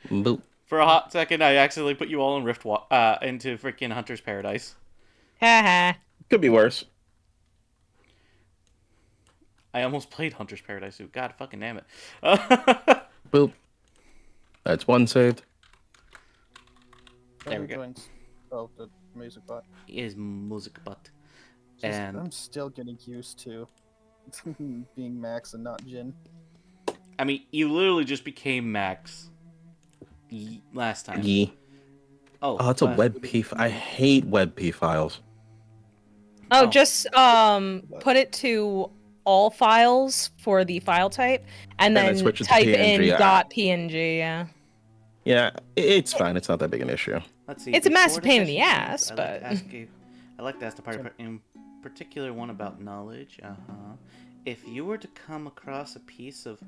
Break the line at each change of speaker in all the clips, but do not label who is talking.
Boop.
For a hot second, I accidentally put you all in into freaking Hunter's Paradise.
Haha.
Could be worse.
I almost played Hunter's Paradise too. God fucking damn it.
Boop. That's one saved.
There we go.
Oh, the music bot.
Is music butt.
Just,
And
I'm still getting used to being Max and not Jin.
I mean, you literally just became Max last time.
Yee. Oh, it's a WebP. I hate WebP files.
Oh, just put it to all files for the file type, and then
switch it to
type
PNG.
in .png. Yeah.
Yeah, it's fine. It's not that big an issue.
Let's see.
It's a massive
before
pain in the
session
ass, but
I like to ask the party in particular one about knowledge. If you were to come across a piece of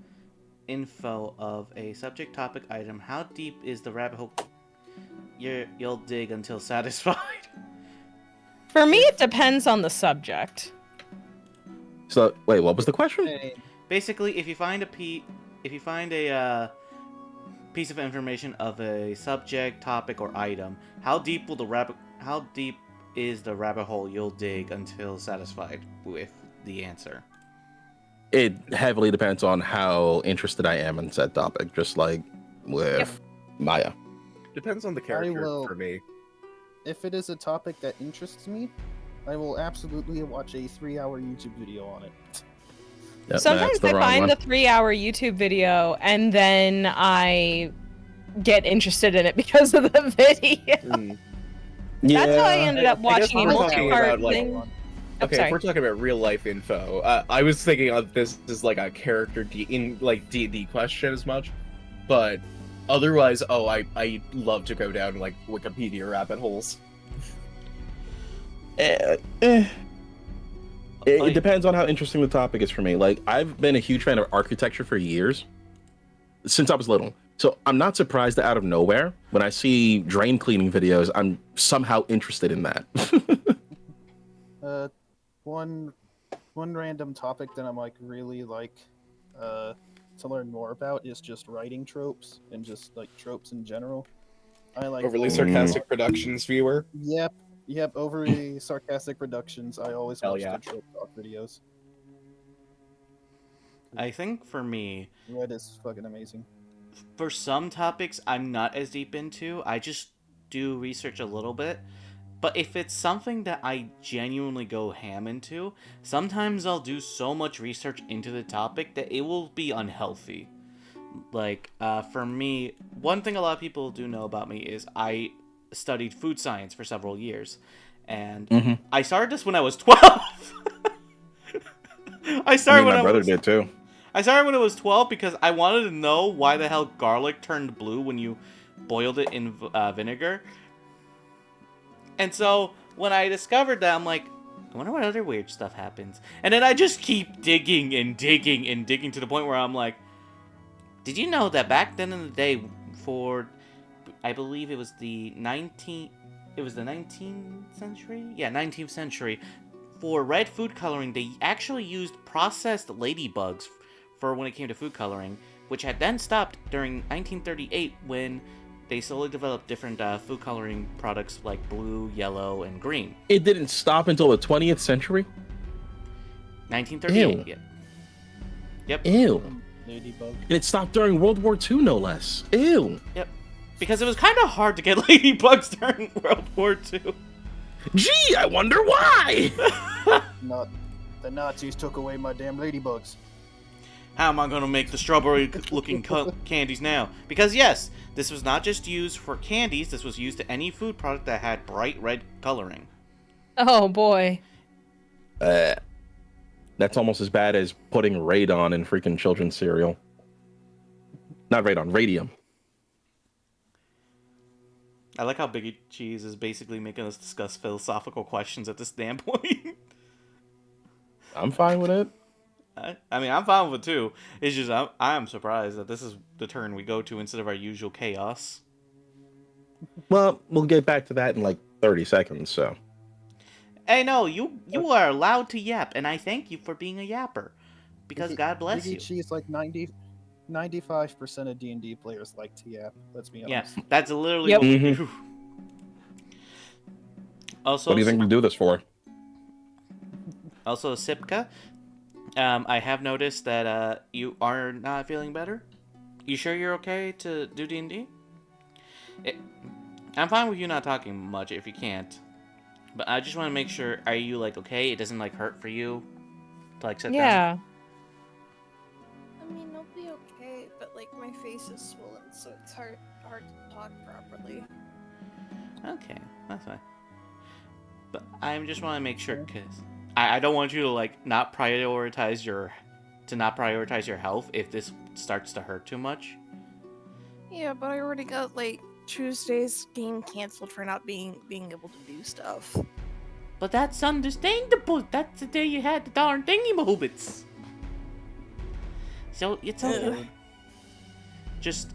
info of a subject topic item, how deep is the rabbit hole you'll dig until satisfied?
for me, it depends on the subject.
So, wait, what was the question?
Basically, if you find a piece of information of a subject, topic, or item, how deep is the rabbit hole you'll dig until satisfied with the answer?
It heavily depends on how interested I am in said topic, just like with Maya.
Depends on the character for me.
If it is a topic that interests me, I will absolutely watch a 3-hour YouTube video on it.
Yep,
Sometimes I find the 3-hour YouTube video and then I get interested in it because of the video. That's how I ended up watching a multi-part thing.
Okay, if we're talking about real life info, I was thinking of this as like a character D&D question as much, but otherwise, I love to go down like Wikipedia rabbit holes.
It depends on how interesting the topic is for me. Like, I've been a huge fan of architecture for years, since I was little. So I'm not surprised that out of nowhere, when I see drain cleaning videos, I'm somehow interested in that.
One random topic that I'm really to learn more about is just writing tropes and just like tropes in general. I like
overly sarcastic productions viewer.
Yep, overly sarcastic productions. I always watch the trope talk videos.
I think for me,
Red is fucking amazing.
For some topics I'm not as deep into, I just do research a little bit. But if it's something that I genuinely go ham into, sometimes I'll do so much research into the topic that it will be unhealthy. Like, for me, one thing a lot of people do know about me is I studied food science for several years. And I started this when I was 12! I started when
my brother did too.
I started when I was 12 because I wanted to know why the hell garlic turned blue when you boiled it in vinegar. And so, when I discovered that, I'm like, I wonder what other weird stuff happens. And then I just keep digging and digging and digging to the point where I'm like, did you know that back then in the day, I believe it was the 19th century? Yeah, 19th century. For red food coloring, they actually used processed ladybugs for when it came to food coloring, which had then stopped during 1938 when they slowly developed different food coloring products like blue, yellow, and green.
It didn't stop until the 20th century?
1938,
Ew.
Yep.
Ew.
Ladybug.
And it stopped during World War II, no less. Ew.
Yep. Because it was kind of hard to get ladybugs during World War II.
Gee, I wonder why!
The Nazis took away my damn ladybugs.
How am I going to make the strawberry-looking candies now? Because yes, this was not just used for candies, this was used to any food product that had bright red coloring.
Oh boy.
That's almost as bad as putting radon in freaking children's cereal. Not radon, radium.
I like how Biggie Cheese is basically making us discuss philosophical questions at this damn point.
I'm fine with it.
I mean, I'm fine with it too. It's just, I'm surprised that this is the turn we go to instead of our usual chaos.
Well, we'll get back to that in like 30 seconds, so.
Hey, no, you are allowed to yap, and I thank you for being a yapper. Because God bless you.
She's like 90 95% of D&D players like TF. Let's be honest.
Yeah, that's literally
Yep.
what we do. Also,
What do you think we do this for?
Also, Sipka, I have noticed that you are not feeling better. You sure you're okay to do D&D? I'm fine with you not talking much if you can't. But I just want to make sure, are you, like, okay? It doesn't, like, hurt for you to, like, sit down?
Yeah.
I mean, I'll be okay, but like my face is swollen, so it's hard to talk properly.
Okay, that's fine. But I just want to make sure, because I don't want you to, like, not prioritize your health if this starts to hurt too much.
Yeah, but I already got like Tuesday's game canceled for not being able to do stuff.
But that's understandable. That's the day you had the darn thingy mahobits. So it's okay. Just,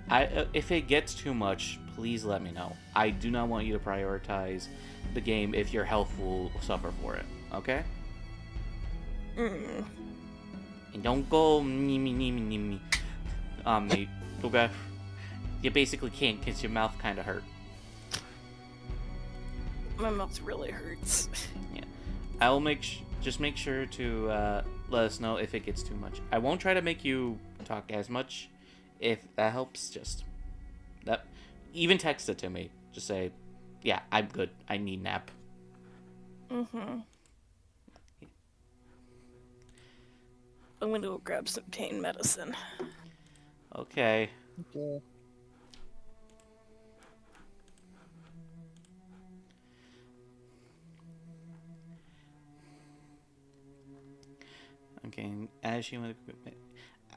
if it gets too much, please let me know. I do not want you to prioritize the game if your health will suffer for it. Okay?
Mm.
And don't go me mate. Okay? You basically can't because your mouth kind of hurt.
My mouth really hurts.
Yeah. I will just make sure to let us know if it gets too much. I won't try to make you talk as much. If that helps, just that. Even text it to me. Just say, "Yeah, I'm good. I need nap."
Mm-hmm. I'm gonna go grab some pain medicine.
Okay.
Okay.
Okay. As she went,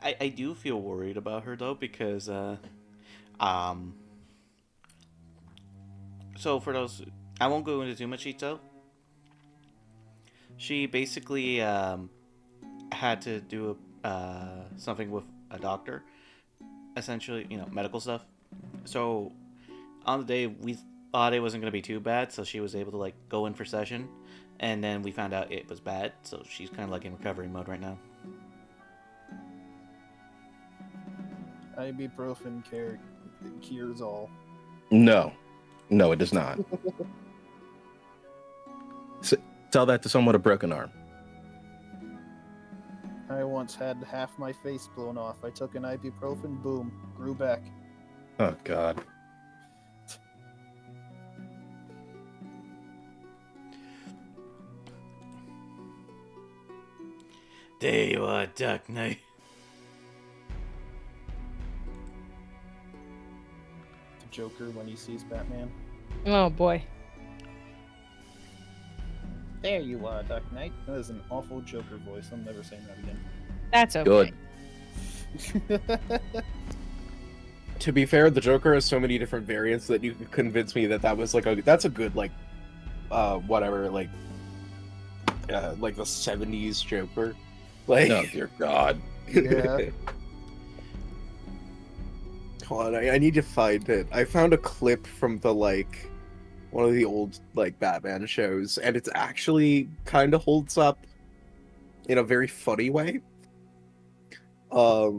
I do feel worried about her though because So for those, I won't go into too much detail. She basically had to do something with a doctor, essentially, medical stuff. So on the day we thought it wasn't going to be too bad, so she was able to like go in for session, and then we found out it was bad, so she's kind of like in recovery mode right now.
Ibuprofen cures all.
No, it does not. Tell that to someone with a broken arm.
I once had half my face blown off. I took an ibuprofen, boom, grew back.
Oh God.
There you are, Dark Knight.
The Joker when he sees Batman.
Oh boy.
There you are, Dark Knight. That is an awful Joker voice. I'm never saying that again.
That's okay.
Good.
To be fair, the Joker has so many different variants that you could convince me that was like that's a good like whatever like the 70s Joker. Like
Oh dear God.
Yeah.
Hold on, I need to find it. I found a clip from the like one of the old like Batman shows, and it's actually kind of holds up in a very funny way. I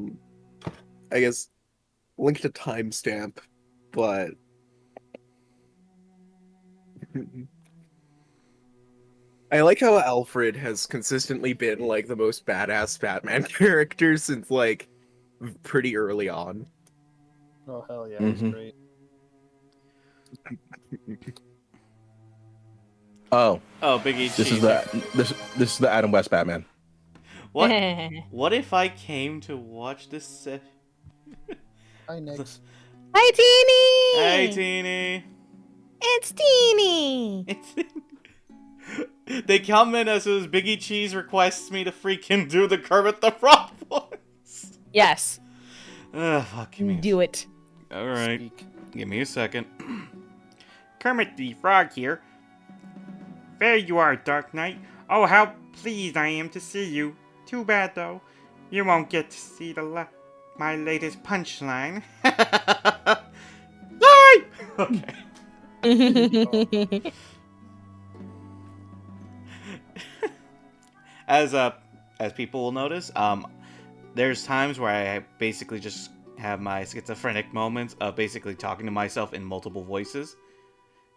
guess link to timestamp, but I like how Alfred has consistently been like the most badass Batman character since like pretty early on.
Oh hell yeah,
Mhm.
he's great.
Oh,
Oh, Biggie.
this is the Adam West Batman.
What? What if I came to watch this set?
Hi, Nix.
Hi, Teeny!
Hey, Teeny.
It's Teeny!
They come in as soon as Biggie Cheese requests me to freaking do the Kermit the Frog voice.
Yes.
Fuck, give me
Do it.
Alright,
Speak.
give me a second. Kermit the Frog here. There you are, Dark Knight. Oh, how pleased I am to see you. Too bad, though. You won't get to see my latest punchline. Yay! Okay. As people will notice, there's times where I basically just have my schizophrenic moments of basically talking to myself in multiple voices.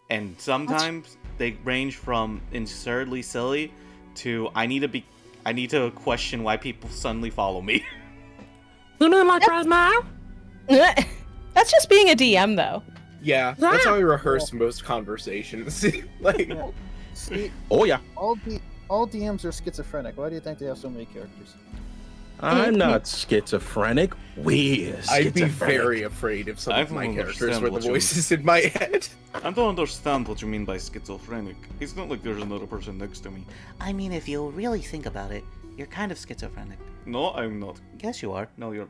And sometimes they range from absurdly silly to I need to question why people suddenly follow me.
You mean like right now?
That's just being a DM, though.
Yeah, that's how I rehearse most conversations. Like,
Yeah. See,
Oh yeah.
all DMs are schizophrenic. Why do you think they have so many characters?
I'm not schizophrenic. We're schizophrenic.
I'd be very afraid if some
I
of my
don't
characters
understand
were the
what you-
voices in my head.
I don't understand what you mean by schizophrenic. It's not like there's another person next to me. I mean, if you really think about it, you're kind of schizophrenic. No, I'm not. Yes, you are. No, you're...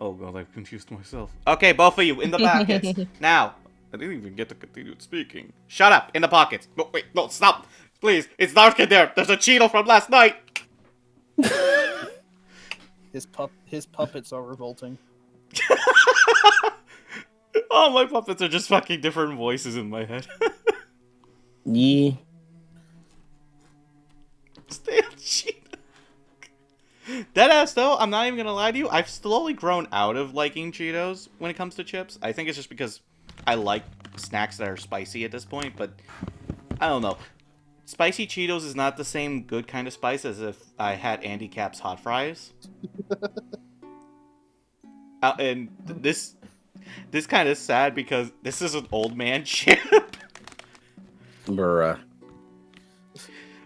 Oh god, I've confused myself. Okay, both of you, in the pockets. Now, I didn't even get to continue speaking. Shut up, in the pockets. No, wait, no, stop. Please, it's dark in there. There's a Cheeto from last night.
His puppets are revolting.
Oh, my puppets are just fucking different voices in my head.
Yeah.
Stay on Cheeto. Deadass though, I'm not even gonna lie to you, I've slowly grown out of liking Cheetos when it comes to chips. I think it's just because I like snacks that are spicy at this point, but I don't know. Spicy Cheetos is not the same good kind of spice as if I had Andy Cap's hot fries. And this kind of sad because this is an old man chip.
Bruh.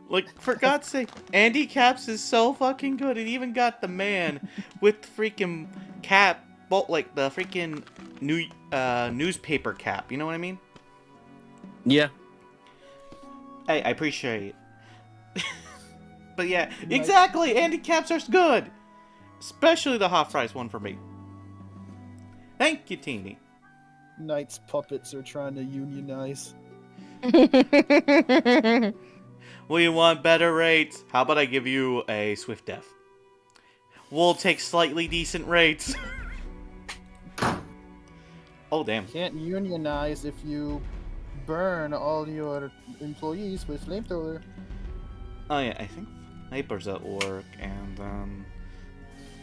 Like, for God's sake, Andy Caps is so fucking good. It even got the man with freaking cap, well, like the freaking newspaper cap. You know what I mean?
Yeah.
I appreciate it. But yeah, exactly. Andy Caps are good, especially the hot fries one for me. Thank you, Teeny.
Knight's puppets are trying to unionize.
We want better rates. How about I give you a Swift Def? We'll take slightly decent rates. Oh, damn.
Can't unionize if you burn all your employees with flamethrower.
Oh, yeah, I think Sniper's at work, and,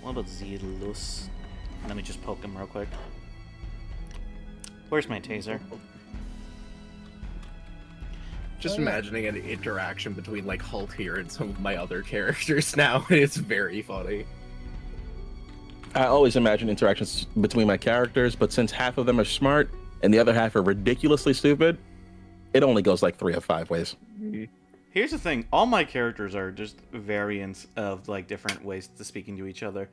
what about Zealous? Let me just poke him real quick. Where's my taser?
Just
Oh, yeah.
imagining an interaction between, like, Halt here and some of my other characters now. It's very funny.
I always imagine interactions between my characters, but since half of them are smart and the other half are ridiculously stupid, it only goes like 3 of 5 ways.
Here's the thing. All my characters are just variants of, like, different ways to speaking to each other.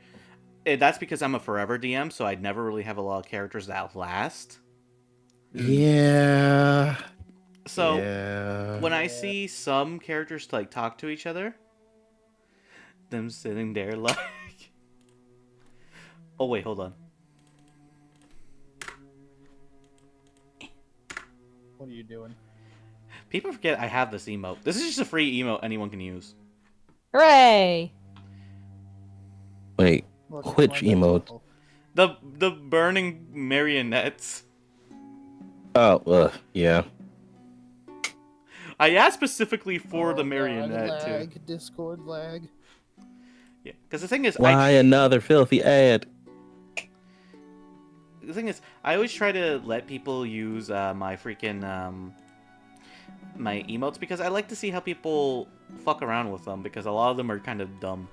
That's because I'm a forever DM, so I'd never really have a lot of characters that last.
Yeah.
So,
yeah.
when I see some characters, like, talk to each other, them sitting there like... Oh, wait, hold on.
What are you doing?
People forget I have this emote. This is just a free emote anyone can use.
Hooray!
Wait,
Look,
which
my
emote?
awful.
The burning marionettes.
Oh, yeah.
I asked specifically for the
Oh, God,
marionette, too.
lag, Discord lag.
Yeah, because the thing is,
Why another filthy ad?
the thing is, I always try to let people use my freaking my emotes because I like to see how people fuck around with them because a lot of them are kind of dumb,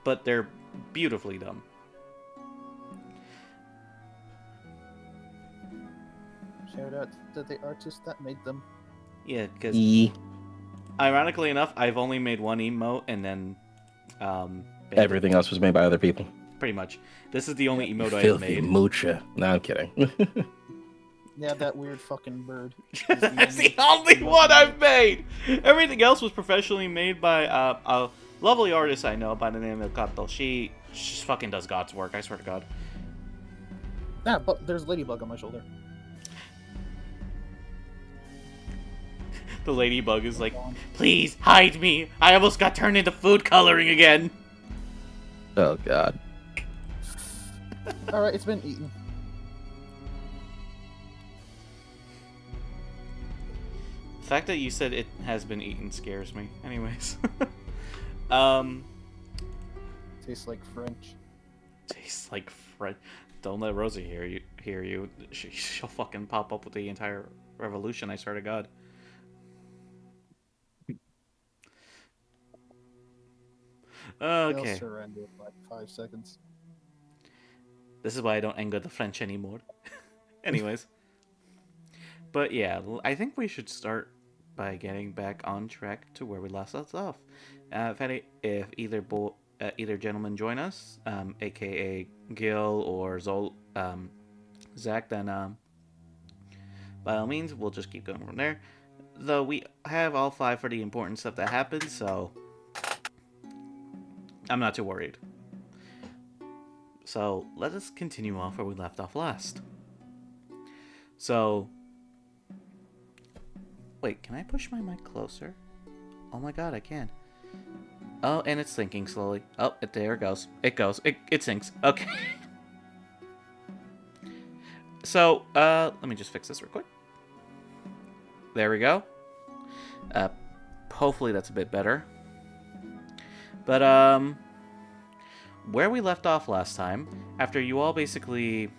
but they're beautifully dumb.
Shout out to the artist that made them.
Yeah, because
E.
ironically enough, I've only made one emote and then banned it.
Everything else was made by other people.
Pretty much. This is the only emote I have
Filthy
made.
moocher. No, I'm kidding.
Yeah, that weird fucking bird.
That's the only one I've made. Everything else was professionally made by a lovely artist I know by the name of Kato. She just fucking does God's work. I swear to God.
Ah, but there's Ladybug on my shoulder.
The ladybug is like, please hide me. I almost got turned into food coloring again.
Oh, God.
Alright, it's been eaten.
The fact that you said it has been eaten scares me. Anyways.
Tastes like French.
Tastes like French. Don't let Rosie hear you. She'll fucking pop up with the entire revolution. I swear to God.
They'll
Okay.
surrender in like 5 seconds.
This is why I don't anger the French anymore. Anyways. But yeah, I think we should start by getting back on track to where we last left off. If either gentleman join us, aka Gil or Zach, then by all means, we'll just keep going from there. Though we have all 5 for the important stuff that happened, so I'm not too worried. So let us continue off where we left off last. So, wait, can I push my mic closer? Oh my god, I can. Oh, and it's syncing slowly. Oh, there it goes. It syncs. Okay. So, let me just fix this real quick. There we go. Hopefully that's a bit better. But, where we left off last time, after you all basically,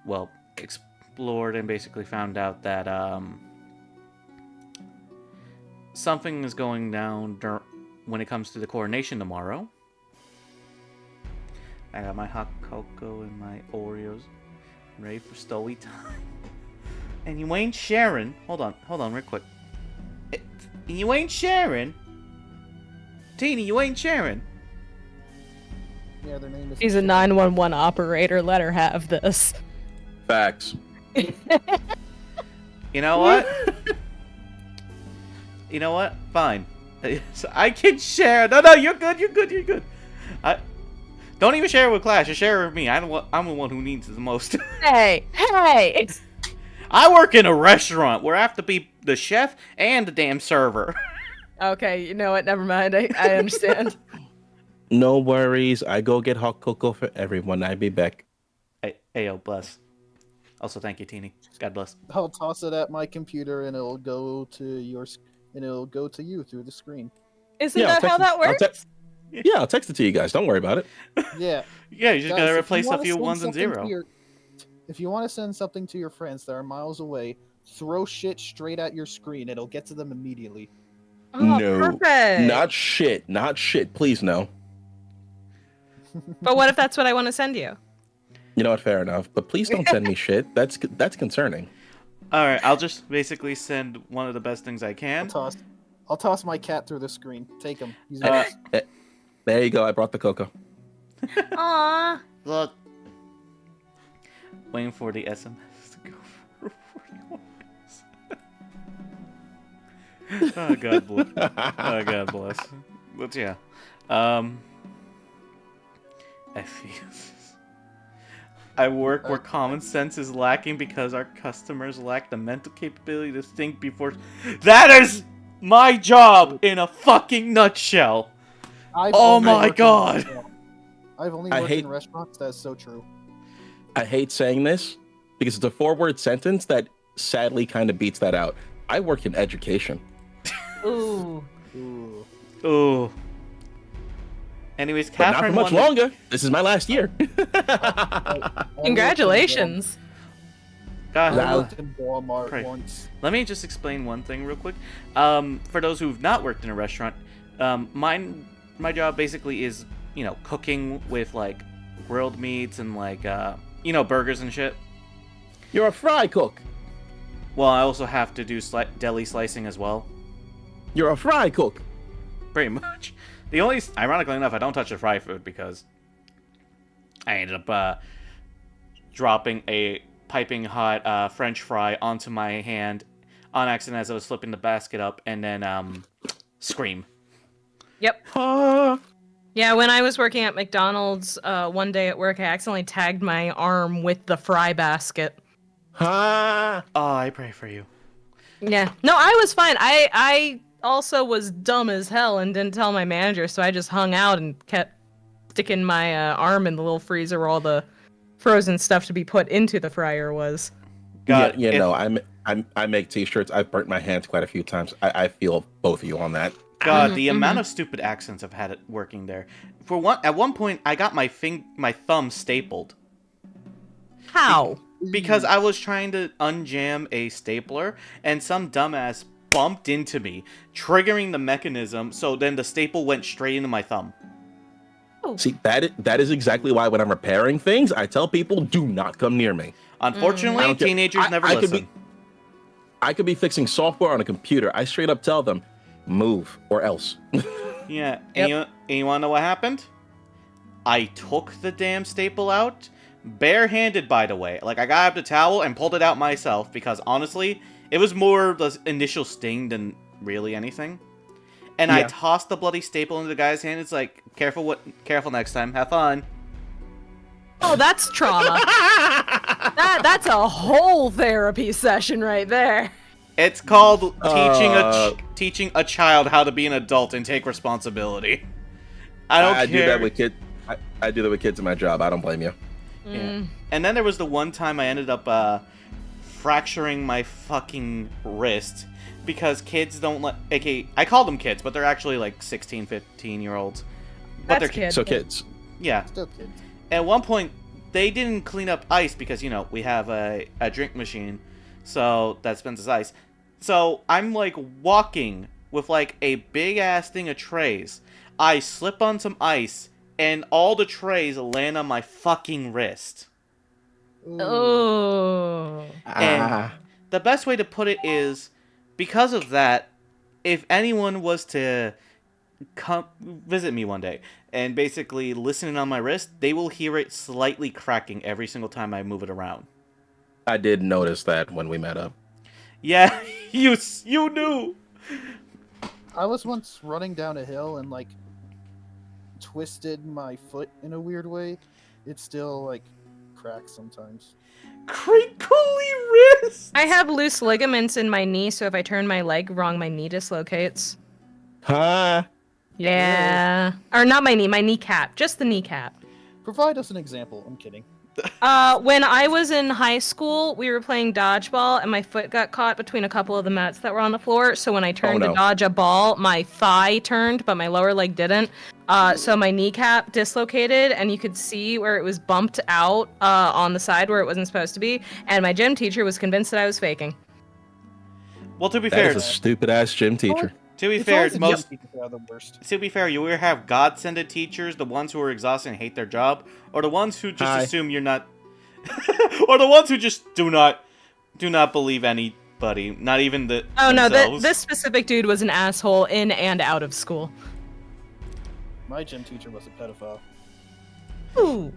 well, explored and basically found out that, something is going down when it comes to the coronation tomorrow. I got my hot cocoa and my Oreos ready for story time. And you ain't sharing. Hold on real quick. You ain't sharing. Teeny, you ain't sharing.
Yeah, their name is.
She's a 911 operator. Let her have this.
Facts.
You know what? You know what? Fine. So I can share. No, you're good. Don't even share it with Clash. Just share it with me. I'm the one who needs it the most.
Hey!
I work in a restaurant where I have to be the chef and the damn server.
Okay, you know what? Never mind. I understand.
No worries. I go get hot cocoa for everyone. I be back.
Hey, yo, bless. Also, thank you, Teeny. God bless.
I'll toss it at my computer and it'll go to you through the screen.
Isn't that how that works?
Yeah, I'll text it to you guys. Don't worry about it.
Yeah.
Yeah, you just
Guys,
gotta
if you
replace a
wanna
few
send
ones and
something to
zero.
if you want to send something to your friends that are miles away, throw shit straight at your screen. It'll get to them immediately.
Oh,
No,
perfect.
not shit. Please no.
But what if that's what I want to send you?
You know what? Fair enough. But please don't send me shit. That's concerning.
All right, I'll just basically send one of the best things I can.
I'll toss my cat through the screen. Take him. He's
Uh,
yours.
There you go. I brought the cocoa.
Aww.
Look. Waiting for the SMS to go for 41. Oh, God bless. Oh, God bless. But yeah. I work where common sense is lacking because our customers lack the mental capability to think before. That is my job in a fucking nutshell. Oh my god.
I've only worked in restaurants. That's so true.
I hate saying this because it's a 4-word sentence that sadly kind of beats that out. I work in education.
Ooh.
Ooh. Anyways,
But
Catherine
not for much longer. This is my last year.
Congratulations.
God,
I worked in Walmart
Pray.
once.
let me just explain one thing real quick. For those who've not worked in a restaurant, my job basically is, cooking with like grilled meats and like burgers and shit.
You're a fry cook.
Well, I also have to do deli slicing as well.
You're a fry cook.
Pretty much. Ironically enough, I don't touch the fry food because I ended up dropping a piping hot French fry onto my hand on accident as I was flipping the basket up, and then scream.
Yep. Yeah, when I was working at McDonald's one day at work, I accidentally tagged my arm with the fry basket.
Ha!
Oh, I pray for you.
Yeah. No, I was fine. I also was dumb as hell and didn't tell my manager, so I just hung out and kept sticking my arm in the little freezer where all the frozen stuff to be put into the fryer was.
God,
no, I make t-shirts. I've burnt my hands quite a few times. I feel both of you on that.
God, the amount of stupid accents I've had working there. At one point, I got my thumb stapled.
How?
Because I was trying to unjam a stapler, and some dumbass bumped into me, triggering the mechanism, so then the staple went straight into my thumb.
See, that is exactly why when I'm repairing things, I tell people, do not come near me.
Unfortunately, teenagers never listen.
I could be fixing software on a computer. I straight up tell them, move or else.
Yeah, and you want to know what happened? I took the damn staple out, barehanded, by the way. Like, I grabbed a towel and pulled it out myself, because honestly, it was more the initial sting than really anything. And I tossed the bloody staple into the guy's hand. It's like, careful next time. Have fun.
Oh, that's trauma. That's a whole therapy session right there.
It's called teaching a child how to be an adult and take responsibility. I
do that with kids. I do that with kids in my job. I don't blame you.
Yeah. And then there was the one time I ended up fracturing my fucking wrist because kids don't let. I call them kids, but they're actually like 16, 15-year-olds. But
That's
they're
kids.
So kids.
Yeah.
Still kids.
At one point, they didn't clean up ice because, we have a drink machine, so that dispenses ice. So I'm like walking with like a big ass thing of trays. I slip on some ice, and all the trays land on my fucking wrist.
Oh.
And the best way to put it is, because of that, if anyone was to come visit me one day and basically listen on my wrist, they will hear it slightly cracking every single time I move it around.
I did notice that when we met up.
Yeah, you knew.
I was once running down a hill and like twisted my foot in a weird way. It still like cracks sometimes.
Crinkly wrist.
I have loose ligaments in my knee, so if I turn my leg wrong, my knee dislocates.
Huh?
Yeah. Or not my knee, my kneecap. Just the kneecap.
Provide us an example. I'm kidding.
When I was in high school, we were playing dodgeball, and my foot got caught between a couple of the mats that were on the floor. So when I turned to dodge a ball, my thigh turned, but my lower leg didn't. So my kneecap dislocated, and you could see where it was bumped out on the side where it wasn't supposed to be. And my gym teacher was convinced that I was faking.
Well, to be
That
fair,
is a stupid ass gym teacher.
to be fair,
Most teachers are the worst.
To be fair, you either have God-sended teachers, the ones who are exhausted and hate their job, or the ones who just assume you're not, or the ones who just do not believe anybody, not even the.
Oh
themselves.
no, this specific dude was an asshole in and out of school.
My gym teacher was a pedophile.
Ooh.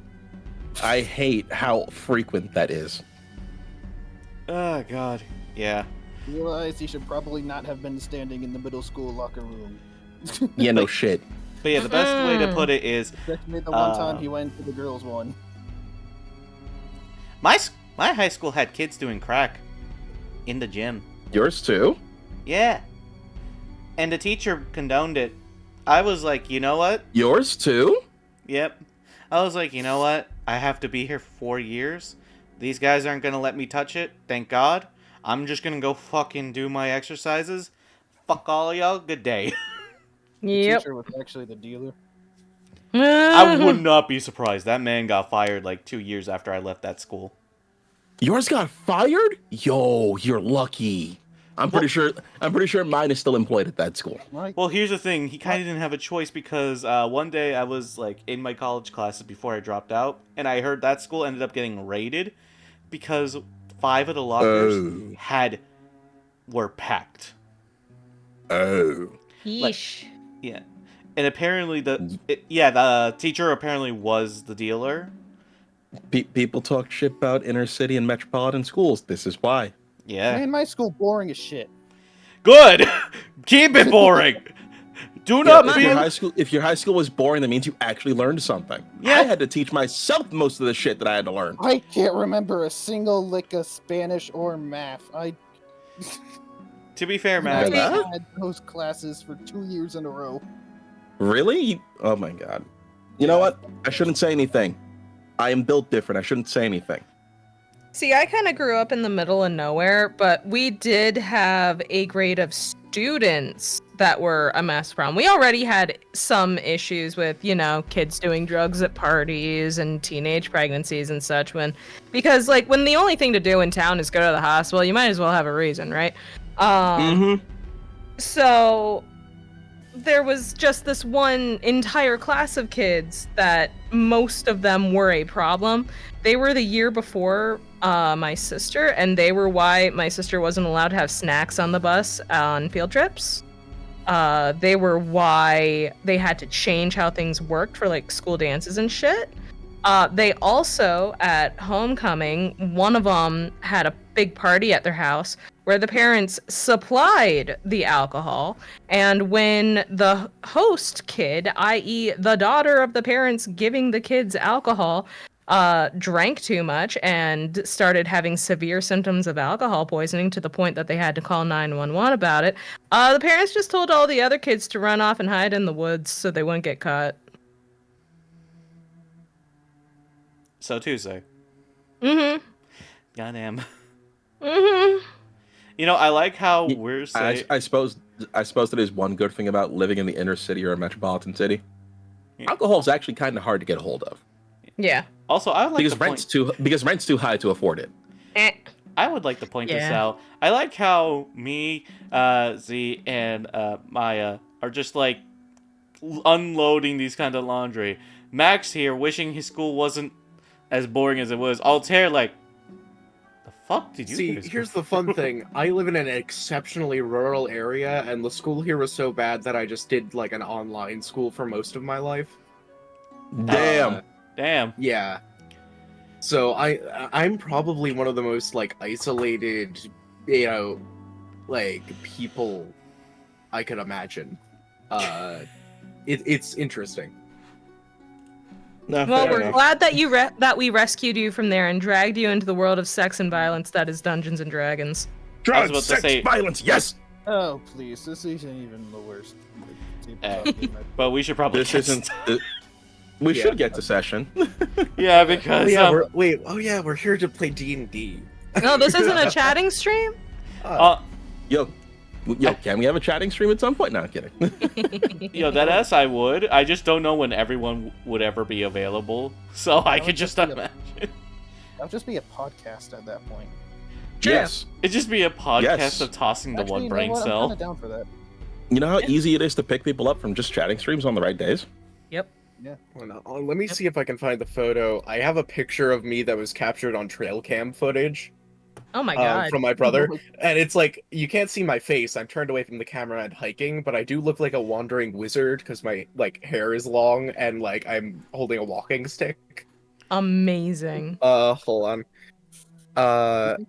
I hate how frequent that is.
Oh God, yeah.
Realize he should probably not have been standing in the middle school locker room.
Yeah, no shit.
But yeah, the best way to put it is,
Especially the one time he went to the girls' one.
my high school had kids doing crack in the gym.
Yours too?
Yeah, and the teacher condoned it. I was like, you know what?
Yours too?
Yep. I was like, you know what? I have to be here for 4 years. These guys aren't gonna let me touch it. Thank God. I'm just gonna go fucking do my exercises. Fuck all of y'all. Good day.
The
Yep.
teacher was actually the dealer.
I would not be surprised. That man got fired like 2 years after I left that school.
Yours got fired? Yo, you're lucky. I'm pretty sure mine is still employed at that school.
Right?
Well, here's the thing. He kind of didn't have a choice because one day I was like in my college classes before I dropped out, and I heard that school ended up getting raided because 5 of the lockers were packed.
Oh.
Yeesh.
Yeah, and apparently the teacher apparently was the dealer.
People talk shit about inner city and metropolitan schools. This is why.
Yeah.
Man, my school boring as shit.
Good. Keep it boring. Do not
if
be.
your high school was boring, that means you actually learned something.
Yeah.
I had to teach myself most of the shit that I had to learn.
I can't remember a single lick of Spanish or math.
To be fair,
I
man.
had those classes for 2 years in a row.
Really? Oh my god. You know what? I shouldn't say anything. I am built different. I shouldn't say anything.
See, I kind of grew up in the middle of nowhere, but we did have a grade of students that were a mess problem. We already had some issues with, kids doing drugs at parties and teenage pregnancies and such because when the only thing to do in town is go to the hospital, you might as well have a reason, right? So there was just this one entire class of kids that most of them were a problem. They were the year before my sister, and they were why my sister wasn't allowed to have snacks on the bus on field trips. They were why they had to change how things worked for school dances and shit. They also, at homecoming, one of them had a big party at their house where the parents supplied the alcohol. And when the host kid, i.e. the daughter of the parents giving the kids alcohol, drank too much and started having severe symptoms of alcohol poisoning to the point that they had to call 911 about it, the parents just told all the other kids to run off and hide in the woods so they wouldn't get caught.
So Tuesday. Goddamn. I like how we're saying...
I suppose that is one good thing about living in the inner city or a metropolitan city. Yeah. Alcohol is actually kind of hard to get a hold of.
Yeah.
Also, I would like
because rent's too high to afford it.
I would like to point this out. I like how me, Z, and Maya are just unloading these kind of laundry. Max here wishing his school wasn't as boring as it was. Altair the fuck did you
see? Here's the fun thing. I live in an exceptionally rural area, and the school here was so bad that I just did an online school for most of my life.
Damn.
Damn.
Yeah. So I'm probably one of the most isolated, people I could imagine. It's interesting.
No,
well, we're glad that that we rescued you from there and dragged you into the world of sex and violence that is Dungeons and Dragons.
Drugs, sex, violence, yes.
Oh please, this isn't even the worst.
But we should probably.
This isn't. We should get to session.
Yeah, because
we're here to play D&D.
No, this isn't a chatting stream.
Yo, can we have a chatting stream at some point? No, I'm kidding.
Deadass, I would. I just don't know when everyone would ever be available. So I could just imagine.
That'll just be a podcast at that point.
Yes.
It'd just be a podcast of tossing the one brain cell.
I'm kind of down for that.
You know how easy it is to pick people up from just chatting streams on the right days?
Yep.
Yeah.
Let me see if I can find the photo. I have a picture of me that was captured on trail cam footage.
Oh my god.
From my brother. And it's you can't see my face. I'm turned away from the camera and hiking, but I do look like a wandering wizard because my hair is long and I'm holding a walking stick.
Amazing.
Hold on.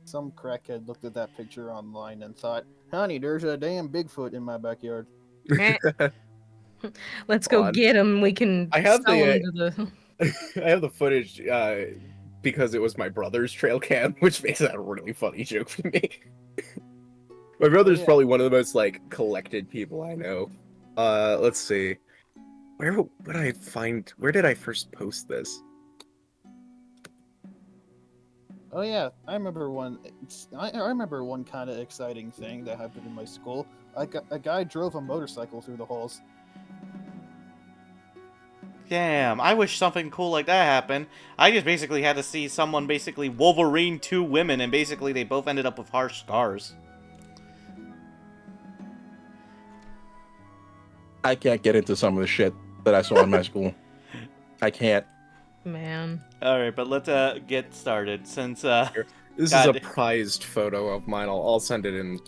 Some crackhead looked at that picture online and thought, honey, there's a damn Bigfoot in my backyard.
Let's go get him. We can.
I have the footage because it was my brother's trail cam, which makes that a really funny joke for me. My brother's probably one of the most collected people I know. Let's see. Where did I first post this?
Oh yeah, I remember one. I remember one kind of exciting thing that happened in my school. A guy drove a motorcycle through the halls.
Damn, I wish something cool like that happened. I just basically had to see someone basically Wolverine 2 women, and basically they both ended up with harsh scars.
I can't get into some of the shit that I saw in my school. I can't.
Man.
Alright, but let's get started, since
this is a prized photo of mine. I'll send it in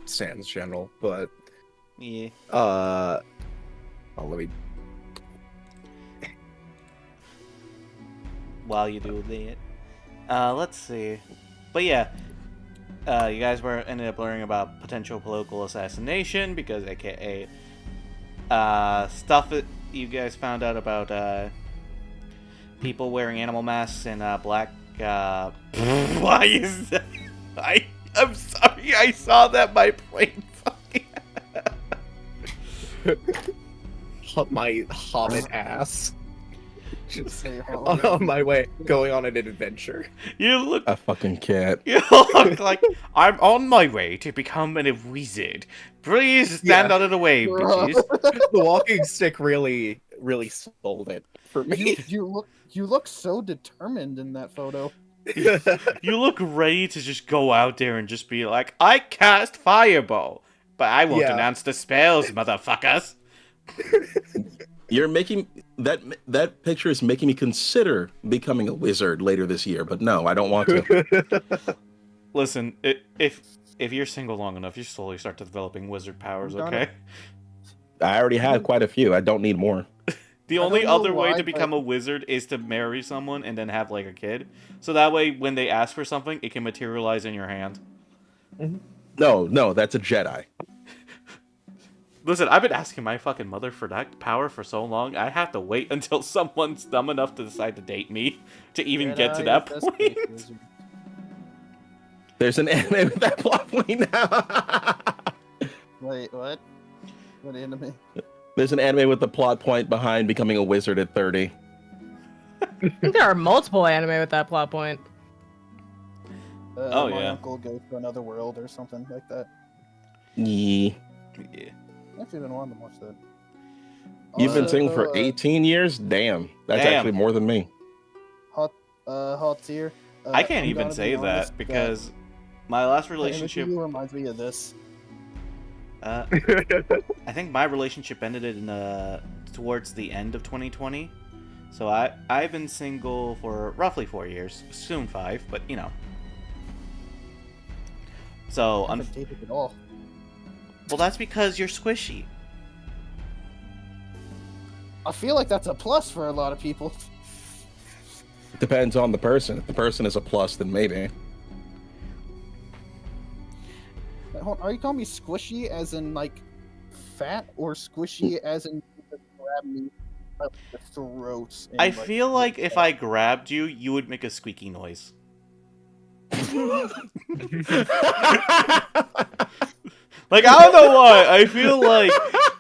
Sans General, but
yeah.
Let me.
While you do that, let's see. But yeah, you guys ended up learning about potential political assassination because, AKA, stuff that you guys found out about people wearing animal masks and black. Why is that? I'm sorry. I saw that. My brain fucking.
My hobbit ass. Just
Say
on my way, going on an adventure.
You look.
A fucking cat.
You look like I'm on my way to becoming a wizard. Please stand
Yeah.
out of the way,
Bruh.
bitches.
The walking stick really sold it for me.
You look so determined in that photo.
You look ready to just go out there and just be like, I cast fireball, but I won't
Yeah.
announce the spells, motherfuckers.
You're making that picture is making me consider becoming a wizard later this year, but no, I don't want to.
Listen, if you're single long enough, you slowly start developing wizard powers,
Got
okay?
it.
I already have quite a few. I don't need more.
The
I
only
don't know
other way
why,
to become
but-
a wizard is to marry someone and then have like a kid. So that way when they ask for something, it can materialize in your hand.
No, that's a Jedi.
Listen, I've been asking my fucking mother for that power for so long, I have to wait until someone's dumb enough to decide to date me to even get to
Jedi
that
is
point.
best wizard.
There's an anime with that plot point now.
Wait, what? What anime?
There's an anime with the plot point behind becoming a wizard at 30.
I think there are multiple anime with that plot point.
Oh,
My
yeah.
uncle goes to another world or something like that.
Yeah.
Yeah.
I actually been wanting to watch that.
You've been
Also,
single for 18 years? Damn. That's
Damn.
actually more than me.
hot tier.
I can't
I'm
even
gonna
say
be honest
that because my last relationship,
Relationship reminds me of this.
I think my relationship ended in towards the end of 2020. So I've been single for roughly 4 years, soon 5, but you know. So
I haven't dated at all.
well, that's because you're squishy.
I feel like that's a plus for a lot of people.
Depends on the person. If the person is a plus, then maybe.
Hold on, are you calling me squishy as in like fat, or squishy as in grab me by the throat? And,
I feel like if I grabbed you, you would make a squeaky noise. Like, I don't know why. I feel like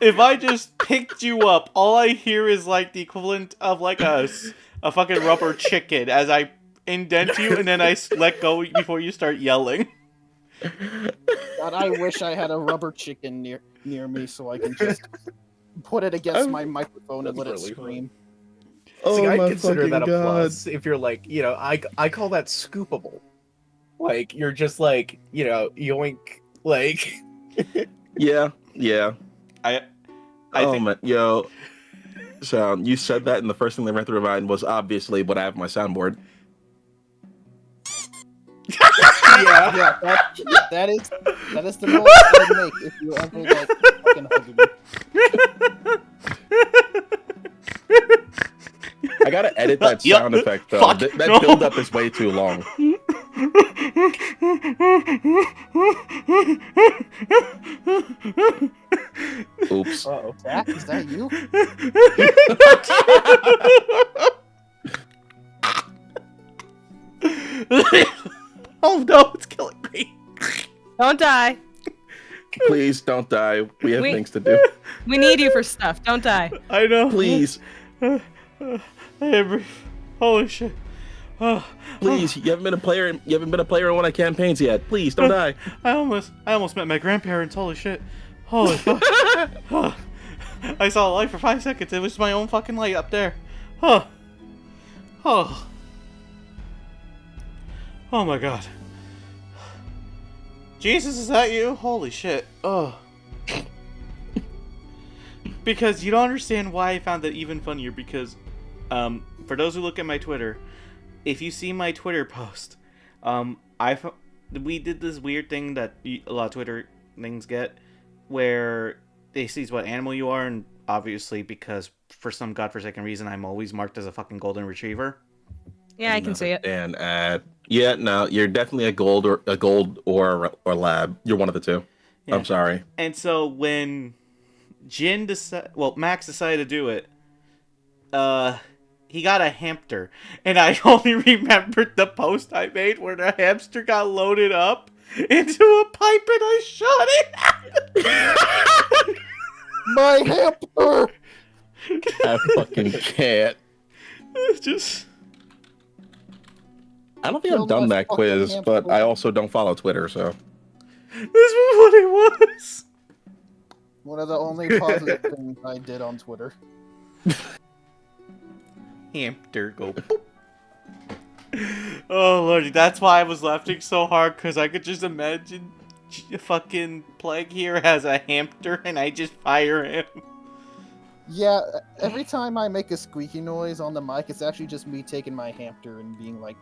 if I just picked you up, all I hear is like the equivalent of like a fucking rubber chicken as I indent you and then I let go before you start yelling.
God, I wish I had a rubber chicken near me so I can just put it against my microphone and let it
That's really
scream.
See,
Oh
I
my
consider
fucking
that a
God.
plus if you're like, I call that scoopable. Like, you're just like, yoink, like...
Yeah.
I
Oh
think
man, yo. So you said that, and the first thing that ran through my mind was obviously what I have on my soundboard.
Yeah, that is the noise I'd make if you ever like fucking hugging me.
I gotta edit that
Yup.
sound effect though.
Fuck,
That
no.
build up is way too long. Oops.
Uh-oh. Zach, is that you?
Oh no, it's killing me.
Don't die.
Please don't die. We have
We-
things to do.
We need you for stuff. Don't die.
I know.
Please,
I am brief. Holy shit. Oh,
please. You haven't been a player. You haven't been a player in one of the campaigns yet. Please don't die.
I almost met my grandparents. Holy shit. Holy fuck. Oh, I saw a light for 5 seconds. It was my own fucking light up there. Oh. Oh. Oh my god. Jesus, is that you? Holy shit. Oh. Because you don't understand why I found that even funnier, because for those who look at my Twitter, if you see my Twitter post, we did this weird thing that a lot of Twitter things get, where they see what animal you are, and obviously because for some godforsaken reason I'm always marked as a fucking golden retriever.
Yeah, I can see it.
And yeah, no, you're definitely a gold or lab. You're one of the two.
Yeah.
I'm sorry.
And so when Max decided to do it, he got a hamster, and I only remembered the post I made where the hamster got loaded up into a pipe and I shot it.
My hamper!
I fucking can't.
Just.
I don't think I've
Killed
done
my
that
fucking
quiz, but
hamster.
I also don't follow Twitter, so.
This was what it was.
One of the only positive things I did on Twitter.
Hamster go boop. Oh lordy, that's why I was laughing so hard, because I could just imagine fucking Plague here has a hamster and I just fire him.
Yeah, every time I make a squeaky noise on the mic, it's actually just me taking my hamster and being like...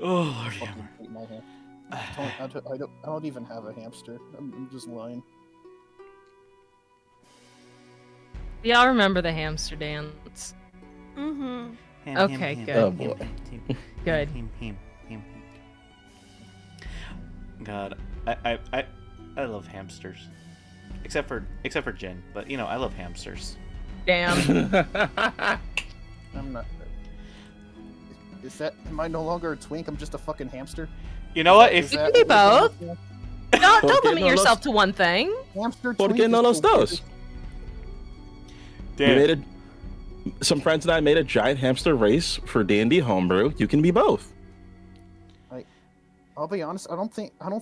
Oh lordy.
fucking hate my ham- I don't even have a hamster. I'm just lying.
Y'all remember the hamster dance?
Mm-hmm.
Okay, good.
Oh, boy.
Good.
God, I love hamsters. Except for Jen, but you know, I love hamsters.
Damn.
I'm not... Am I no longer a twink? I'm just a fucking hamster?
You know what?
Is
If
that-
You can be both. Don't
Porque
limit
no
yourself
los-
to one thing.
Hamster
¿Por
twink
qué no
is
los
the
dos?
weirdest-
We
damn,
made some friends and I made a giant hamster race for D&D homebrew. You can be both.
I'll be honest, I don't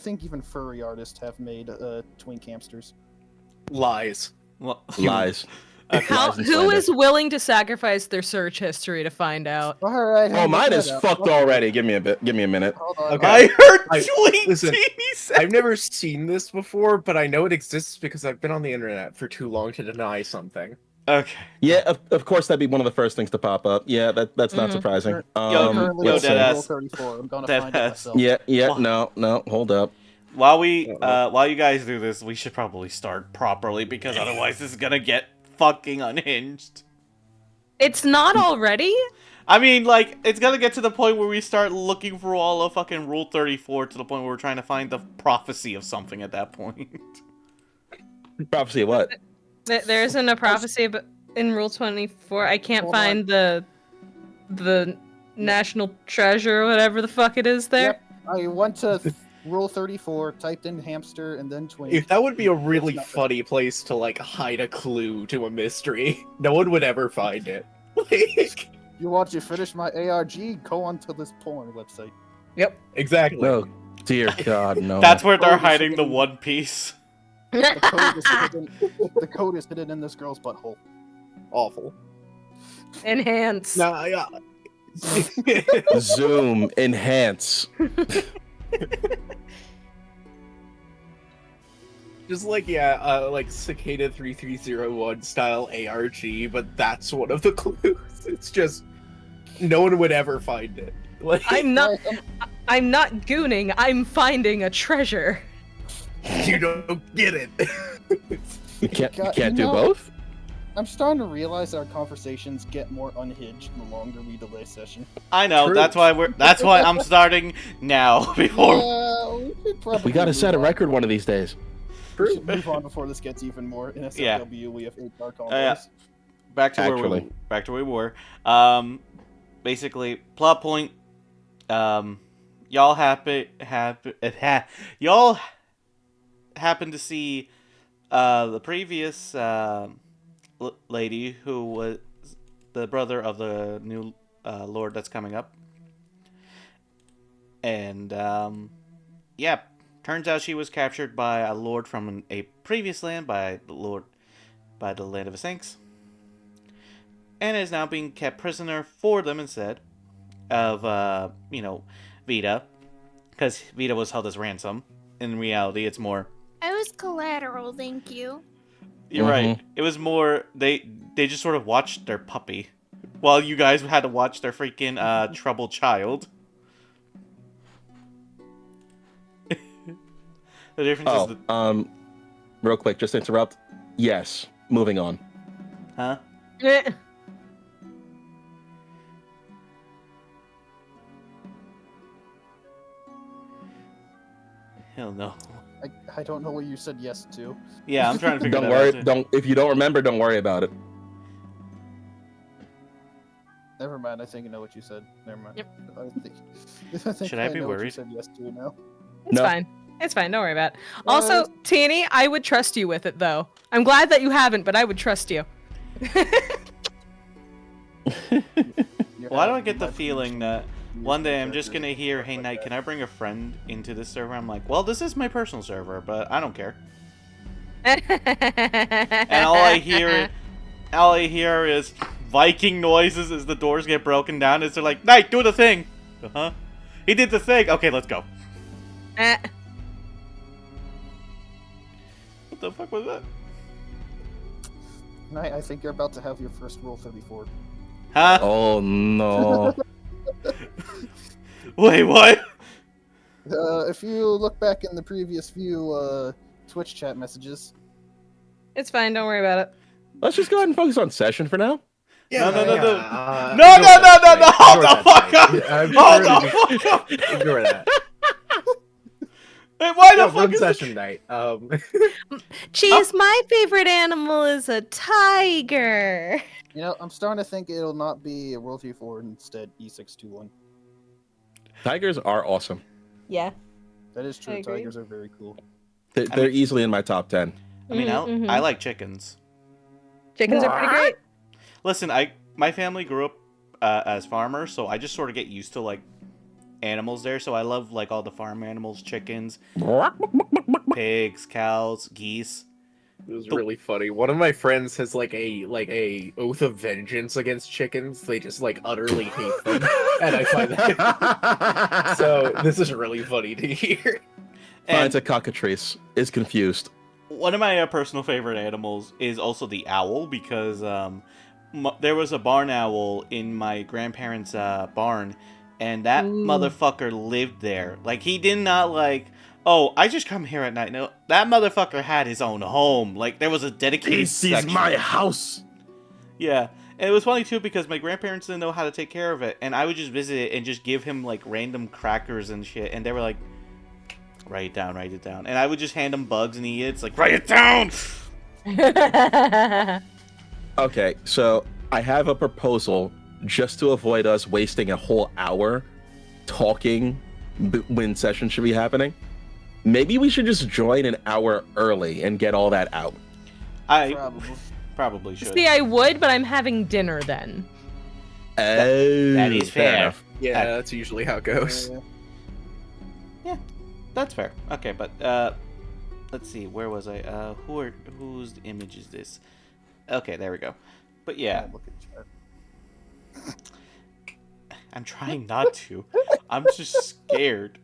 think even furry artists have made twink hamsters.
Lies.
well,
Lies. Lies and
Who
slander.
is willing to sacrifice their search history to find out?
Alright,
Oh, mine is fucked already. Give me a minute.
Hold on.
Okay.
I heard
Listen,
Tweety say.
I've never seen this before, but I know it exists because I've been on the internet for too long to deny something.
Okay.
Yeah, of course that'd be one of the first things to pop up. Yeah, that's not
Mhm.
surprising.
Yo,
Currently
yo,
let's
on
see.
deadass.
Rule 34. I'm gonna
Deadass.
find it myself.
Yeah,
Wha-
no, hold up.
While you guys do this, we should probably start properly because otherwise this is gonna get fucking unhinged.
It's not already?
I mean, like, it's gonna get to the point where we start looking for all of fucking Rule 34 to the point where we're trying to find the prophecy of something at that point.
Prophecy of what?
There isn't a prophecy in Rule 24. I can't
Hold on.
find the national treasure or whatever the fuck it is there.
Yep. I went to Rule 34, typed in hamster, and then twink.
If that would be a really
It's not-
funny place to like hide a clue to a mystery, no one would ever find it. Like,
You want to finish my ARG? Go onto this porn website.
Yep.
exactly.
No, dear God, no.
That's where they're
Oh, this
hiding
is
the
gonna be-
One Piece.
The code is hidden in this girl's butthole.
Awful.
Enhance.
Nah, yeah.
Zoom, enhance.
Just like like Cicada 3301 style ARG, but that's one of the clues. It's just no one would ever find it. Like
I'm not gooning. I'm finding a treasure.
you don't get it.
You can't
God,
do
you know-
both?
I'm starting to realize our conversations get more unhinged the longer we delay session.
I know.
True.
That's why I'm starting now before.
We should probably
We gotta set a
move on.
record one of these days.
We should move on before this gets even more. In SFW, we have 8 car combos.
Yeah. Back to
Actually.
where we were. Basically, plot point. Y'all y'all happen to see the previous lady who was the brother of the new lord that's coming up, and yeah, turns out she was captured by a lord from a previous land by the land of the Saints, and is now being kept prisoner for them instead of Vita, because Vita was held as ransom. In reality, it's more.
I was collateral, thank you.
You're right. It was more they just sort of watched their puppy, while you guys had to watch their freaking troubled child. The difference is
Real quick, just to interrupt. Yes, moving on.
huh?
Eh.
Hell no.
I don't know what you said yes to.
Yeah, I'm trying to figure
Don't
that
worry.
out. too.
Don't if you don't remember, don't worry about it.
Never mind, I think I know what you said. Never mind.
Yep.
I think
Should I be
know what you
worried?
said yes to now.
It's
No.
fine. It's fine. Don't worry about it. Also, Tanny, I would trust you with it, though. I'm glad that you haven't, but I would trust you.
Why do I get the feeling that one day I'm just gonna hear, "Hey, Knight, can I bring a friend into this server?" I'm like, well, this is my personal server, but I don't care. And all I hear is Viking noises as the doors get broken down. As they're like, "Knight, do the thing." Uh-huh. He did the thing. Okay, let's go. What the fuck was that?
Knight, I think you're about to have your first Rule 34.
Huh?
Oh no.
Wait, what?
If you look back in the previous few Twitch chat messages.
It's fine. Don't worry about it.
Let's just go ahead and focus on session for now.
No. Hold the
Ignore
fuck up! Hold the fuck up!
Ignore that.
Hey, why the fuck
From
is
session night.
Geez, my favorite animal is a tiger.
You know, I'm starting to think it'll not be a Rule 34, instead E621.
Tigers are awesome.
Yeah.
That is
I
true.
agree.
Tigers are very cool.
They're easily in my top 10.
I mean, I like chickens.
Chickens are pretty great.
Listen, my family grew up as farmers, so I just sort of get used to like animals there. So I love like all the farm animals: chickens, pigs, cows, geese.
It was really funny. One of my friends has like a oath of vengeance against chickens. They just like utterly hate them, and I find that so. This is really funny to hear.
Finds a cockatrice, is confused.
One of my personal favorite animals is also the owl, because there was a barn owl in my grandparents' barn, and that motherfucker lived there. Like, he did not like, oh, I just come here at night. No, that motherfucker had his own home. Like, there was a dedicated
This is my house.
Yeah. And it was funny, too, because my grandparents didn't know how to take care of it, and I would just visit it and just give him, like, random crackers and shit, and they were like, write it down, write it down. And I would just hand him bugs and he eats, like, write it down!
Okay, so I have a proposal just to avoid us wasting a whole hour talking when session should be happening. Maybe we should just join an hour early and get all that out.
I
Probably.
probably should.
See, I would, but I'm having dinner then.
That is fair.
enough.
Yeah, that's usually how it goes.
Yeah, that's fair. Okay, but let's see, where was I? Whose image is this? Okay, there we go. But yeah,
Look at chat.
I'm trying not to. I'm just scared.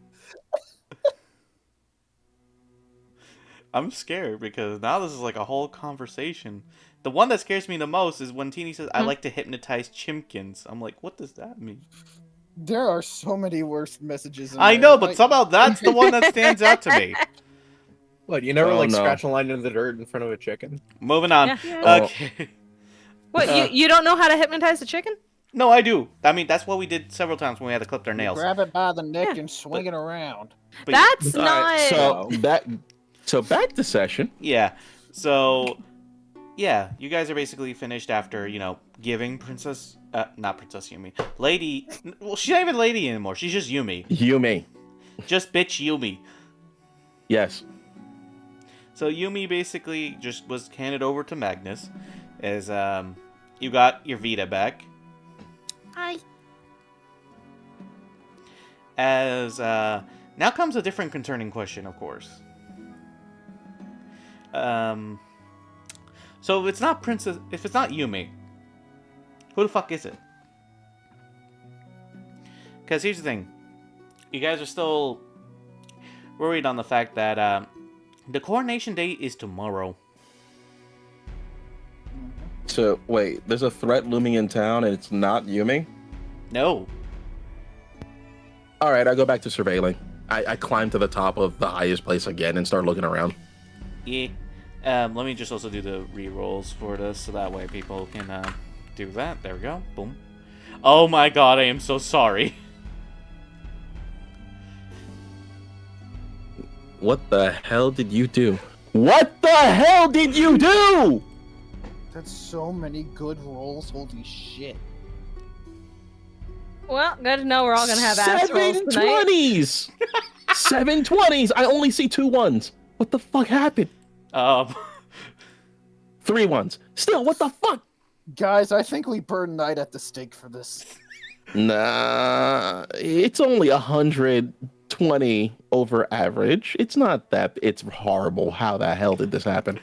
I'm scared because now this is like a whole conversation. The one that scares me the most is when Teeny says, I like to hypnotize chimkins. I'm like, what does that mean?
There are so many worse messages. In
I
there.
know, but somehow that's the one that stands out to me.
What, you never
Oh, no.
scratch a line in the dirt in front of a chicken?
Moving on.
Yeah.
Okay.
What, you don't know how to hypnotize a chicken?
No, I do. I mean, that's what we did several times when we had to clip their
You
nails.
grab it by the neck
Yeah.
and swing it around.
But
That's
All
not...
right, so back to session.
yeah. So, yeah, you guys are basically finished after, giving not Princess Yumi. Lady, well, she's not even Lady anymore. She's just Yumi.
Yumi.
Just bitch Yumi.
Yes.
So Yumi basically just was handed over to Magnus as, you got your Vita back.
Hi.
As, now comes a different concerning question, of course. So if it's not Yumi, who the fuck is it? Because here's the thing. You guys are still worried on the fact that, the coronation date is tomorrow.
So wait, there's a threat looming in town, and it's not Yumi.
No.
All right, I go back to surveilling. I climb to the top of the highest place again and start looking around.
Yeah. Let me just also do the re-rolls for this, so that way people can, do that. There we go. Boom. Oh my god, I am so sorry.
What the hell did you do? What the hell did you do?
That's so many good rolls. Holy shit.
Well, good to know we're all gonna have ass rolls tonight.
720s! 720s! I only see 2 1s. What the fuck happened? 3 1s. Still, what the fuck?
Guys, I think we burn Knight at the stake for this.
Nah, it's only 120 over average. It's not that. It's horrible. How the hell did this happen?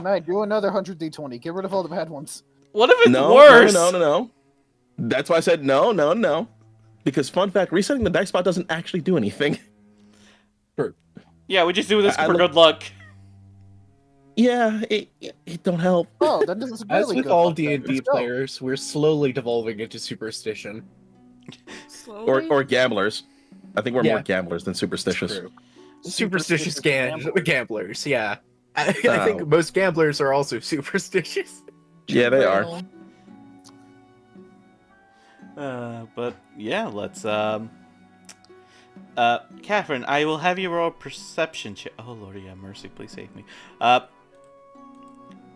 Knight, do another 100d20. Get rid of all the bad ones.
What if it's
No,
worse?
no. That's why I said no. Because fun fact, resetting the dice spot doesn't actually do anything.
Yeah, we just do this for good luck.
Yeah, it don't help.
Oh, that is really
As with
good
all
luck then.
D&D
Let's go.
players, we're slowly devolving into superstition.
Slowly?
Or gamblers. I think we're
Yeah.
more gamblers than superstitious.
True. Superstitious
Superstitious
gamblers, yeah. I think most gamblers are also superstitious.
Yeah, they are.
But yeah, let's Catherine, I will have you roll a perception check. Oh Lord, yeah, mercy, please save me.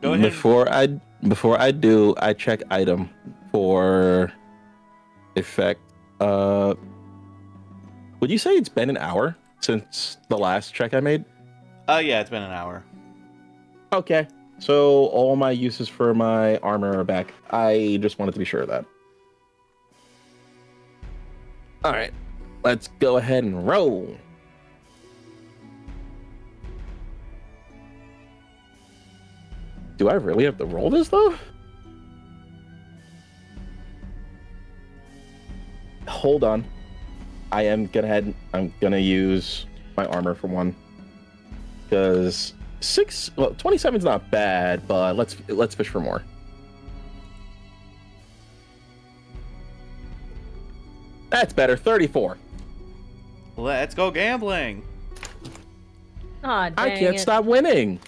Go ahead.
Before I do, I check item for effect. Would you say it's been an hour since the last check I made?
Yeah, it's been an hour.
Okay. So all my uses for my armor are back. I just wanted to be sure of that. All right. Let's go ahead and roll. Do I really have to roll this though? Hold on. I'm gonna use my armor for one. Because 27 is not bad, but let's fish for more. That's better. 34.
Let's go gambling.
Aw, dang
I can't
it.
stop winning.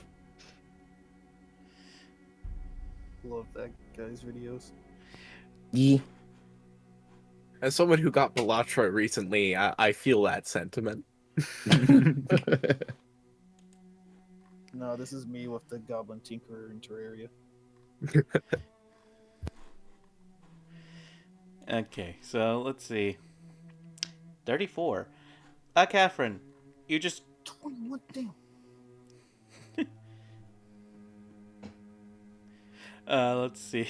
Love that guy's videos.
Yeah.
As someone who got Belatra recently, I feel that sentiment.
No, this is me with the Goblin Tinkerer in Terraria.
Okay, so let's see. 34. Catherine, you just
21 damn.
let's see.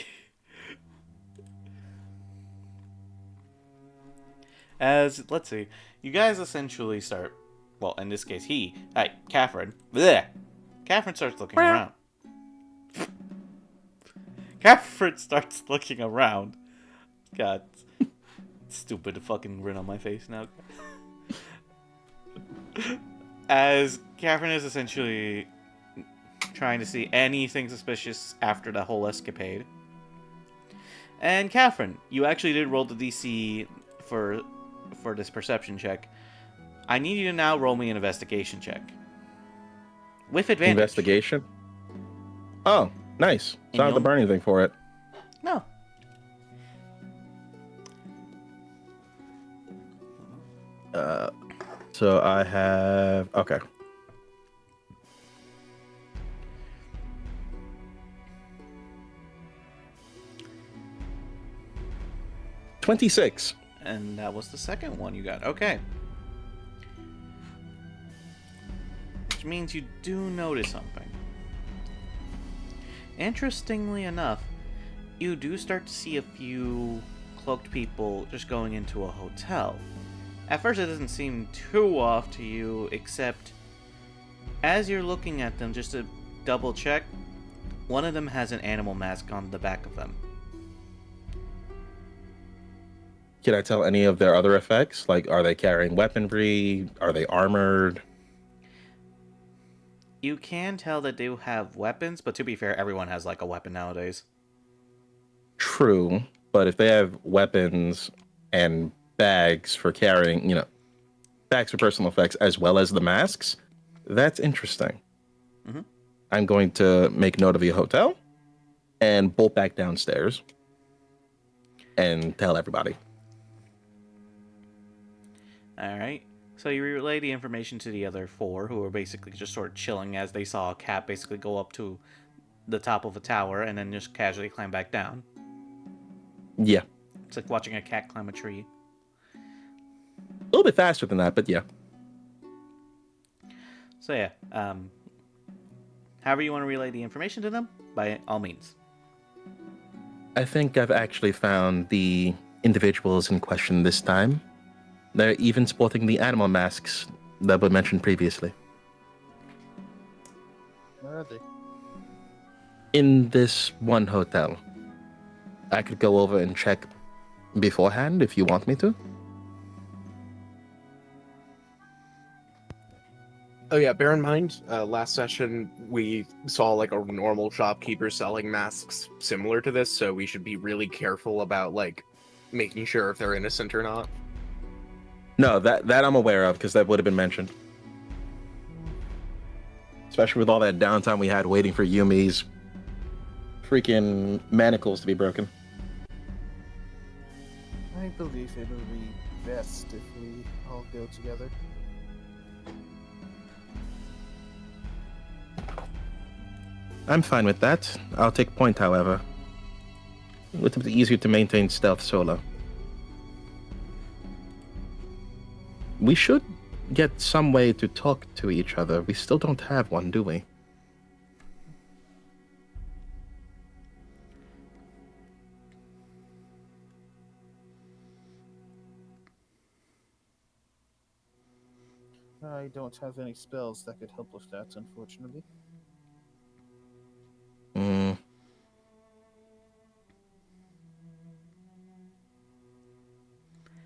Let's see. You guys essentially start, well, in this case, Catherine. Bleh. Catherine starts looking around. Catherine starts looking around. God. Stupid fucking grin on my face now. As Catherine is essentially trying to see anything suspicious after the whole escapade. And Catherine, you actually did roll the DC for this perception check. I need you to now roll me an investigation check. With advantage.
Investigation? Oh, nice.
And
Don't have to
you'll-
burn anything for it.
No.
So I have... Okay. $26.
And that was the second one you got. Okay. Which means you do notice something. Interestingly enough, you do start to see a few cloaked people just going into a hotel. At first it doesn't seem too off to you, except as you're looking at them, just to double check, one of them has an animal mask on the back of them.
Can I tell any of their other effects? Like, are they carrying weaponry? Are they armored?
You can tell that they have weapons, but to be fair, everyone has like a weapon nowadays.
True, but if they have weapons and bags for carrying, bags for personal effects as well as the masks, that's interesting.
Mm-hmm.
I'm going to make note of the hotel and bolt back downstairs and tell everybody.
Alright, so you relay the information to the other four, who are basically just sort of chilling as they saw a cat basically go up to the top of a tower and then just casually climb back down.
Yeah.
It's like watching a cat climb a tree.
A little bit faster than that, but yeah.
So yeah, however you want to relay the information to them, by all means.
I think I've actually found the individuals in question this time. They're even sporting the animal masks that were mentioned previously.
Where are they?
In this one hotel. I could go over and check beforehand if you want me to.
Oh yeah, bear in mind, last session we saw like a normal shopkeeper selling masks similar to this, so we should be really careful about like making sure if they're innocent or not.
No, that I'm aware of because that would have been mentioned. Especially with all that downtime we had waiting for Yumi's freaking manacles to be broken.
I believe it will be best if we all go together.
I'm fine with that. I'll take point, however. A little bit easier to maintain stealth solo. We should get some way to talk to each other. We still don't have one, do we?
I don't have any spells that could help with that, unfortunately.
Hmm.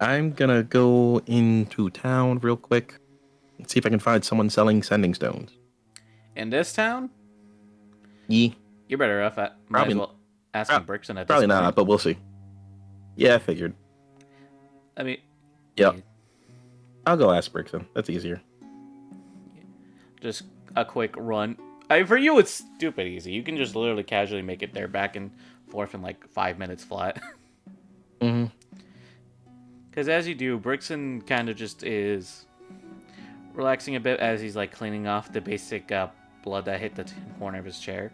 I'm gonna go into town real quick and see if I can find someone selling sending stones.
In this town,
Yee.
you're better off at might
Probably-
as well asking Brixton at this
Probably
point.
not, but we'll see. Yeah, I figured.
I mean,
Yep. I'll go ask Brixton. That's easier.
just a quick run. For you, it's stupid easy. You can just literally casually make it there back and forth in like 5 minutes flat.
Mm-hmm.
Because as you do, Brixton kind of just is relaxing a bit as he's like cleaning off the basic blood that hit the corner of his chair,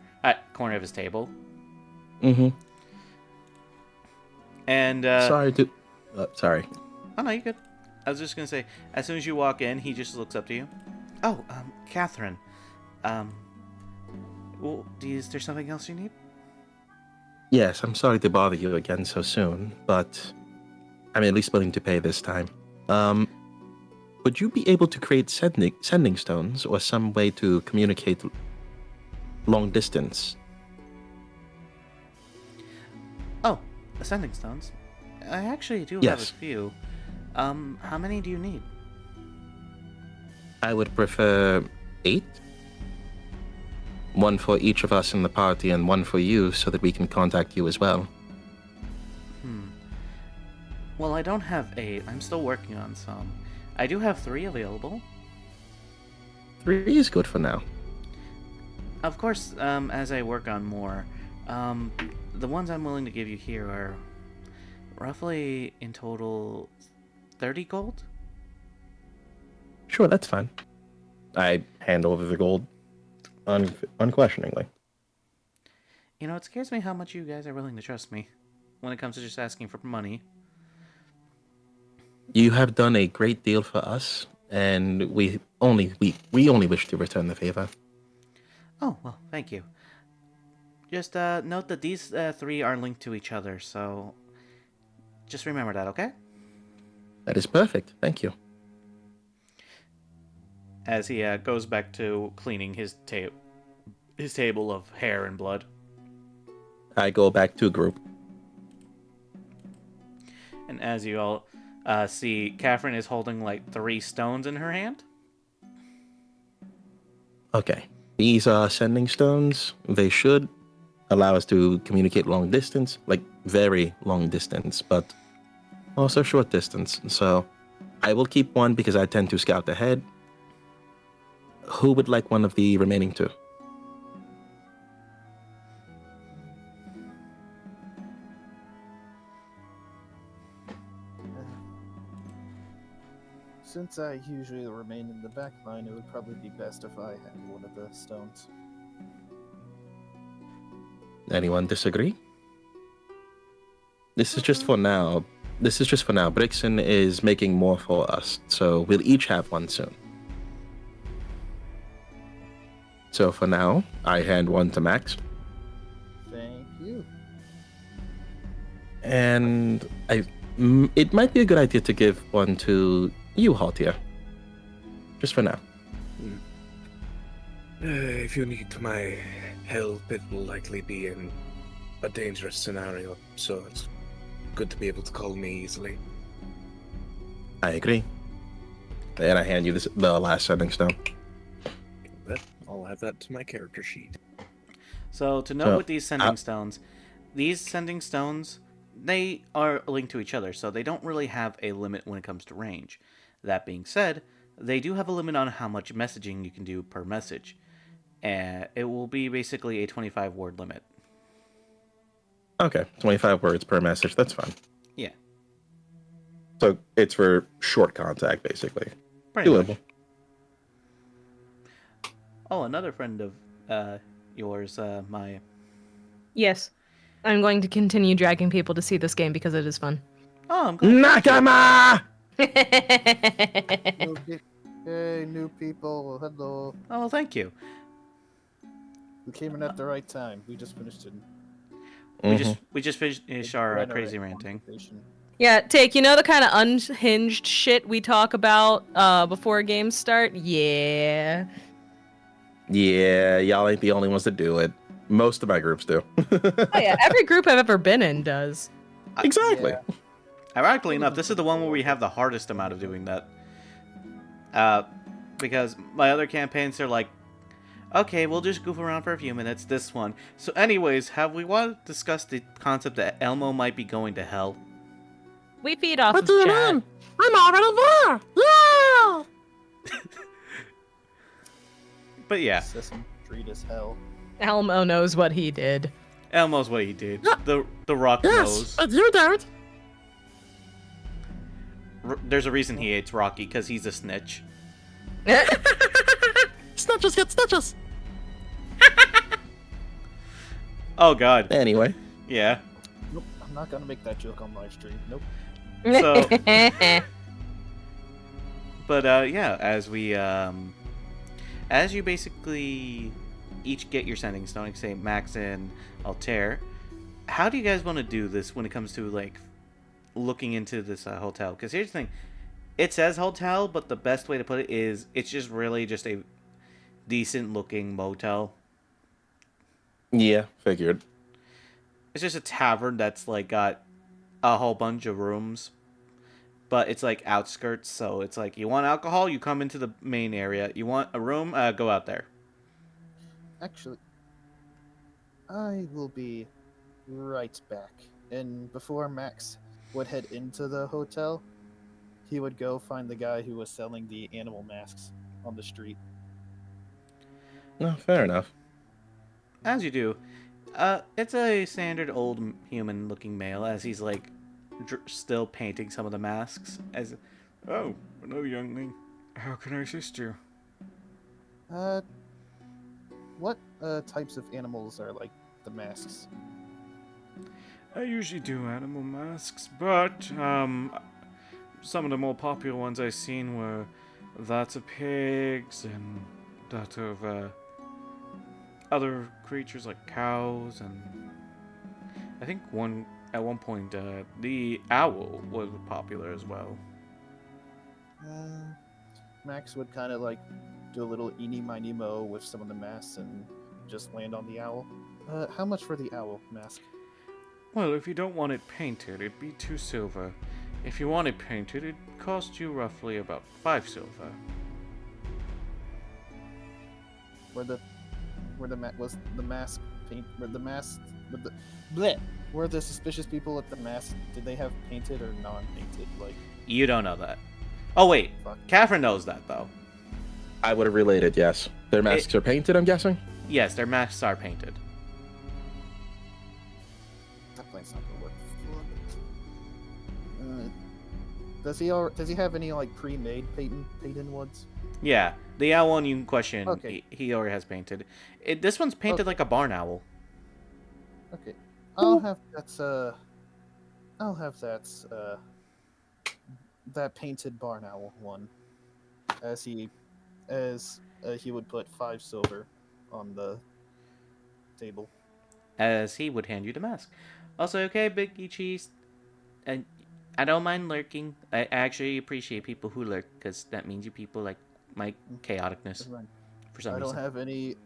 corner of his table.
Mm-hmm.
And
Sorry to... sorry.
oh no, you good. I was just gonna say, as soon as you walk in, he just looks up to you. Oh, Catherine. Well, is there something else you need?
Yes, I'm sorry to bother you again so soon, but I'm at least willing to pay this time. Would you be able to create sending stones or some way to communicate long distance?
Oh, ascending stones. I actually do have
Yes.
a few. How many do you need?
I would prefer 8. One for each of us in the party and one for you so that we can contact you as well.
Well, I don't have 8. I'm still working on some. I do have 3 available.
3 is good for now.
Of course, as I work on more, the ones I'm willing to give you here are roughly in total 30 gold.
Sure, that's fine. I hand over the gold unquestioningly.
You know, it scares me how much you guys are willing to trust me when it comes to just asking for money.
You have done a great deal for us, and we only wish to return the favor.
Oh, well, thank you. Just note that these 3 are linked to each other, so just remember that, okay?
That is perfect. Thank you.
As he goes back to cleaning his table of hair and blood.
I go back to group.
And as you all see, Catherine is holding like 3 stones in her hand.
Okay. These are sending stones. They should allow us to communicate long distance, like very long distance, but also short distance. So I will keep one because I tend to scout ahead. Who would like one of the remaining 2?
Since I usually remain in the back line, it would probably be best if I had one of the stones.
Anyone disagree? This is just for now. This is just for now. Brixton is making more for us, so we'll each have one soon. So for now, I hand one to Max.
Thank you.
And it might be a good idea to give one to you, Haltia. Just for now.
If you need my help, it will likely be in a dangerous scenario, so it's good to be able to call me easily.
I agree. And I hand you the last sending stone.
I'll add that to my character sheet.
So to note with these sending stones, they are linked to each other, so they don't really have a limit when it comes to range. That being said, they do have a limit on how much messaging you can do per message. And it will be basically a 25-word limit.
Okay, 25 words per message. That's fine.
Yeah.
So it's for short contact, basically.
Pretty
Doable.
much. Oh, another friend of yours, Maya.
Yes. I'm going to continue dragging people to see this game because it is fun.
Oh, I'm glad.
Nakama!
Hey, new people. Hello.
Oh, thank you.
We came in at the right time. We just finished it.
We just finished our crazy ranting.
Yeah, Take, you know the kind of unhinged shit we talk about before games start? Yeah.
Yeah, y'all ain't the only ones that do it. Most of my groups do.
Oh yeah, every group I've ever been in does.
Exactly.
Yeah.
Ironically enough, this is the one where we have the hardest amount of doing that. Because my other campaigns are like, okay, we'll just goof around for a few minutes, this one. So anyways, have we want to discuss the concept that Elmo might be going to hell?
We feed off of chat.
I'm already there! Yeah!
But yeah,
Sesame Street as hell.
Elmo knows what he did.
Elmo's what he did. The Rock knows.
You don't.
There's a reason he hates Rocky, because he's a snitch.
Snitches get stitches.
Oh god.
Anyway.
Yeah.
Nope, I'm not gonna make that joke on live stream. Nope.
So, but yeah, as you basically each get your sending stone, like say Max and Altair, how do you guys want to do this when it comes to like looking into this hotel? Because here's the thing, it says hotel, but the best way to put it is it's just really just a decent looking motel.
Yeah, figured.
It's just a tavern that's like got a whole bunch of rooms, but it's like outskirts, so it's like you want alcohol, you come into the main area. You want a room, go out there.
Actually, I will be right back. And before Max would head into the hotel, he would go find the guy who was selling the animal masks on the street.
No, fair enough.
As you do. It's a standard old human-looking male, as he's like still painting some of the masks. As, oh, hello, youngling. How can I assist you?
What types of animals are like the masks?
I usually do animal masks, but some of the more popular ones I've seen were that of pigs and that of other creatures like cows, and I think at one point the owl was popular as well.
Max would kind of like do a little eeny miny mo with some of the masks and just land on the owl. How much for the owl mask?
Well, if you don't want it painted, it'd be 2 silver. If you want it painted, it'd cost you roughly about 5 silver.
Was the mask paint? Were the suspicious people at the mask? Did they have painted or non-painted? Like,
You don't know that. Oh wait,
fuck.
Catherine knows that though.
I would have related, yes. Their masks are painted, I'm guessing?
Yes, their masks are painted.
That plan's not gonna work. Does he have any like pre-made painted ones?
Yeah, the owl one you can question,
Okay.
he already has painted. This one's painted like a barn owl.
Okay, I'll have that's I'll have that that painted barn owl one. As he would put 5 silver on the table.
As he would hand you the mask. Also, okay, Biggie Cheese. And I don't mind lurking. I actually appreciate people who lurk because that means you people like my chaoticness for some reason.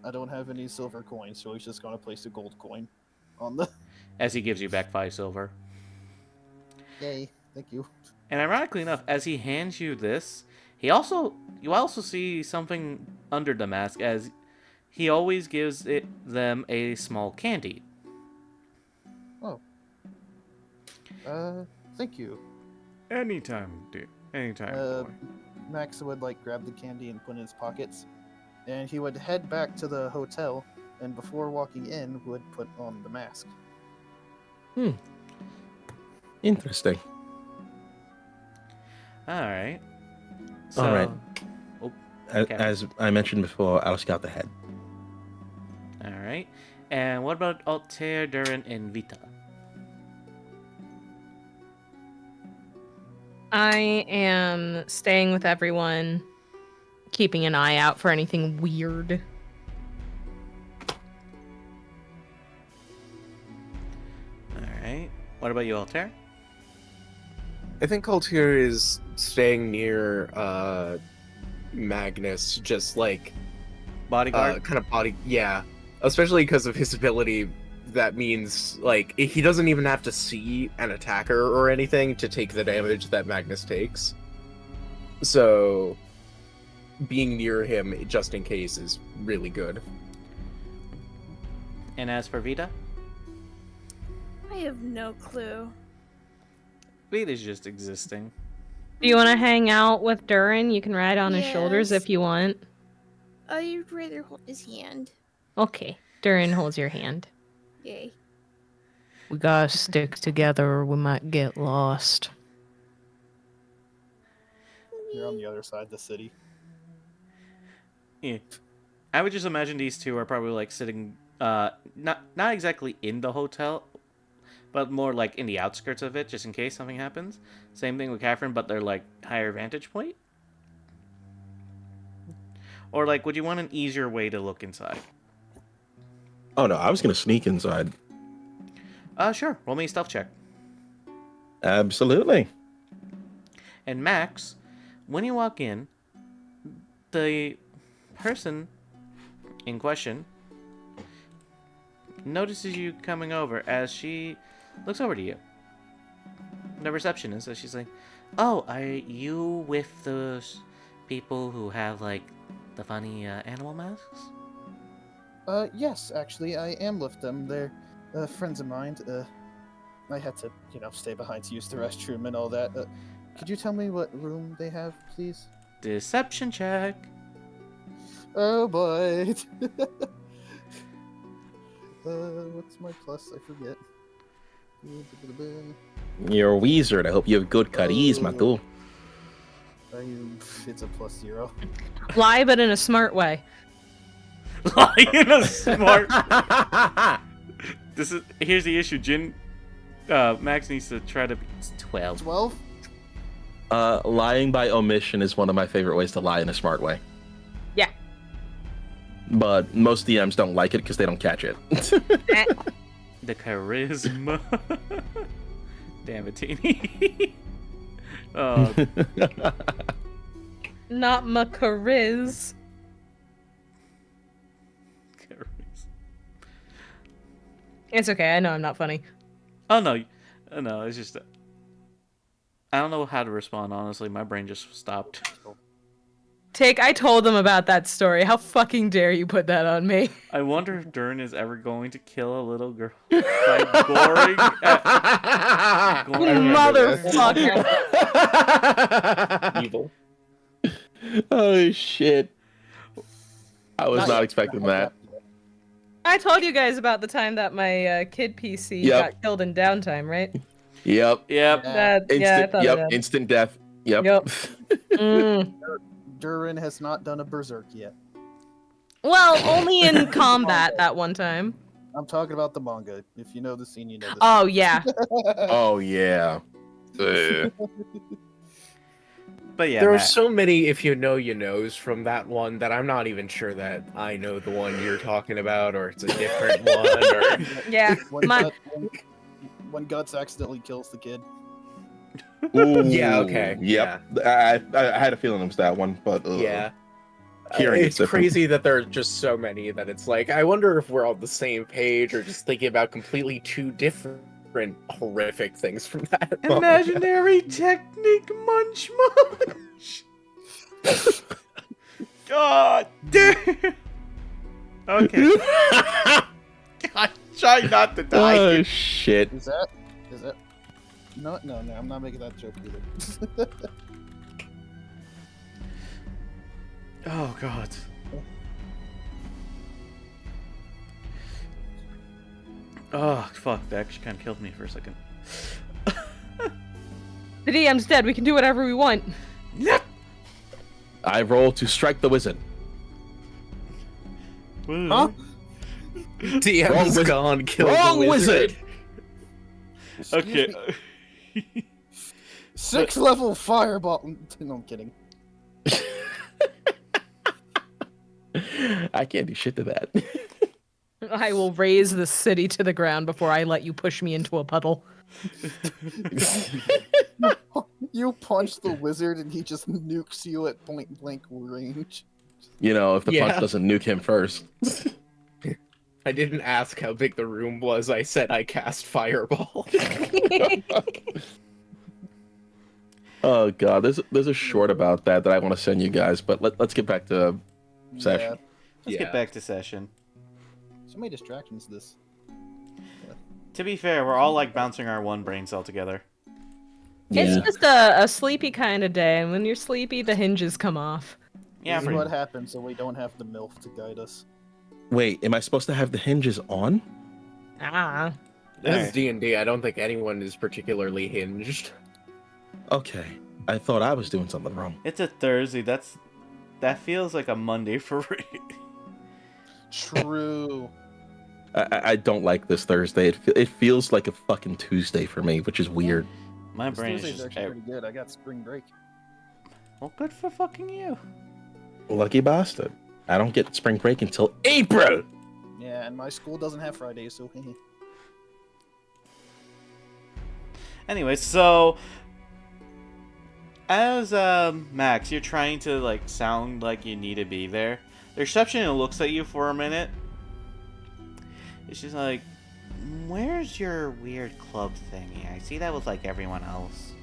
I don't have any silver coins, so he's just gonna place a gold coin on the.
As he gives you back 5 silver.
Yay! Thank you.
And ironically enough, as he hands you this, you also see something under the mask, as he always gives them a small candy.
Oh. Thank you.
Anytime, dude. Anytime. Boy.
Max would grab the candy and put it in his pockets, and he would head back to the hotel. And before walking in, would put on the mask.
Interesting.
All right.
All right.
Oh,
as I mentioned before, I'll scout the head.
All right. And what about Altair, Durin, and Vita?
I am staying with everyone, keeping an eye out for anything weird.
All right. What about you, Altair?
I think Altair is staying near Magnus, just
Bodyguard?
yeah. Especially because of his ability, that means, he doesn't even have to see an attacker or anything to take the damage that Magnus takes. So, being near him, just in case, is really good.
And as for Vita?
I have no clue.
Vita's just existing.
Do you want to hang out with Durin? You can ride on his shoulders
Yes.
if you want.
I'd rather hold his hand.
Okay, Durin holds your hand.
Yay.
We gotta stick together or we might get lost.
You're on the other side of the city.
Yeah. I would just imagine these two are probably sitting not exactly in the hotel, but more in the outskirts of it, just in case something happens. Same thing with Catherine, but they're higher vantage point. Or would you want an easier way to look inside?
Oh no, I was gonna sneak inside.
Sure. Roll me a stealth check.
Absolutely.
And Max, when you walk in, the person in question notices you coming over as she looks over to you. The receptionist, so she's like, "Oh, are you with those people who have the funny animal masks?"
Yes, actually, I am with them. They're friends of mine. I had to, stay behind to use the restroom and all that. Could you tell me what room they have, please?
Deception check.
Oh boy. What's my plus? I forget.
You're a wizard. I hope you have good charisma, too.
It's a +0.
Lie, but in a smart way.
Lie in a smart. Here's the issue. Max needs to try to be 12.
12?
Lying by omission is one of my favorite ways to lie in a smart way.
Yeah.
But most DMs don't like it because they don't catch it.
The charisma. Damn it, Teeny. Oh.
Not my chariz. It's okay. I know I'm not funny.
Oh no, it's just I don't know how to respond. Honestly, my brain just stopped.
I told them about that story. How fucking dare you put that on me?
I wonder if Dern is ever going to kill a little girl by goring at...
Motherfucker.
Evil.
Oh shit. I was not expecting that.
I told you guys about the time that my kid PC got killed in downtime, right?
Yep.
Instant
death. Yep.
Durin has not done a berserk yet.
Well, only in combat that one time.
I'm talking about the manga. If you know the scene, you know the
Oh yeah.
Oh yeah. Ugh.
But yeah,
There are
Matt.
so many if you know you knows from that one that I'm not even sure that I know the one you're talking about or it's a different one or
Yeah.
When Guts accidentally kills the kid.
Ooh,
Yeah, okay,
Yep. I had a feeling it was that one, but
yeah.
hearing
It's
different.
crazy that there are just so many that it's like I wonder if we're on the same page or just thinking about completely two different horrific things from that.
Imaginary technique munch munch. God damn. Okay. God, try not to die.
Oh shit.
Is that? No, I'm not making that joke either.
Oh god. Oh fuck, that actually kind of killed me for a second.
The DM's dead. We can do whatever we want.
Yep.
I roll to strike the wizard.
Huh?
DM's
Wrong wiz-
gone, killed
Wrong
the wizard.
Okay.
Me. 6th level fireball. No, I'm kidding.
I can't do shit to that.
I will raise the city to the ground before I let you push me into a puddle.
You punch the wizard and he just nukes you at point blank range.
You know, if the
Yeah.
punch doesn't nuke him first.
I didn't ask how big the room was. I said I cast fireball.
Oh god, there's a short about that I want to send you guys, but let's get back to session.
Let's get back to session.
So many distractions this.
To be fair, we're all like bouncing our one brain cell together.
It's
Yeah.
just a sleepy kind of day, and when you're sleepy, the hinges come off.
Yeah,
This is
pretty
what happens so we don't have the MILF to guide us.
Wait, am I supposed to have the hinges on?
Ah.
This
Alright.
is D&D. I don't think anyone is particularly hinged.
Okay. I thought I was doing something wrong.
It's a Thursday. That feels like a Monday for me.
True.
I don't like this Thursday. It feels like a fucking Tuesday for me, which is weird.
My
This
brain is
Thursday's
just
actually pretty good. I got spring break.
well, good for fucking you.
Lucky bastard. I don't get spring break until April.
Yeah, and my school doesn't have Fridays, so
Anyway, so as Max, you're trying to like sound like you need to be there. The reception looks at you for a minute. It's just like, where's your weird club thingy? I see that with like everyone else.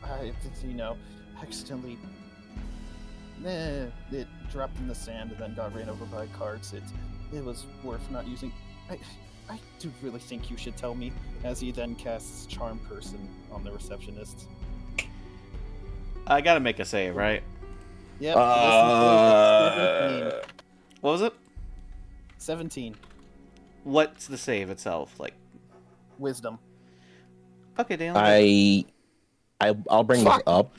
I, accidentally, it dropped in the sand and then got ran over by carts. It was worth not using. I do really think you should tell me, as he then casts Charm Person on the receptionist.
I gotta make a save, right?
Yep. 17.
What was it?
17.
What's the save itself? Like,
Wisdom.
okay, Dale.
I'll bring this up.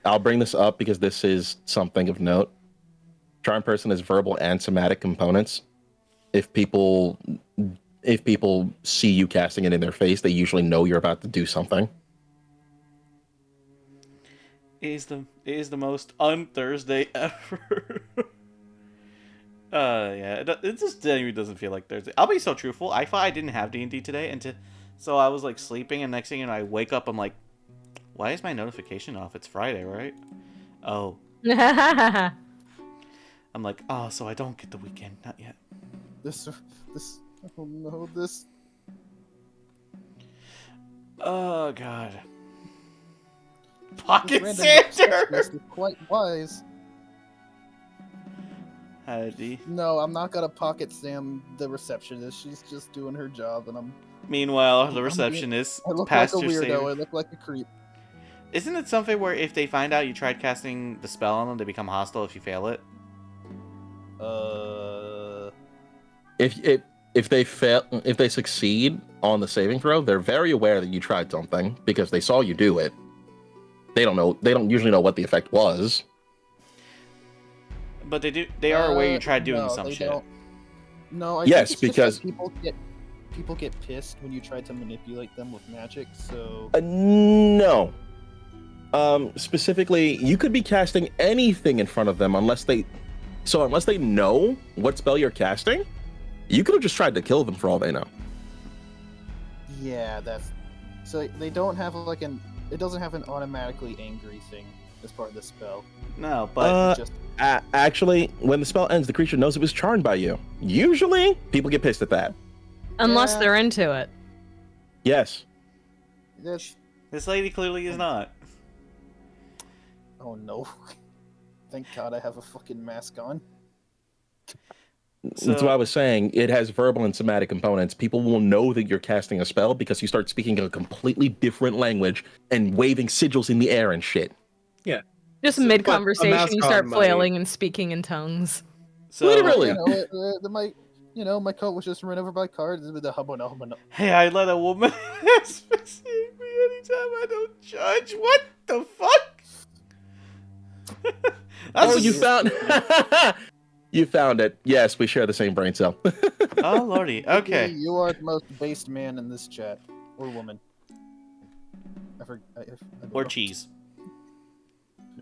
I'll bring this up because this is something of note. Charm Person has verbal and somatic components. If people see you casting it in their face, they usually know you're about to do something.
It is the most un-Thursday ever. Yeah, it just genuinely doesn't feel like Thursday. I'll be so truthful. I thought I didn't have D&D today, so I was like sleeping, and next thing you know, I wake up. I'm like, why is my notification off? It's Friday, right? Oh, I'm like, oh, so I don't get the weekend, not yet.
Oh no, this.
Oh god. Pocket
Random
Santa.
receptionist is quite wise.
Howdy.
No, I'm not gonna pocket Sam, the receptionist. She's just doing her job, and
Meanwhile, the
I'm
receptionist
I look
passed
like a
your
weirdo.
save.
I look like a creep.
Isn't it something where if they find out you tried casting the spell on them, they become hostile if you fail it?
If they succeed on the saving throw, they're very aware that you tried something because they saw you do it. They don't usually know what the effect was.
But they are aware you tried doing
no,
some
they
shit.
don't. No, I
Yes,
think it's just
because-
that people get pissed when you try to manipulate them with magic. So
No. Specifically, you could be casting anything in front of them unless they know what spell you're casting. You could have just tried to kill them for all they know.
yeah, that's so they don't have like it doesn't have an automatically angry thing as part of the spell.
No, but
It's just
Actually, when the spell ends, the creature knows it was charmed by you. Usually, people get pissed at that.
Unless
Yeah.
they're into it.
Yes.
that's
this lady clearly is not.
oh no. Thank God I have a fucking mask on.
That's what I was saying. It has verbal and somatic components. People will know that you're casting a spell because you start speaking a completely different language and waving sigils in the air and shit.
Just
So-
mid
but a
conversation,
mask
you start
on might-
flailing and speaking in tongues.
So,
Literally.
My coat was just run over by cars with the hubba no.
hey, I let a woman asphyxiate me anytime I don't judge. What the fuck? That's
Oh,
a-
you found you found it. Yes, we share the same brain cell.
Oh lordy. Okay.
You are the most based man in this chat, or woman. I don't
Or
know.
cheese.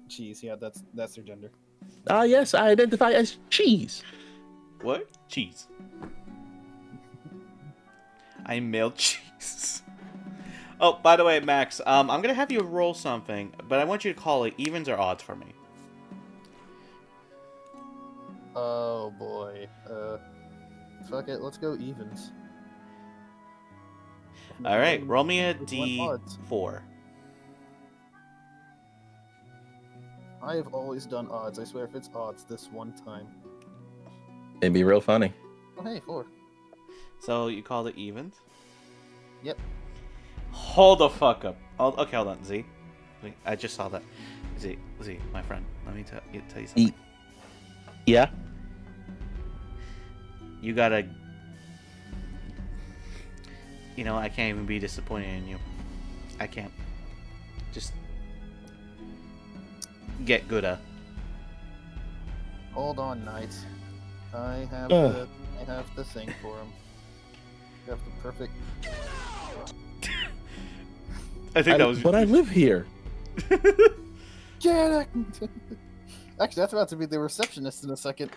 Cheese, yeah, that's their gender.
Yes, I identify as cheese.
What? Cheese. I'm male cheese. Oh, by the way, Max, I'm gonna have you roll something, but I want you to call it evens or odds for me.
Oh boy. Fuck it, let's go evens.
All right, roll me a
Which one odds?
D4.
I have always done odds. I swear, if it's odds this one time.
It'd be real funny.
Oh hey, 4.
So you called it evens?
Yep.
Hold the fuck up. Okay, hold on, Z. Wait, I just saw that. Z, my friend. Let me tell you something.
Yeah.
You gotta. You know, I can't even be disappointed in you. I can't. Just get gooder.
Hold on, knights. I have
Ugh.
the thing for him. You have the perfect.
I think that was.
But I live here.
Get it! Actually, that's about to be the receptionist in a second.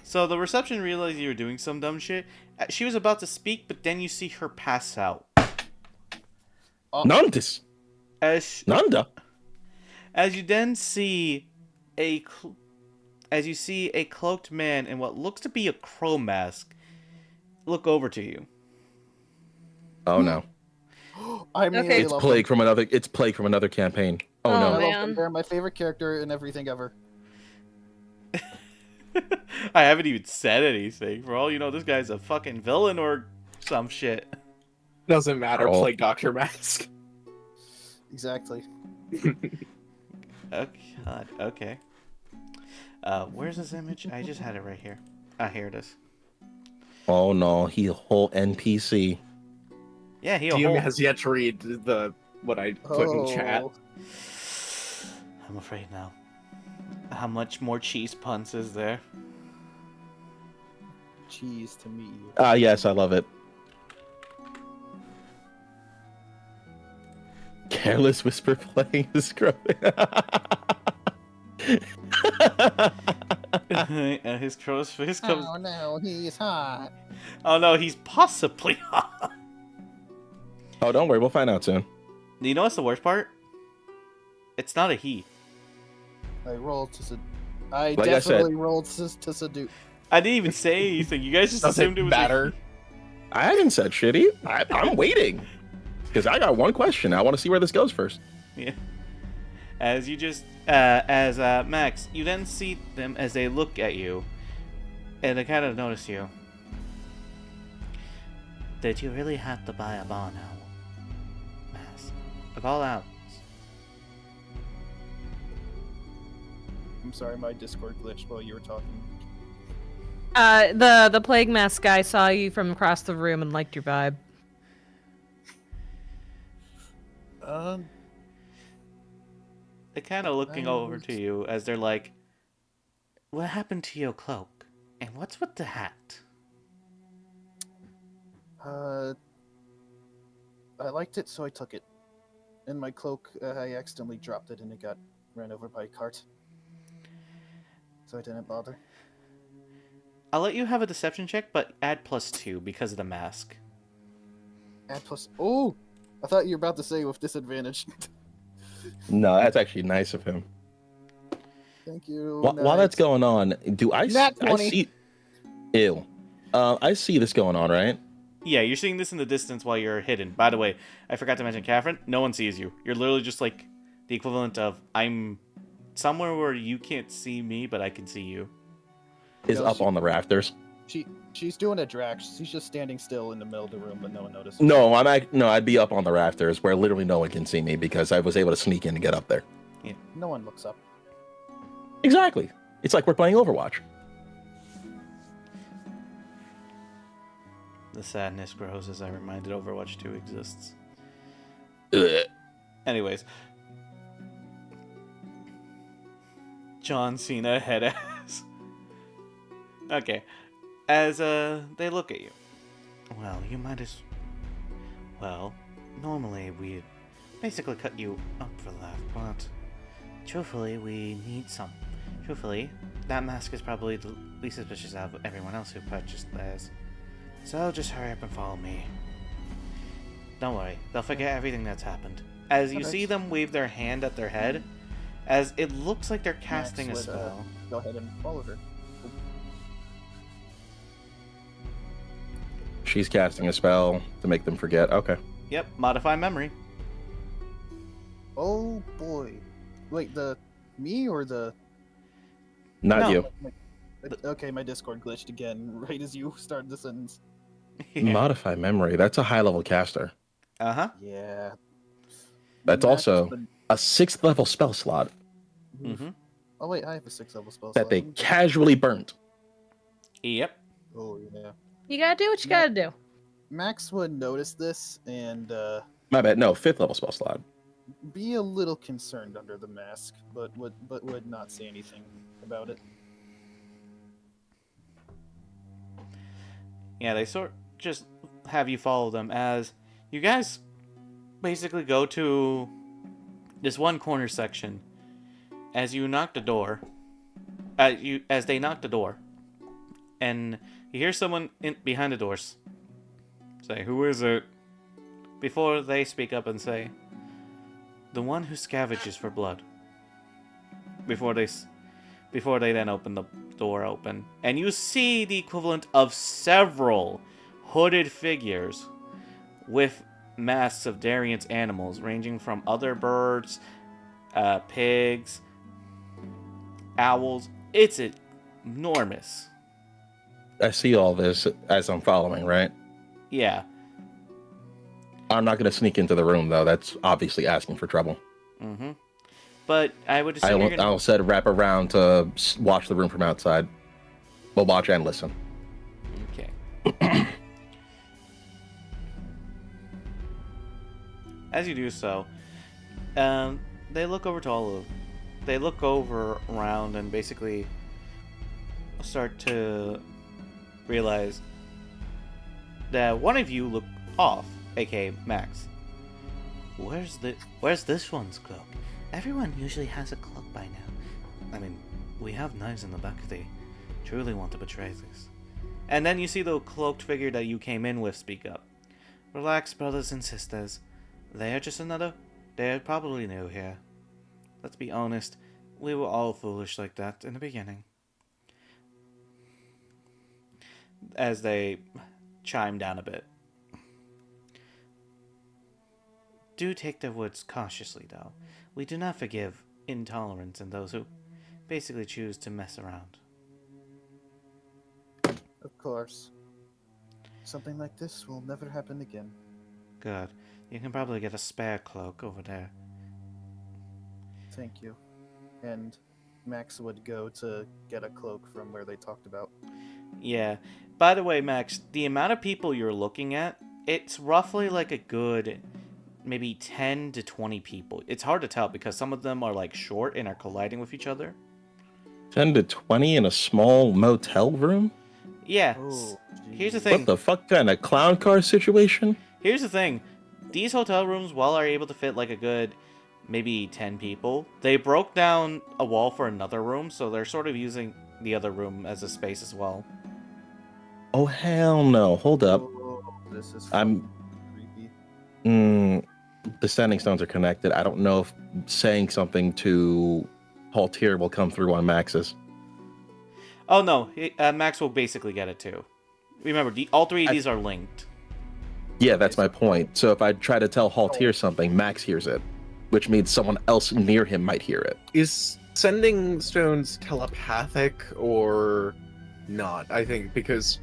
So the reception realized you were doing some dumb shit. She was about to speak, but then you see her pass out.
Nandis. Nanda.
As you then see as you see a cloaked man in what looks to be a crow mask look over to you.
Oh no.
I mean,
Okay.
I
It's
love
plague from another campaign. Oh,
Oh,
no.
I love
man.
them. They're my favorite character in everything ever.
I haven't even said anything. For all you know, this guy's a fucking villain or some shit.
Doesn't matter.
Oh.
Play Dr. Mask.
Exactly.
Oh god, okay. Where's this image? I just had it right here. Ah, here it is.
Oh no, he a whole NPC.
Yeah, he a
DM
whole...
has yet to read what I put in chat.
Oh,
I'm afraid now. How much more cheese puns is there?
cheese to meet you.
Yes, I love it. Careless whisper playing the scrub.
His crow's face comes...
Oh no, he's hot.
Oh no, he's possibly hot.
Oh, don't worry, we'll find out soon.
You know what's the worst part? It's not a he.
I rolled to I
Like I said-
definitely rolled to seduce.
I didn't even say anything. You guys just assumed it was
matter.
a
I haven't said shitty. I'm waiting. Because I got one question. I want to see where this goes first.
he. Yeah. As you just... Max, you then see them as they look at you. And they kind of notice you. Did you really have to buy a barn owl mask? Of all owls.
I'm sorry, my Discord glitched while you were talking.
The plague mask guy saw you from across the room and liked your vibe.
They're kind of looking over to you as they're like, what happened to your cloak? And what's with the hat?
I liked it, so I took it. And my cloak, I accidentally dropped it and it got ran over by a cart. So I didn't bother.
I'll let you have a deception check, but add +2 because of the mask.
Add plus. Oh! I thought you were about to say with disadvantage.
No, that's actually nice of him.
Thank you.
While that's going on, do I
Nat
I
20.
see? Ew. I see this going on, right?
Yeah, you're seeing this in the distance while you're hidden. By the way, I forgot to mention, Catherine, no one sees you. You're literally just like the equivalent of I'm somewhere where you can't see me, but I can see you.
Is up on the rafters.
She's doing a Drax. She's just standing still in the middle of the room, but no one notices.
No, I'd be up on the rafters where literally no one can see me because I was able to sneak in and get up there.
Yeah.
No one looks up.
Exactly. It's like we're playing Overwatch.
The sadness grows as I reminded Overwatch 2 exists.
Ugh.
Anyways. John Cena head ass. Okay. As they look at you. Well, you might as well. Normally we'd basically cut you up for that, but truthfully we need some. Truthfully, that mask is probably the least suspicious out of everyone else who purchased theirs. So just hurry up and follow me. Don't worry, they'll forget everything that's happened. As you see them wave their hand at their head, as it looks like they're casting a spell.
Go ahead and follow her.
She's casting a spell to make them forget. Okay.
Yep, modify memory.
Oh boy. Wait, me or the...
Not
No.
you.
Okay, my Discord glitched again right as you started the sentence.
Yeah.
Modify memory. That's a high level caster.
Uh-huh.
Yeah.
That's
Max
also
been-
a 6th level spell slot
Mm-hmm.
Oh wait, I have a 6th level spell
that
slot.
they casually burnt.
Yep.
Oh yeah.
You gotta do what you gotta do.
Max would notice this and
My bad. No, 5th level spell slot.
be a little concerned under the mask, but would not say anything about it.
Yeah, they just have you follow them as you guys basically go to this one corner section. As you knock the door, as they knock the door, and you hear someone behind the doors say, "Who is it?" Before they speak up and say, "The one who scavenges for blood." Before they then open the door open, and you see the equivalent of several hooded figures with masks of Darian's animals, ranging from other birds, pigs, owls. It's enormous.
I see all this as I'm following, right?
Yeah.
I'm not going to sneak into the room, though. That's obviously asking for trouble.
Mm-hmm. But I would assume you're gonna...
I'll set wrap around to watch the room from outside. We'll watch and listen.
Okay. As you do so, they look over to all of... They look over around and basically start to realize that one of you look off, aka Max. Where's this one's cloak? Everyone usually has a cloak by now. I mean, we have knives in the back if they truly want to betray this. And then you see the cloaked figure that you came in with speak up. Relax, brothers and sisters. They're probably new here. Let's be honest, we were all foolish like that in the beginning. As they chime down a bit. Do take their words cautiously, though. We do not forgive intolerance in those who basically choose to mess around.
Of course. Something like this will never happen again.
Good. You can probably get a spare cloak over there.
Thank you. And Max would go to get a cloak from where they talked about.
Yeah. By the way, Max, the amount of people you're looking at, it's roughly like a good maybe 10 to 20 people. It's hard to tell because some of them are like short and are colliding with each other.
10 to 20 in a small motel room?
Yeah.
Oh,
Here's the
geez.
thing.
What the fuck kind of clown car situation?
Here's the thing. These hotel rooms, while are able to fit like a good maybe 10 people, they broke down a wall for another room, so they're sort of using the other room as a space as well.
Oh hell no! Hold up.
Oh, this is
I'm-
fucking creepy.
The standing stones are connected. I don't know if saying something to Haltier will come through on Max's.
Oh no, Max will basically get it too. Remember, all three of these are linked.
Yeah, that's my point. So if I try to tell Haltier something, Max hears it, which means someone else near him might hear it.
Is sending stones telepathic or not? I think because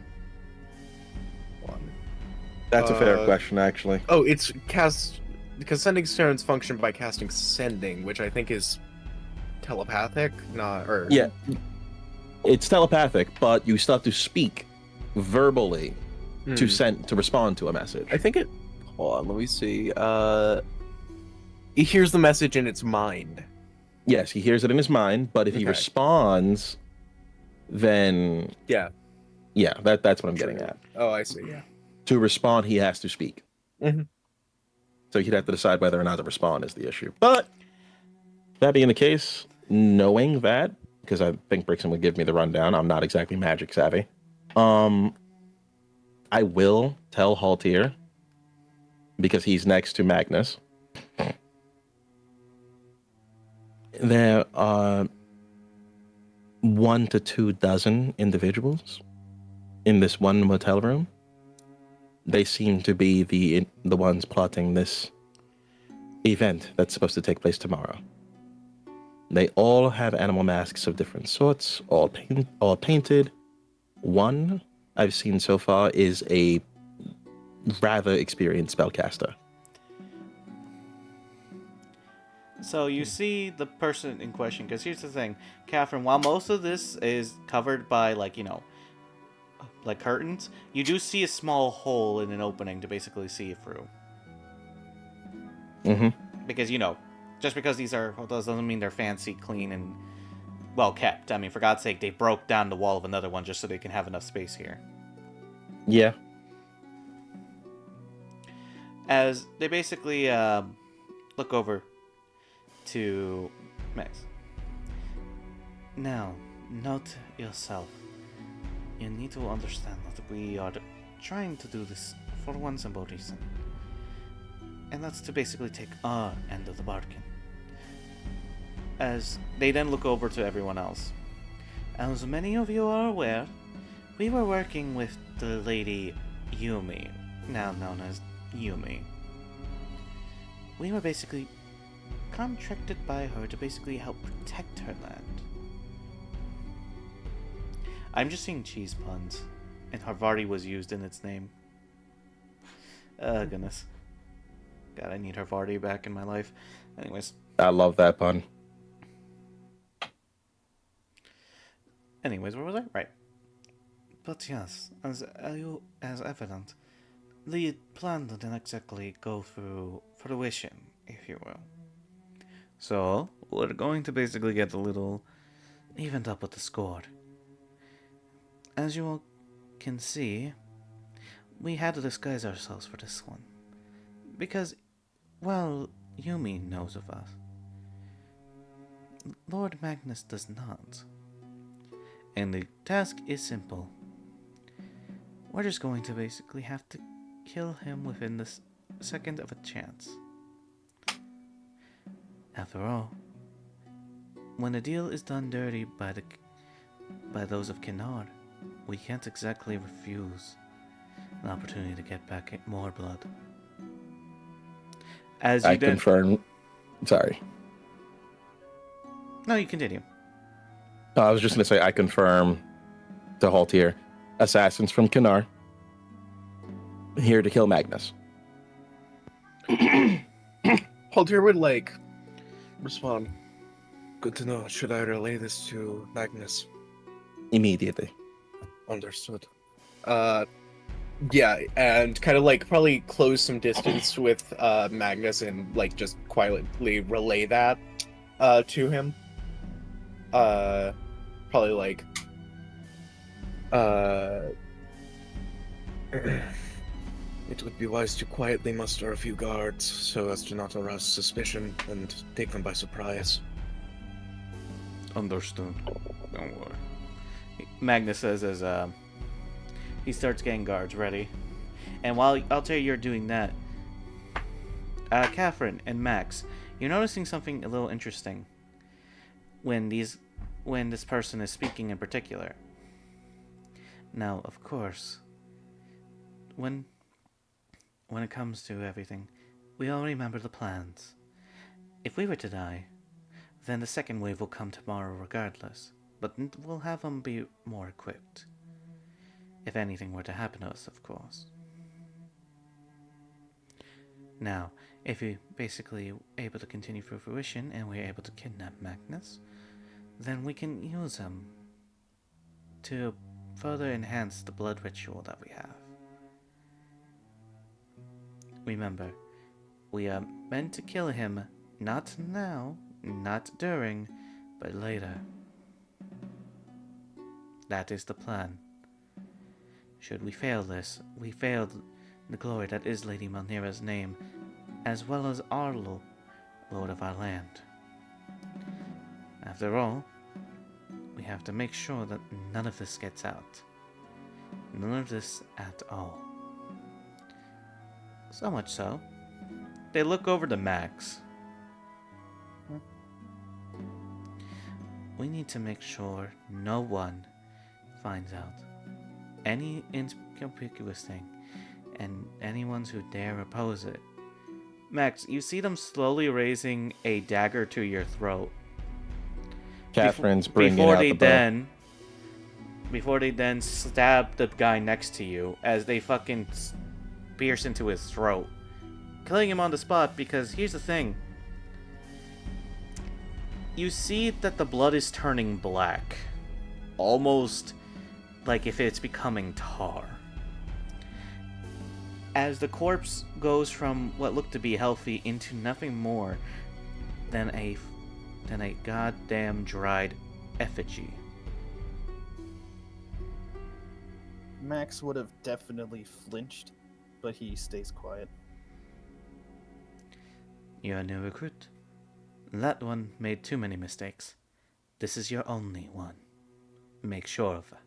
That's a fair question, actually.
oh, it's cast because sending stones function by casting sending, which I think is telepathic, not or
Yeah, it's telepathic, but you still have to speak verbally to respond to a message.
I think it. Hold on, let me see. He hears the message in its mind.
Yes, he hears it in his mind, but if he
Okay.
responds, then
Yeah.
that's what I'm getting at.
Oh, I see. Yeah.
To respond, he has to speak.
Mhm.
So he'd have to decide whether or not to respond is the issue. But that being the case, knowing that, because I think Brixton would give me the rundown, I'm not exactly magic savvy. I will tell Haltier because he's next to Magnus. There are 1 to 2 dozen individuals in this one motel room. They seem to be the ones plotting this event that's supposed to take place tomorrow. They all have animal masks of different sorts, all painted. One I've seen so far is a rather experienced spellcaster.
So you see the person in question, because here's the thing, Catherine, while most of this is covered by, like, you know, like curtains, you do see a small hole in an opening to basically see it through.
Mm-hmm.
Because, you know, just because these are hotels doesn't mean they're fancy, clean, and well kept. I mean, for God's sake, they broke down the wall of another one just so they can have enough space here.
Yeah.
As they basically look over to Max. Now, note yourself. You need to understand that we are trying to do this for one simple reason. And that's to basically take our end of the bargain. As they then look over to everyone else. As many of you are aware, we were working with the lady Yumi, now known as Yumi. We were basically contracted by her to basically help protect her land. I'm just seeing cheese puns, and Harvardi was used in its name. Goodness. God, I need Harvardi back in my life. Anyways.
I love that pun.
Anyways, where was I? Right. But yes, as evident, the plan didn't exactly go through fruition, if you will. So, we're going to basically get a little evened up with the score. As you all can see, we had to disguise ourselves for this one. Because, well, Yumi knows of us. Lord Magnus does not. And the task is simple. We're just going to basically have to kill him within the second of a chance. After all, when a deal is done dirty by those of Kinar, we can't exactly refuse an opportunity to get back more blood. As you
I confirm. Sorry.
No, you continue.
I was just going to say I confirm to Haltier. Assassins from Kinar. Here to kill Magnus.
Haltier would respond.
Good to know. Should I relay this to Magnus?
Immediately.
Understood.
Yeah, and kind of probably close some distance with Magnus and just quietly relay that to him. probably like,
It would be wise to quietly muster a few guards so as to not arouse suspicion and take them by surprise.
Understood. Don't worry. Magnus says as he starts getting guards ready. And while Altair, you're doing that, Catherine and Max, you're noticing something a little interesting when this person is speaking in particular. Now, of course, when it comes to everything, we all remember the plans. If we were to die, then the second wave will come tomorrow regardless, but we'll have them be more equipped. If anything were to happen to us, of course. Now, if we basically able to continue through fruition and we're able to kidnap Magnus, then we can use him to further enhance the blood ritual that we have. Remember, we are meant to kill him not now, not during, but later. That is the plan. Should we fail this, we failed the glory that is Lady Malnira's name, as well as Arlo, Lord of our land. After all, we have to make sure that none of this gets out. None of this at all. So much so, they look over to Max. We need to make sure no one finds out any inconspicuous thing, and anyone who dare oppose it. Max, you see them slowly raising a dagger to your throat.
Catherine's bringing out the bow.
Before they then stab the guy next to you as they fucking pierce into his throat, killing him on the spot. Because here's the thing. You see that the blood is turning black. Almost like if it's becoming tar. As the corpse goes from what looked to be healthy into nothing more than a goddamn dried effigy.
Max would have definitely flinched, but he stays quiet.
You're a new recruit. That one made too many mistakes. This is your only one. Make sure of that.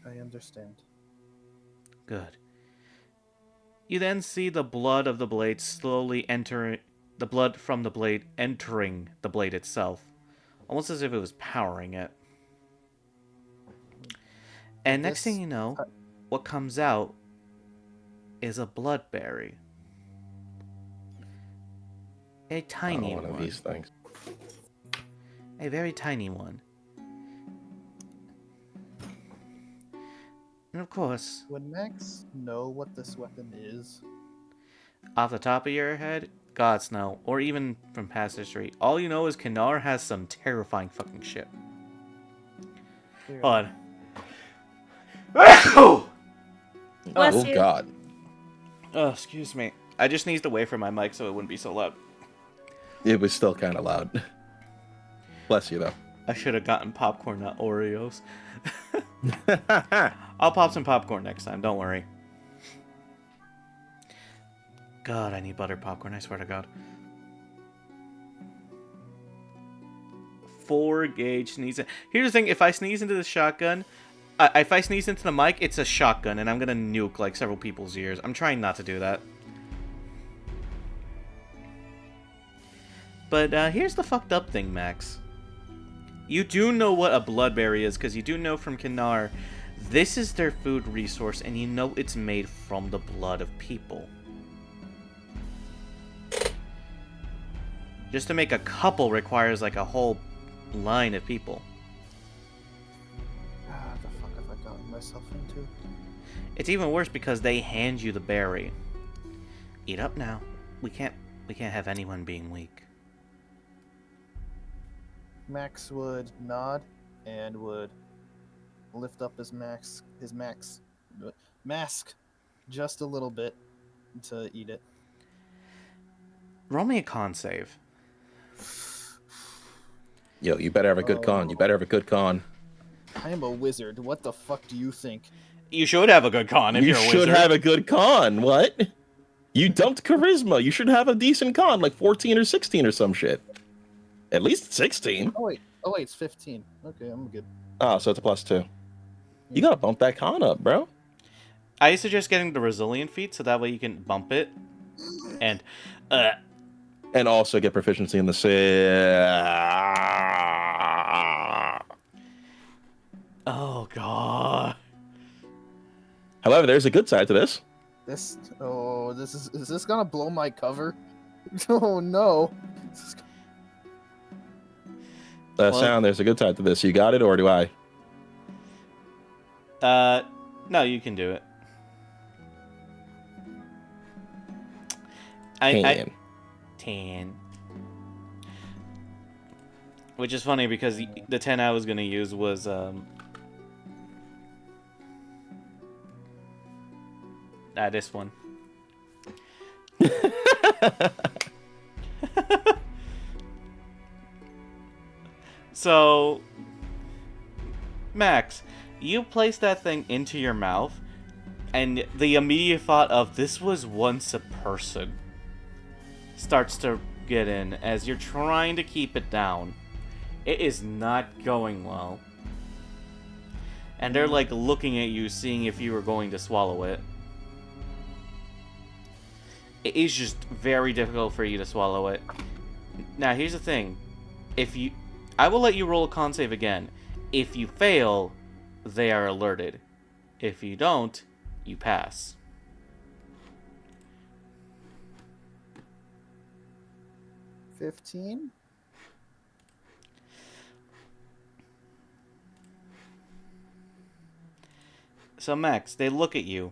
I understand.
Good. You then see the blood of the blade slowly entering, the blood from the blade entering the blade itself, almost as if it was powering it. And next thing you know, what comes out is a bloodberry. A tiny one.
Of these things.
A very tiny one. And of course,
Would Max know what this weapon is?
off the top of your head, gods know, or even from past history, all you know is Kinar has some terrifying fucking shit. Hold on.
Bless you.
God.
Oh, excuse me. I just sneezed away from my mic so it wouldn't be so loud.
It was still kind of loud. Bless you, though.
I should have gotten popcorn, not Oreos. I'll pop some popcorn next time, don't worry. God, I need butter popcorn, I swear to God. 4-gauge sneezing. Here's the thing, if I sneeze into the shotgun, if I sneeze into the mic, it's a shotgun, and I'm gonna nuke, like, several people's ears. I'm trying not to do that. But here's the fucked up thing, Max. You do know what a bloodberry is, because you do know from Kinar, this is their food resource, and you know it's made from the blood of people. Just to make a couple requires like a whole line of people.
The fuck have I gotten myself into?
It's even worse because they hand you the berry. Eat up now. We can't have anyone being weak.
Max would nod and would lift up his mask just a little bit to eat it.
Roll me a con save.
Yo, you better have a good con. You better have a good con.
I am a wizard. What the fuck do you think?
You should have a good con if
You
you're a
should
wizard.
have a good con. What? You dumped charisma. You should have a decent con, like 14 or 16 or some shit. At least 16.
Oh wait, it's 15. Okay, I'm good.
Oh, so it's a +2. You gotta bump that con up, bro.
I suggest getting the resilient feat so that way you can bump it. And
also get proficiency in the
oh god.
However, there's a good side to this.
Is this gonna blow my cover? Oh no.
Sound, there's a good side to this. You got it, or do I?
No, you can do it. Tan. Which is funny because the 10 I was gonna use was this one. So, Max, you place that thing into your mouth, and the immediate thought of this was once a person starts to get in as you're trying to keep it down. It is not going well. And they're like looking at you, seeing if you were going to swallow it. It is just very difficult for you to swallow it. Now, here's the thing. I will let you roll a con save again. If you fail, they are alerted. If you don't, you pass.
$15?
So, Max, they look at you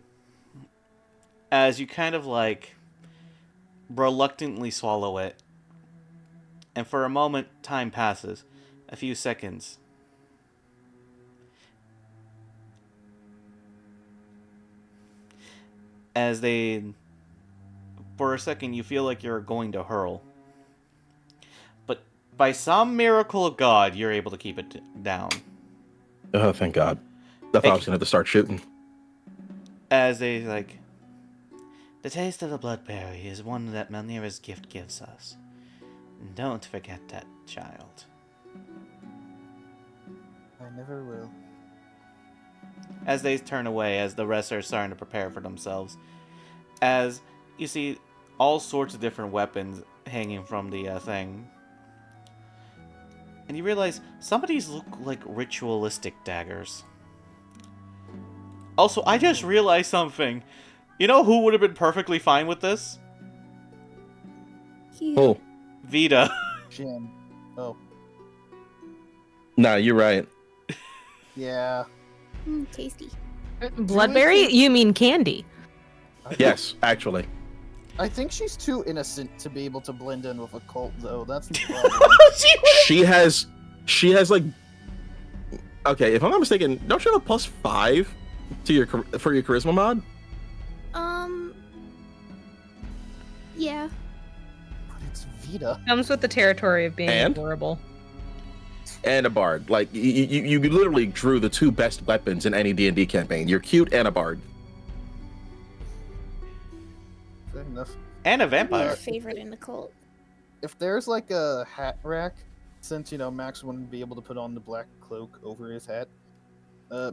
as you kind of like reluctantly swallow it. And for a moment, time passes. A few seconds. As for a second, you feel like you're going to hurl. But by some miracle of God, you're able to keep it down.
Oh, thank God. I thought I was going to have to start shooting.
As they, like, the taste of the bloodberry is one that Melnira's gift gives us. Don't forget that, child.
I never will.
As they turn away, as the rest are starting to prepare for themselves. As you see all sorts of different weapons hanging from the thing. And you realize some of these look like ritualistic daggers. Also, I just realized something. You know who would have been perfectly fine with this?
Oh.
Vita.
Jim. Oh.
Nah, you're right.
Yeah. Tasty.
Bloodberry? You mean candy?
Yes, actually.
I think she's too innocent to be able to blend in with a cult, though. That's the problem.
She has like. Okay, if I'm not mistaken, don't you have a +5 to for your charisma mod?
Yeah.
But it's Vita.
Comes with the territory of being
And?
adorable.
And a bard. Like you literally drew the two best weapons in any D&D campaign. You're cute and a bard.
Fair enough.
And a
My
vampire.
favorite in the cult.
If there's like a hat rack, since Max wouldn't be able to put on the black cloak over his hat,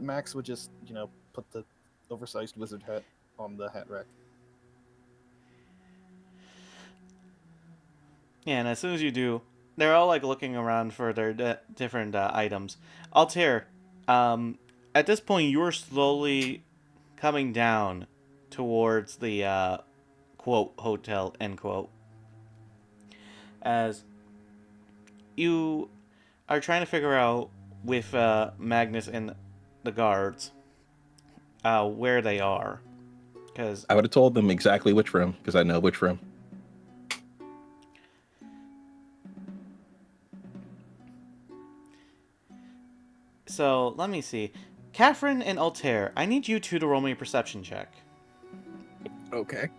Max would just put the oversized wizard hat on the hat rack.
Yeah, and as soon as you do, they're all like looking around for their different items. Altair, at this point, you're slowly coming down towards the quote hotel end quote. As you are trying to figure out with Magnus and the guards where they are, because
I would have told them exactly which room, because I know which room.
So, let me see. Catherine and Altair, I need you two to roll me a perception check.
Okay.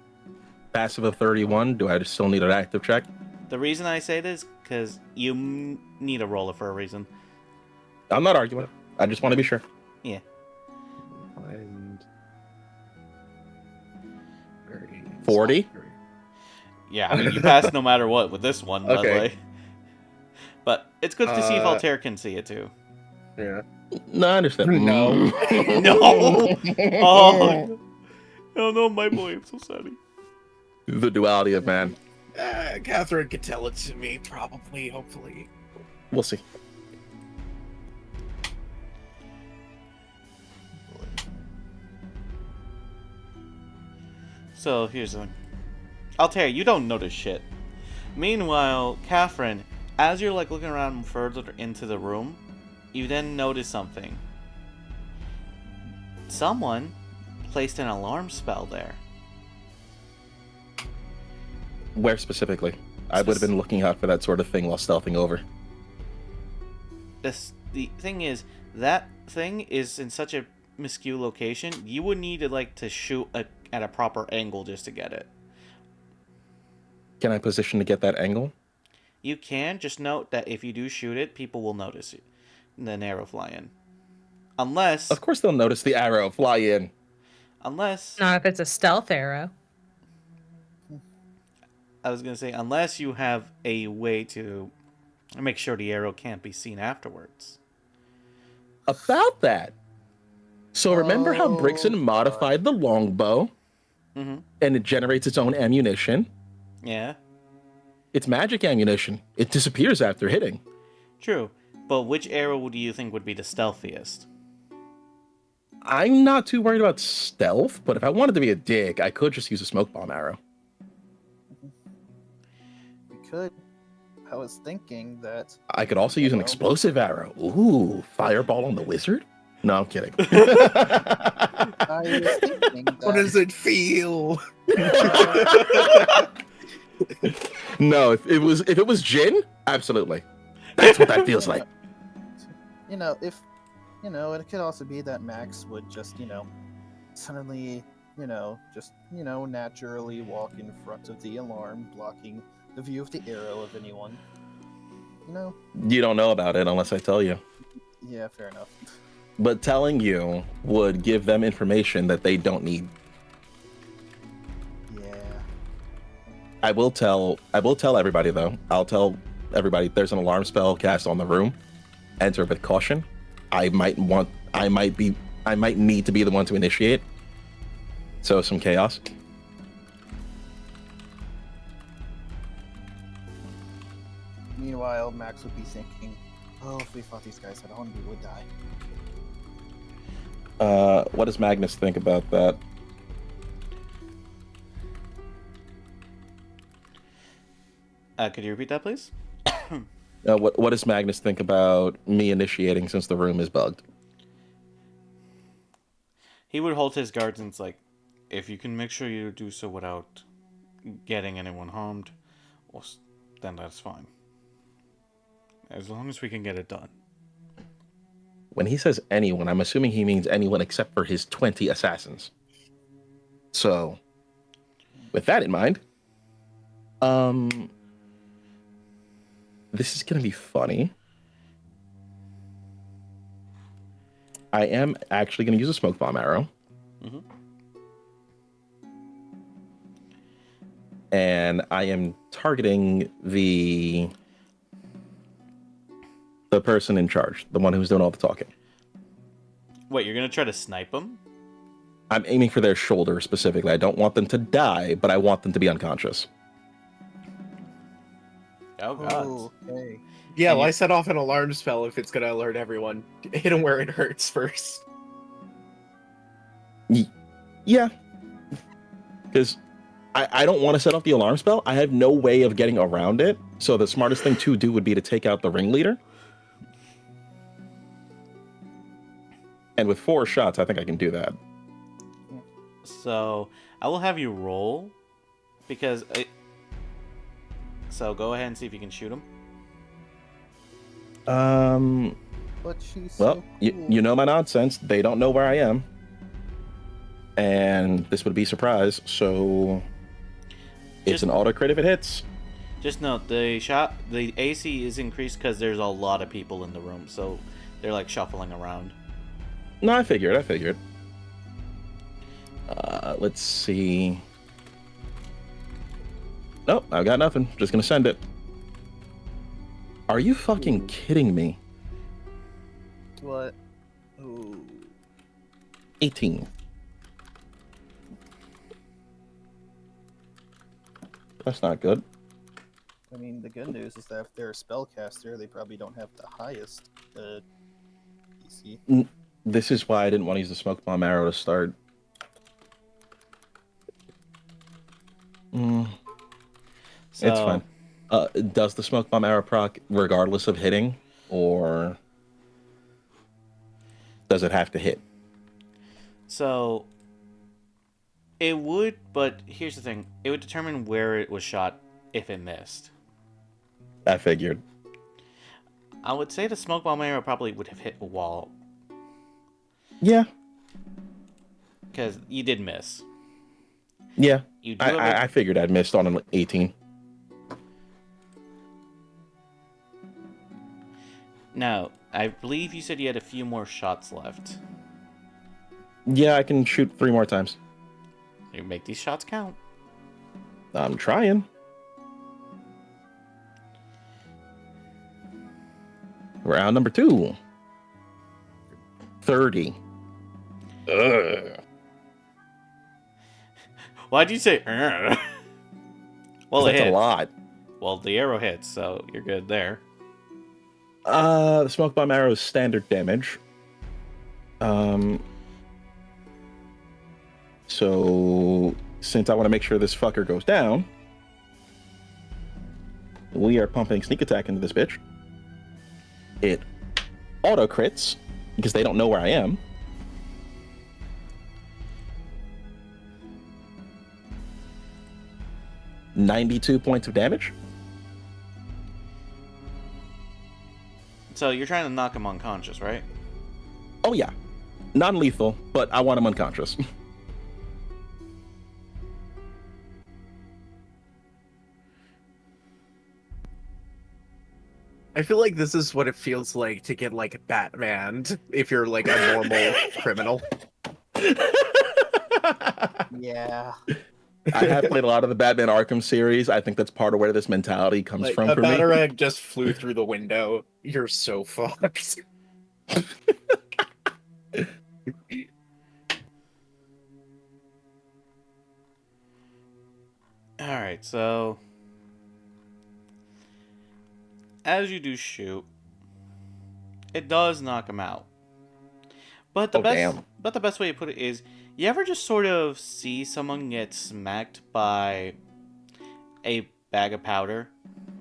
Passive of 31. Do I still need an active check?
The reason I say this because you need a roller for a reason.
I'm not arguing. I just want to be sure.
Yeah.
And
40?
Yeah, I mean, you pass no matter what with this one, but
Okay.
like... But it's good to see if Altair can see it, too.
Yeah.
No, I understand.
No.
No! Oh, oh no, my boy, I'm so sorry.
The duality of man.
Catherine could tell it to me, probably, hopefully.
We'll see.
So, here's the thing. Altair, you don't notice shit. Meanwhile, Catherine, as you're like looking around further into the room, you then notice something. Someone placed an alarm spell there.
Where specifically? I would have been looking out for that sort of thing while stealthing over.
The thing is, that thing is in such a miscue location, you would need to shoot at a proper angle just to get it.
Can I position to get that angle?
You can, just note that if you do shoot it, people will notice it. The arrow fly in. Unless...
Of course they'll notice the arrow fly in.
Unless...
Not if it's a stealth arrow.
I was going to say, unless you have a way to make sure the arrow can't be seen afterwards.
About that. So remember how Brixton modified the longbow?
Mm-hmm.
And it generates its own ammunition?
Yeah.
It's magic ammunition. It disappears after hitting.
True. But which arrow do you think would be the stealthiest?
I'm not too worried about stealth, but if I wanted to be a dick, I could just use a smoke bomb arrow.
We could. I was thinking that...
I could also use an explosive arrow. Ooh, fireball on the wizard? No, I'm kidding.
I was thinking that...
What does it feel?
No, if it was Jin, absolutely. That's what that feels like.
It could also be that Max would just, suddenly, naturally walk in front of the alarm, blocking the view of the arrow of anyone.
You don't know about it unless I tell you.
Yeah, fair enough.
But telling you would give them information that they don't need.
Yeah.
I will tell everybody though. I'll tell everybody there's an alarm spell cast on the room. Enter with caution. I might need to be the one to initiate. So some chaos.
Meanwhile, Max would be thinking, oh, if we fought these guys head on, we would die.
What does Magnus think about that?
Could you repeat that, please?
What does Magnus think about me initiating since the room is bugged?
He would hold his guards and it's like, if you can make sure you do so without getting anyone harmed, then that's fine. As long as we can get it done.
When he says anyone, I'm assuming he means anyone except for his 20 assassins. So, with that in mind, this is going to be funny. I am actually going to use a smoke bomb arrow.
Mm-hmm.
And I am targeting the person in charge, the one who's doing all the talking.
Wait, you're going to try to snipe him?
I'm aiming for their shoulder specifically. I don't want them to die, but I want them to be unconscious.
Oh, God.
Okay.
Yeah, well, I set off an alarm spell if it's gonna alert everyone. Hit him where it hurts first.
Yeah. Because I don't want to set off the alarm spell. I have no way of getting around it. So the smartest thing to do would be to take out the ringleader. And with 4 shots, I think I can do that.
So, I will have you roll. Because... So, go ahead and see if you can shoot him.
But she's
Well,
so cool.
you know my nonsense. They don't know where I am. And this would be a surprise, so... It's an auto crit if it hits.
Just note the AC is increased because there's a lot of people in the room, so they're like shuffling around.
No, I figured. Let's see. Nope, I've got nothing. Just gonna send it. Are you fucking kidding me?
What? Ooh.
18. That's not good.
I mean, the good news is that if they're a spellcaster, they probably don't have the highest DC.
This is why I didn't want to use the smoke bomb arrow to start.
So,
It's fine. Does the smoke bomb arrow proc regardless of hitting, or does it have to hit?
So it would, but here's the thing: it would determine where it was shot if it missed.
I figured.
I would say the smoke bomb arrow probably would have hit a wall.
Yeah.
Because you did miss.
Yeah.
You do have
I figured I'd missed on an 18.
Now, I believe you said you had a few more shots left.
Yeah, I can shoot 3 more times.
You make these shots count.
I'm trying. Round number 2. 30. Ugh.
Why'd you say? Well, it
That's a
hit.
lot.
Well, the arrow hits, so you're good there.
The smoke bomb arrow is standard damage. So since I want to make sure this fucker goes down, we are pumping sneak attack into this bitch. It auto crits because they don't know where I am. $92 points of damage.
So you're trying to knock him unconscious, right?
Oh yeah, non-lethal, but I want him unconscious.
I feel like this is what it feels like to get like Batman if you're like a normal criminal.
Yeah.
I have played a lot of the Batman Arkham series. I think that's part of where this mentality comes
Like,
from
a
for me.
Batarang just flew through the window. You're so fucked.
Alright, so as you do shoot, it does knock him out. But the best way to put it is, you ever just sort of see someone get smacked by a bag of powder?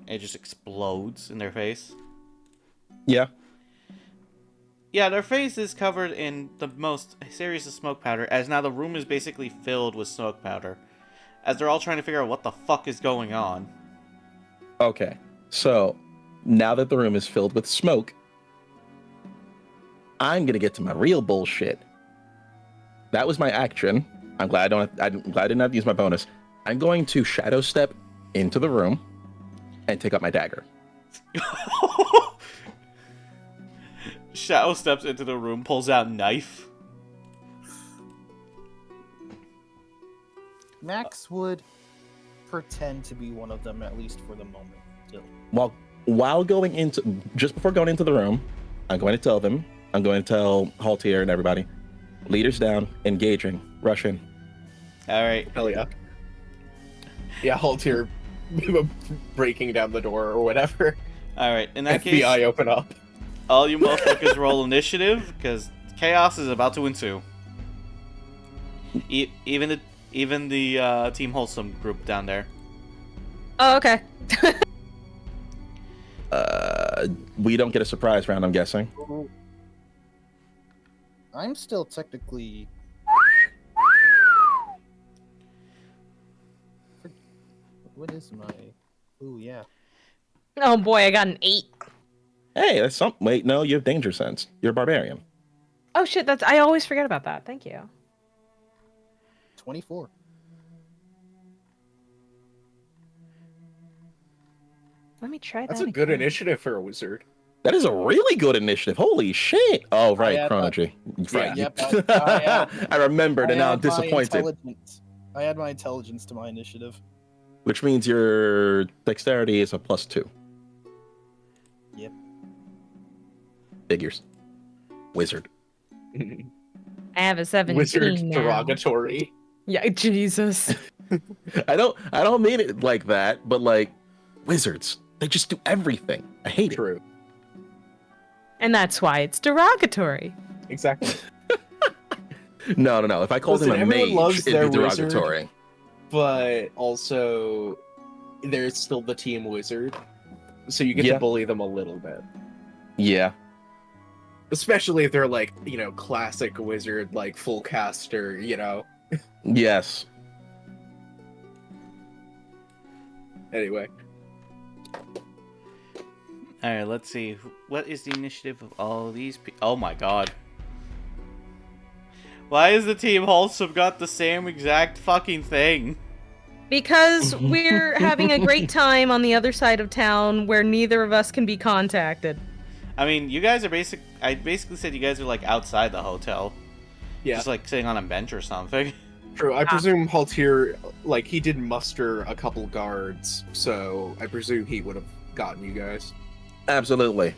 It just explodes in their face.
Yeah.
Yeah, their face is covered in the most serious of smoke powder, as now the room is basically filled with smoke powder, as they're all trying to figure out what the fuck is going on.
Okay, so now that the room is filled with smoke, I'm gonna get to my real bullshit. That was my action. I'm glad I didn't have to use my bonus. I'm going to shadow step into the room and take up my dagger.
Shadow steps into the room, pulls out knife.
Max would pretend to be one of them, at least for the moment. Still.
While going into, just before going into the room, I'm going to tell them, I'm going to tell Haltier and everybody, leaders down, engaging, rush in.
Alright.
Hell yeah. Yeah, Haltier breaking down the door or whatever.
Alright, in that
FBI
case,
open up.
all you motherfuckers roll initiative, because chaos is about to ensue. Even the Team Wholesome group down there.
Oh, okay.
We don't get a surprise round, I'm guessing.
I'm still technically. What is my? Ooh, yeah.
Oh boy, I got an 8.
Hey, that's something. Wait, no, you have danger sense. You're a barbarian.
Oh shit, I always forget about that. Thank you.
24.
Let me try that.
That's a good
again.
initiative for a wizard.
That is a really good initiative. Holy shit! Oh right,
had
chronology. Right.
Yep,
I remembered, and now I'm
add my
disappointed.
intelligence. I add my intelligence to my initiative.
Which means your dexterity is a +2.
Yep.
Figures. Wizard.
I have a 17
Wizard
now.
derogatory.
Yeah, Jesus.
I don't mean it like that, but like wizards, they just do everything. I hate it.
True.
And that's why it's derogatory.
Exactly.
No. If I called
Listen,
him a
everyone
mage,
loves
it'd
their
be derogatory.
wizard. But also, there's still the team wizard, so you get to bully them a little bit.
Yeah.
Especially if they're like, classic wizard, like full caster,
Yes.
Anyway.
Alright, let's see. What is the initiative of all these people? Oh my god. Why is the team Wholesome got the same exact fucking thing?
Because we're having a great time on the other side of town where neither of us can be contacted.
I mean, you guys are I basically said you guys are like outside the hotel.
Yeah.
Just like sitting on a bench or something.
True. I presume Haltier, like, he did muster a couple guards, so I presume he would have gotten you guys.
Absolutely.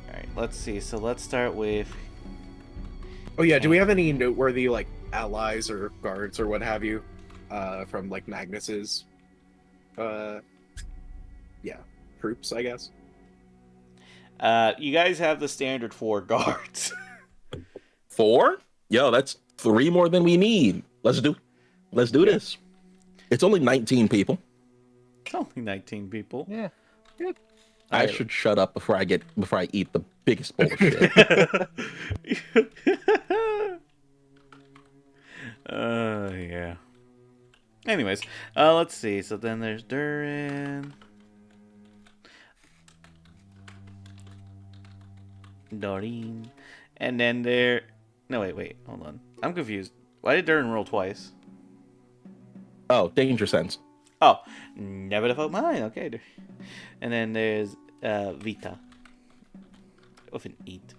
Alright, let's see. So let's start with...
Oh yeah, do we have any noteworthy, like, allies or guards or what have you, from, like, Magnus's, troops, I guess?
You guys have the standard 4 guards.
4? Yo, that's 3 more than we need. Let's do this. It's only 19 people.
It's only 19 people.
Yeah.
I should shut up before I eat the biggest bowl of shit.
Yeah. Anyways, let's see. So then there's Doreen, and then there. No, wait, hold on. I'm confused. Why did Durin roll twice?
Oh, danger sense.
Oh, never the fault mine. Okay. And then there's Vita. With an 8.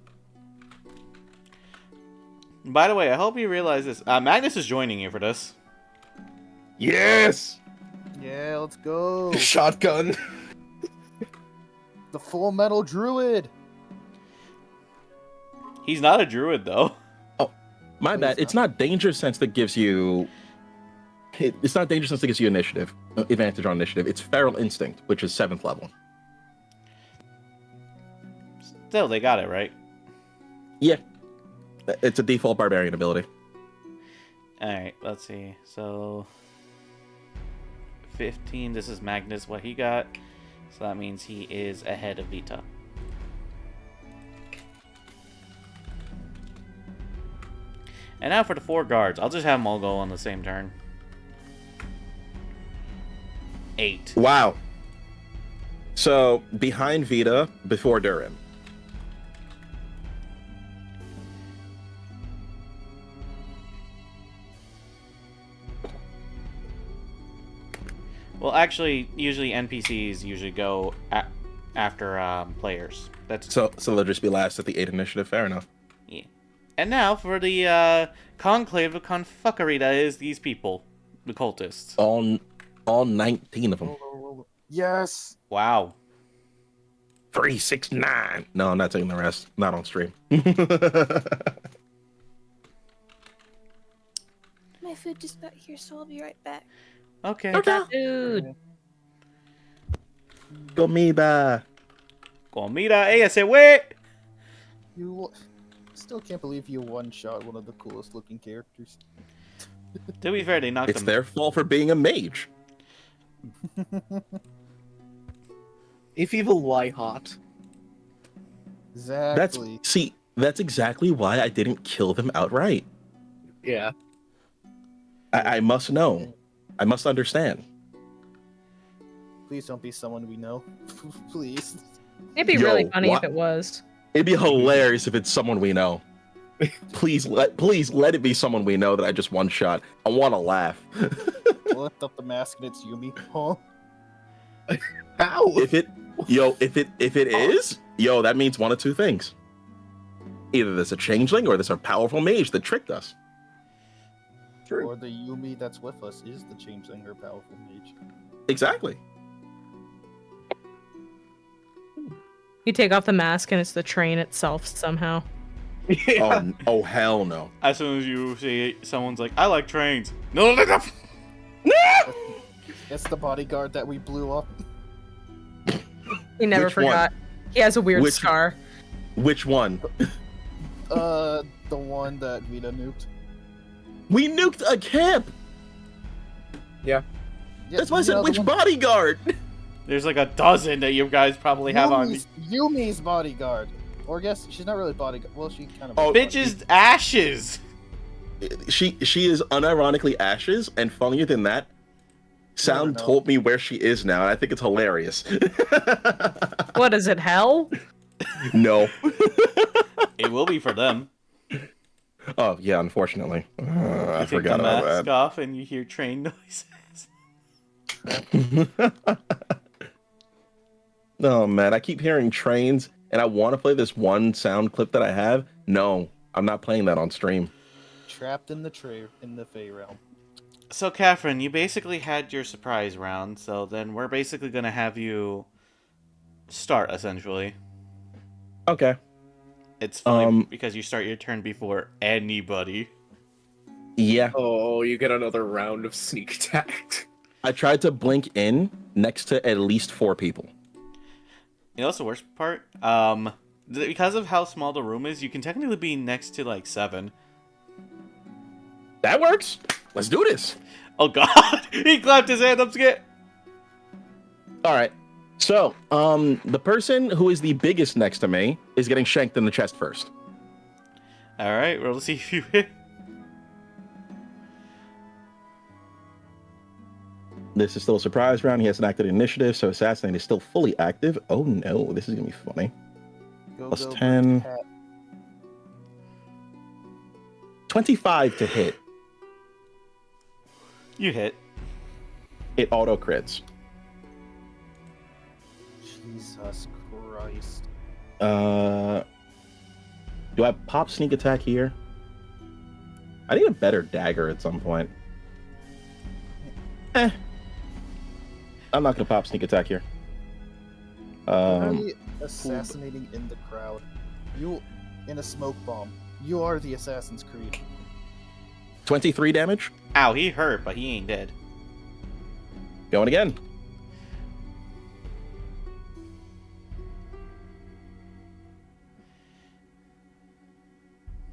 By the way, I hope you realize this. Magnus is joining you for this.
Yes.
Yeah, let's go.
Shotgun.
The Full Metal Druid.
He's not a druid, though.
Oh, my bad. It's not danger sense that gives you... It's not danger sense that gives you initiative. Advantage on initiative. It's feral instinct, which is 7th level.
Still, they got it, right?
Yeah. It's a default barbarian ability.
Alright, let's see. So... 15. This is Magnus, what he got. So that means he is ahead of Vita. And now for the 4 guards. I'll just have them all go on the same turn. 8.
Wow. So, behind Vita, before Durin.
Well, actually, usually NPCs usually go after players. That's
So they'll just be last at the 8 initiative. Fair enough.
yeah. And now for the conclave of confuckery that is these people, the cultists.
All 19 of them.
Yes.
Wow.
3, 6, 9. No, I'm not taking the rest. Not on stream.
My food just got here, so I'll be right back.
Okay.
Dude.
Comida.
Comida. Hey, I said wait.
You still can't believe you one-shot one of the coolest looking characters.
To be fair, they knocked
It's
him.
their fault for being a mage.
If evil, why hot?
Exactly.
That's exactly why I didn't kill them outright.
Yeah.
I must know. I must understand.
Please don't be someone we know. Please.
It'd be really funny if it was.
It'd be hilarious if it's someone we know. Please let it be someone we know that I just one shot. I want to laugh.
Lift up the mask and it's Yumi. Huh?
How?
If it is, that means one of two things. Either there's a changeling or there's a powerful mage that tricked us.
True.
Or the Yumi that's with us is the changeling or powerful mage.
Exactly.
You take off the mask and it's the train itself somehow.
Yeah.
Oh hell no.
As soon as you see it, someone's like, I like trains. No.
It's the bodyguard that we blew up.
He never
Which one?
forgot. He has a weird
Which-
scar.
Which one?
The one that Vita nuked.
We nuked a camp.
Yeah,
That's why I
you
said
know, the
which
one-
bodyguard.
There's like a dozen that you guys probably have on.
Yumi's bodyguard. Or I guess she's not really bodyguard. Well, she kind of.
Oh,
Bitches ashes.
She is unironically Ashes, and funnier than that, Sound
know.
told me where she is now, and I think it's hilarious.
What is it, hell?
No.
It will be for them.
Oh yeah, unfortunately. I
You take
forgot
the
about
mask
that.
off and you hear train noises.
Oh man, I keep hearing trains, and I want to play this one sound clip that I have. No, I'm not playing that on stream.
Trapped in the Fey realm.
So, Catherine, you basically had your surprise round, so then we're basically going to have you start, essentially.
Okay.
It's funny because you start your turn before anybody.
Yeah.
Oh, you get another round of sneak attack.
I tried to blink in next to at least 4 people.
You know what's the worst part? Because of how small the room is, you can technically be next to, like, 7.
That works. Let's do this.
Oh, God! He clapped his hand up, Skit!
All right. So, the person who is the biggest next to me is getting shanked in the chest first.
Alright, well, let's see if you hit.
This is still a surprise round. He hasn't acted initiative, so Assassinate is still fully active. Oh no, this is going to be funny.
Go,
Plus
go,
10.
Cat.
25 to hit.
You hit.
It auto crits.
Jesus Christ.
Do I pop sneak attack here? I need a better dagger at some point. I'm not gonna pop sneak attack here.
Literally assassinating in the crowd. You in a smoke bomb. You are the Assassin's Creed.
23 damage.
Ow, he hurt, but he ain't dead.
Going again.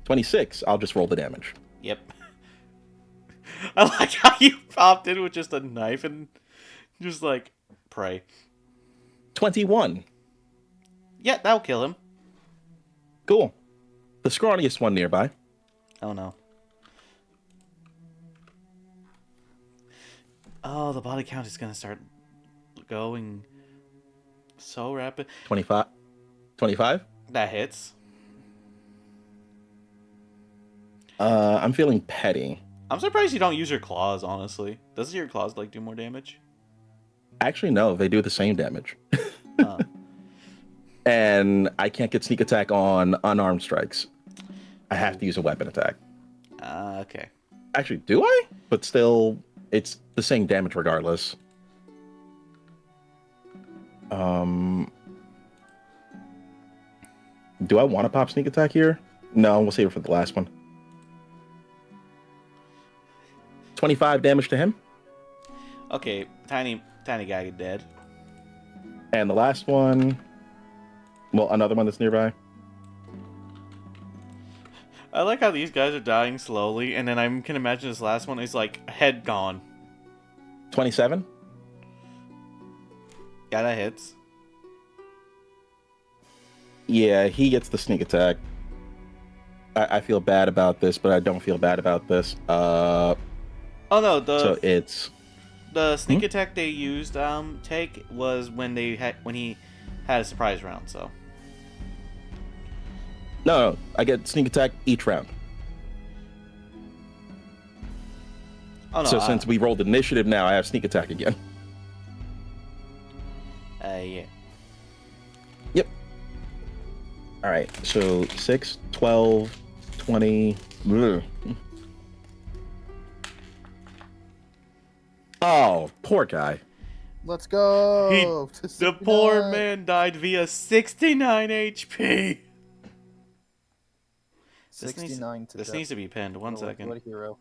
$26. I'll just roll the damage.
Yep. I like how you popped in with just a knife and just like pray.
21.
Yeah, that'll kill him.
Cool. The scrawniest one nearby.
Oh no. Oh, the body count is gonna start going so rapid.
25. 25.
That hits.
I'm feeling petty.
I'm surprised you don't use your claws, honestly. Doesn't your claws like do more damage?
Actually, no. They do the same damage.
Oh.
And I can't get sneak attack on unarmed strikes. I have to use a weapon attack.
Okay.
Actually, do I? But still, it's the same damage regardless. Do I want to pop sneak attack here? No, we'll save it for the last one. 25 damage to him.
Okay, tiny guy dead.
And the last one... Well, another one that's nearby.
I like how these guys are dying slowly, and then I can imagine this last one is like head gone.
27.
Yeah, that hits.
Yeah, he gets the sneak attack. I feel bad about this, but I don't feel bad about this.
Oh no,
So it's...
the sneak attack they used take was when he had a surprise round. So
No, I get sneak attack each round.
oh no,
So since we rolled initiative now, I have sneak attack again.
yeah.
Yep. All right. So 6, 12, 20. Ugh. Oh, poor guy.
Let's go. To
The poor
69.
man died via 69 HP. This
69 to
This
death.
needs to be pinned. One second.
What a hero.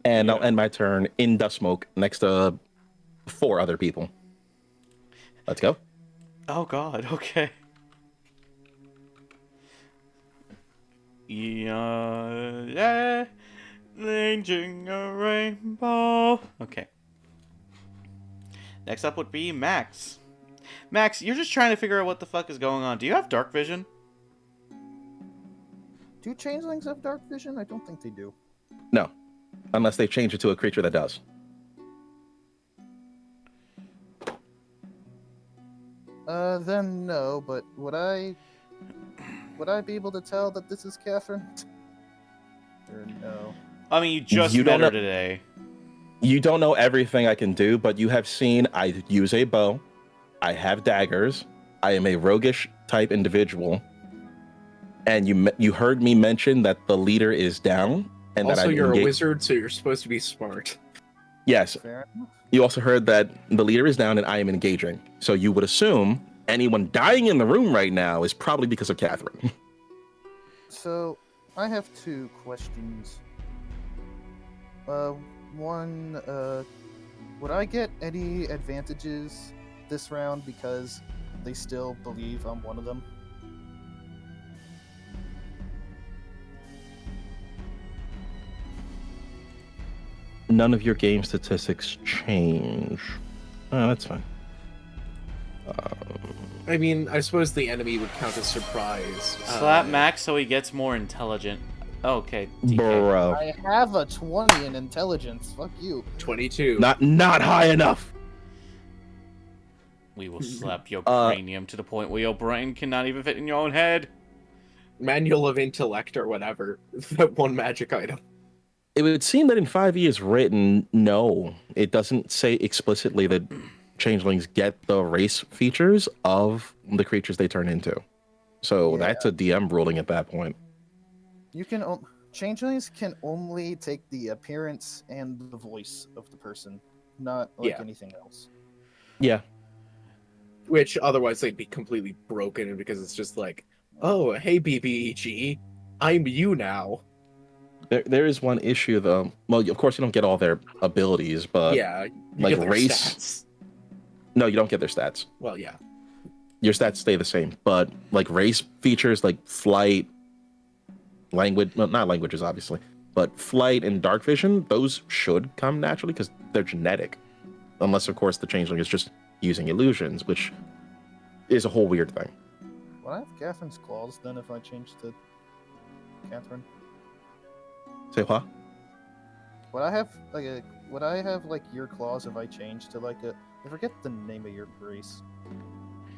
And I'll
Yeah.
end my turn in dust smoke next to 4 other people. Let's go.
Oh god, okay. Yeah, ranging a rainbow. Okay. Next up would be Max. Max, you're just trying to figure out what the fuck is going on. Do you have dark vision?
Do changelings have dark vision? I don't think they do.
No, unless they change it to a creature that does.
Then no, but would I be able to tell that this is Catherine? Or no?
I mean, you just
You
met
don't
her
know-
today.
You don't know everything I can do, but you have seen I use a bow. I have daggers. I am a roguish type individual. And you heard me mention that the leader is down. And
Also,
that
you're a wizard, so you're supposed to be smart.
Yes.
Fair enough.
You also heard that the leader is down and I am engaging. So you would assume anyone dying in the room right now is probably because of Catherine.
So, I have 2 questions. One, would I get any advantages this round because they still believe I'm one of them?
None of your game statistics change. Oh, that's fine.
I mean, I suppose the enemy would count as surprise.
Slap Max so he gets more intelligent. Okay, DK.
Bro.
I have a 20 in intelligence. Fuck you.
22.
Not high enough.
We will slap your cranium to the point where your brain cannot even fit in your own head.
Manual of Intellect or whatever. That one magic item.
It would seem that in 5e is written, no. It doesn't say explicitly that changelings get the race features of the creatures they turn into. So
Yeah.
that's a DM ruling at that point.
You can changelings can only take the appearance and the voice of the person, not like
Yeah.
anything else.
Yeah.
Which otherwise they'd be completely broken because it's just like, oh, hey BBEG, I'm you now.
There is one issue though. Well, of course you don't get all their abilities, but
Yeah, you
like
get their
race.
stats.
No, you don't get their stats.
Well, yeah.
Your stats stay the same, but like race features like flight, language, well, not languages obviously, but flight and dark vision, those should come naturally because they're genetic. Unless of course the changeling is just using illusions, which is a whole weird thing.
Would I have Catherine's claws then if I changed to Catherine?
Say what?
Would I have like your claws if I changed to like a I forget the name of your race.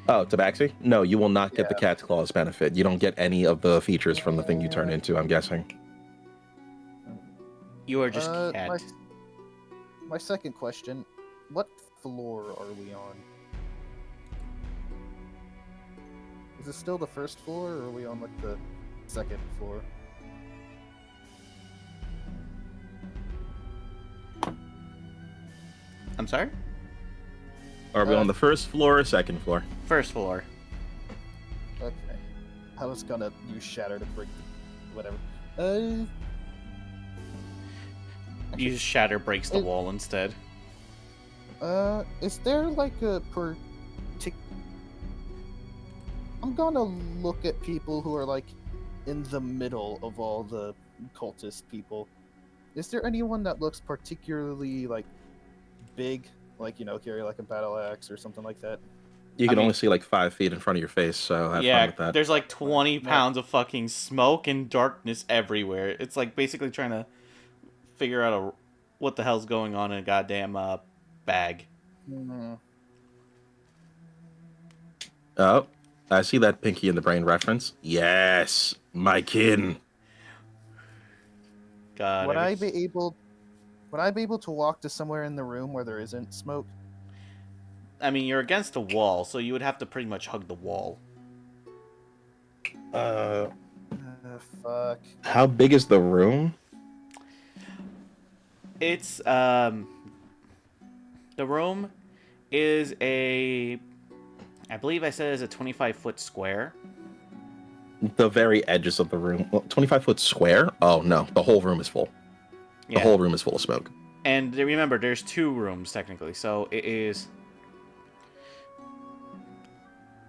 Oh, Tabaxi? No, you will not get the cat's claws benefit. You don't get any of the features from the thing you turn into, I'm guessing.
You are just
Uh,
cat.
My second question, what floor are we on? Is it still the first floor or are we on like the second floor?
I'm sorry?
Are we on the first floor or second floor?
First floor.
Okay. I was gonna use shatter to break the whatever.
Use shatter breaks the wall instead.
Is there like a I'm gonna look at people who are like in the middle of all the cultist people. Is there anyone that looks particularly like big, like, you know, carry like a battle axe or something like that?
You can only see like 5 feet in front of your face, so have fun with that.
There's like 20 pounds of fucking smoke and darkness everywhere. It's like basically trying to figure out what the hell's going on in a goddamn bag.
Oh, I see that Pinky in the Brain reference. Yes, my kin.
God.
Would I be able Would I be able to walk to somewhere in the room where there isn't smoke?
I mean, you're against the wall, so you would have to pretty much hug the wall.
Fuck.
How big is the room?
It's the room is I believe I said it's a 25-foot square.
The very edges of the room. 25-foot square? Oh no, the whole room is full.
Yeah.
The whole room is full of smoke.
And remember, there's 2 rooms technically, so it is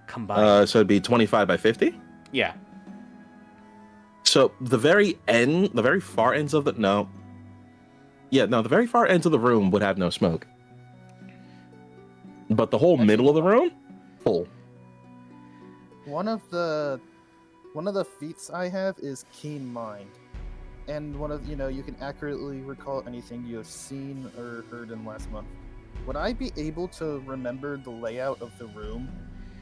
combined.
So it'd be 25 by 50?
Yeah.
So the very far ends of the the very far ends of the room would have no smoke. But the whole middle of the room, full.
One of the feats I have is Keen Mind. And you can accurately recall anything you have seen or heard in last month. Would I be able to remember the layout of the room,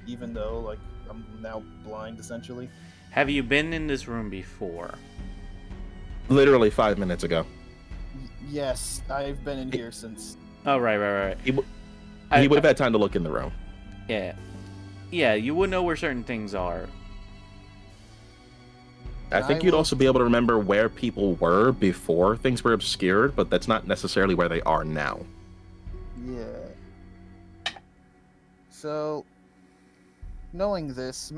even though, like, I'm now blind, essentially?
Have you been in this room before?
Literally 5 minutes ago.
Yes, I've been in here since...
Oh, right.
He would have had time to look in the room.
Yeah. Yeah, you would know where certain things are.
I think you'd also be able to remember where people were before things were obscured, but that's not necessarily where they are now.
Yeah. So, knowing this,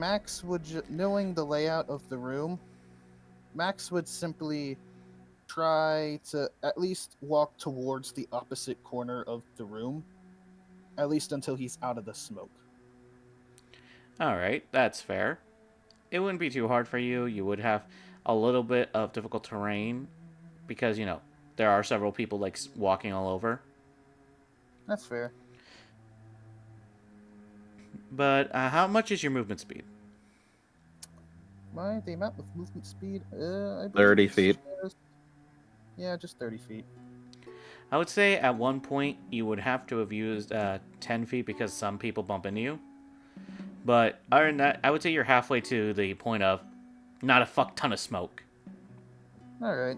knowing the layout of the room, Max would simply try to at least walk towards the opposite corner of the room, at least until he's out of the smoke.
Alright, that's fair. It wouldn't be too hard for you. You would have a little bit of difficult terrain because, there are several people, like, walking all over.
That's fair.
But how much is your movement speed?
The amount of movement speed, I believe
30 feet.
Yeah, just 30 feet.
I would say at one point you would have to have used 10 feet because some people bump into you. But other than that, I would say you're halfway to the point of not a fuck ton of smoke.
Alright.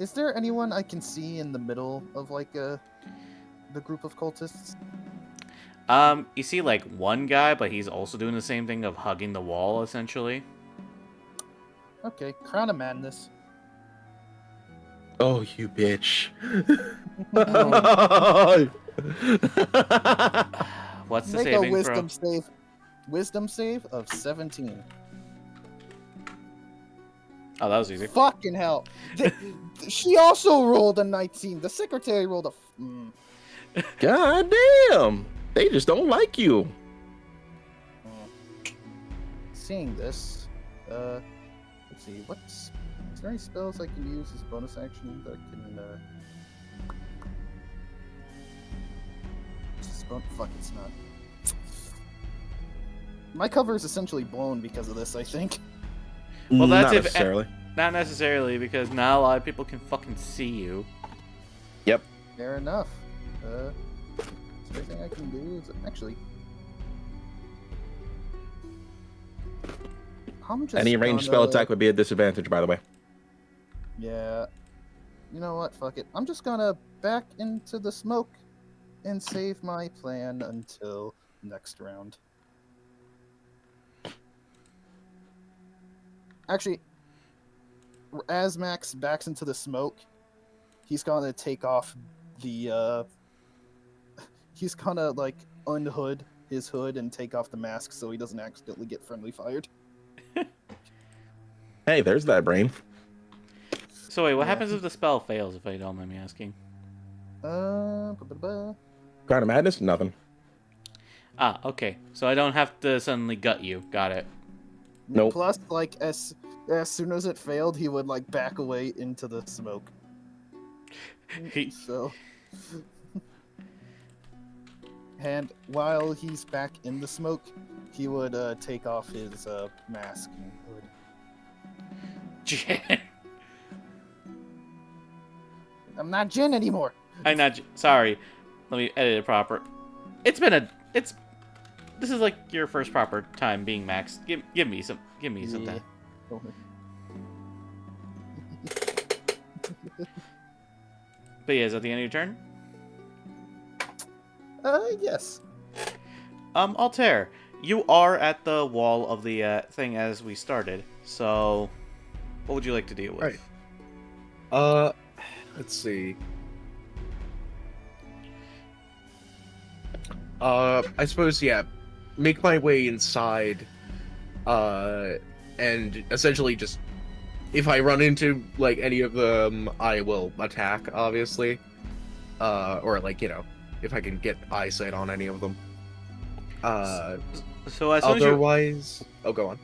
Is there anyone I can see in the middle of, like, the group of cultists?
You see, like, one guy, but he's also doing the same thing of hugging the wall, essentially.
Okay, Crown of Madness.
Oh, you bitch.
What's the
Make
saving
a wisdom
throw?
save. Wisdom save of 17.
Oh, that was easy.
Fucking hell. She also rolled a 19. The secretary rolled a...
God damn. They just don't like you.
Seeing this, let's see, is there any spells I can use as bonus action that can, fuck, it's not. My cover is essentially blown because of this, I think.
Well, that's
not
if
necessarily.
Not necessarily, because now a lot of people can fucking see you.
Yep.
Fair enough. Is there anything I can do? Actually, I'm just
Any ranged spell attack would be a disadvantage, by the way.
Yeah. You know what? Fuck it. I'm just gonna back into the smoke and save my plan until next round. Actually, as Max backs into the smoke, he's gonna take off the, he's gonna, like, unhood his hood and take off the mask so he doesn't accidentally get friendly fired.
Hey, there's that brain.
So wait, what happens if the spell fails, if I don't mind me asking?
Ba-ba-ba.
Crown of Madness? Nothing.
Ah, okay. So I don't have to suddenly gut you. Got it.
Nope.
Plus, like, as soon as it failed, he would, like, back away into the smoke. So... And while he's back in the smoke, he would take off his mask and hood.
Jin.
I'm not Jin anymore.
I'm not. Sorry. Let me edit it proper. This is like your first proper time being Max. Give me some. Give me some time. But yeah, is that the end of your turn?
Yes.
Altair, you are at the wall of the thing as we started. So, what would you like to deal with?
Right. Let's see. I suppose, yeah, make my way inside, and essentially just, if I run into, like, any of them, I will attack, obviously. Or, like, you know, if I can get eyesight on any of them.
So as soon
otherwise... Oh, go on.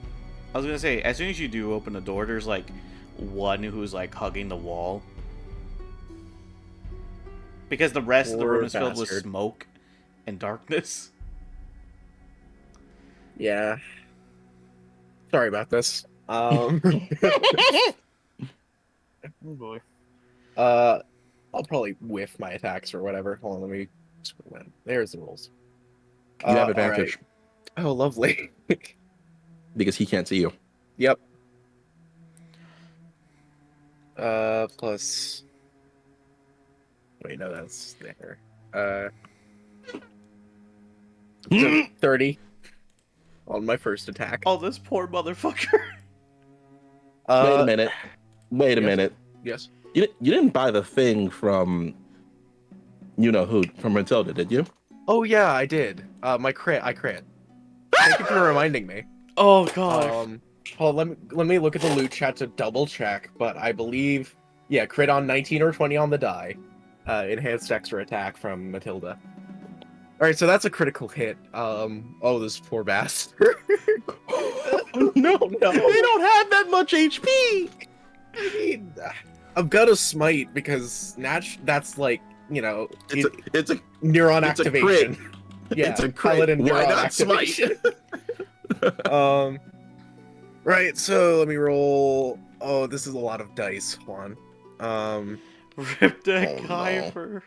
I was gonna say, as soon as you do open the door, there's, like, one who's, like, hugging the wall. Because the rest of the room is filled with smoke and darkness.
Yeah. Sorry about this.
Oh boy.
I'll probably whiff my attacks or whatever. Hold on, let me... There's the rules.
You have advantage.
Right. Oh, lovely.
Because he can't see you.
Yep. Plus... Wait, no, that's there. So 30 on my first attack.
Oh, this poor motherfucker.
Wait a minute. Wait a
yes.
minute.
Yes.
You didn't buy the thing from... You know who? From Matilda, did you?
Oh, yeah, I did. I crit. Thank you for reminding me.
Oh, God.
Hold on, let me look at the loot chat to double check, but I believe... Yeah, crit on 19 or 20 on the die. Enhanced extra attack from Matilda. Alright, so that's a critical hit. Oh, this poor bastard.
Oh, no,
No.
They don't have that much HP!
I mean, I've got a smite because that's like, you know,
It's a
neuron
it's a
activation.
crit.
Yeah,
It's a crit.
paladin
Why
neuron
not smite?
activation. Right, so let me roll. Oh, this is a lot of dice. Hold on.
Rip that
Oh,
guy
no.
for...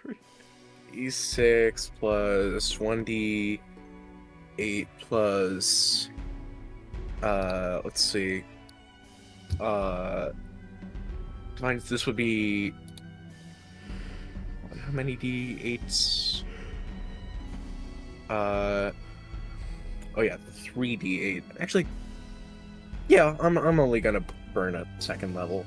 E6 plus 1d8 plus let's see. This would be how many d8s? Oh yeah, 3d8. Actually, yeah, I'm only gonna burn a second level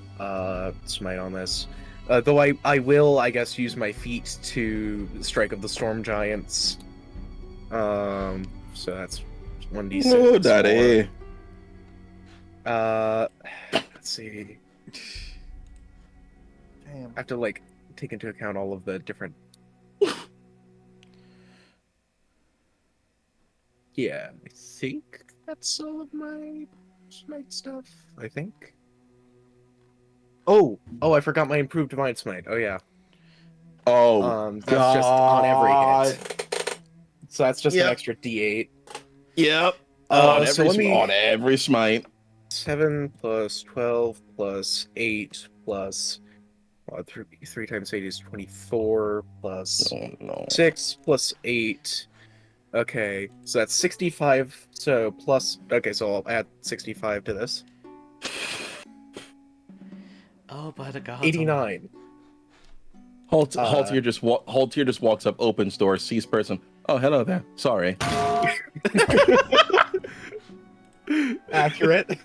smite on this. Though I will, I guess, use my feet to Strike of the Storm Giants. So that's 1d6.
Oh, daddy.
Let's see.
Damn.
I have to, like, take into account all of the different... Yeah, I think that's all of my smite stuff, I think. Oh, I forgot my improved divine smite. Oh yeah.
Oh,
That's just on every
God.
hit. So that's just
Yep.
an extra d8.
Yep.
So let me...
On every smite.
7 plus 12 plus 8 plus 3 times 8 is 24 plus
Oh, no.
6 plus 8. Okay, so that's 65. So plus... Okay, so I'll add 65 to this.
Oh, by the gods.
89.
Haltier just walks up, opens door, sees person. Oh, hello there. Sorry.
Accurate.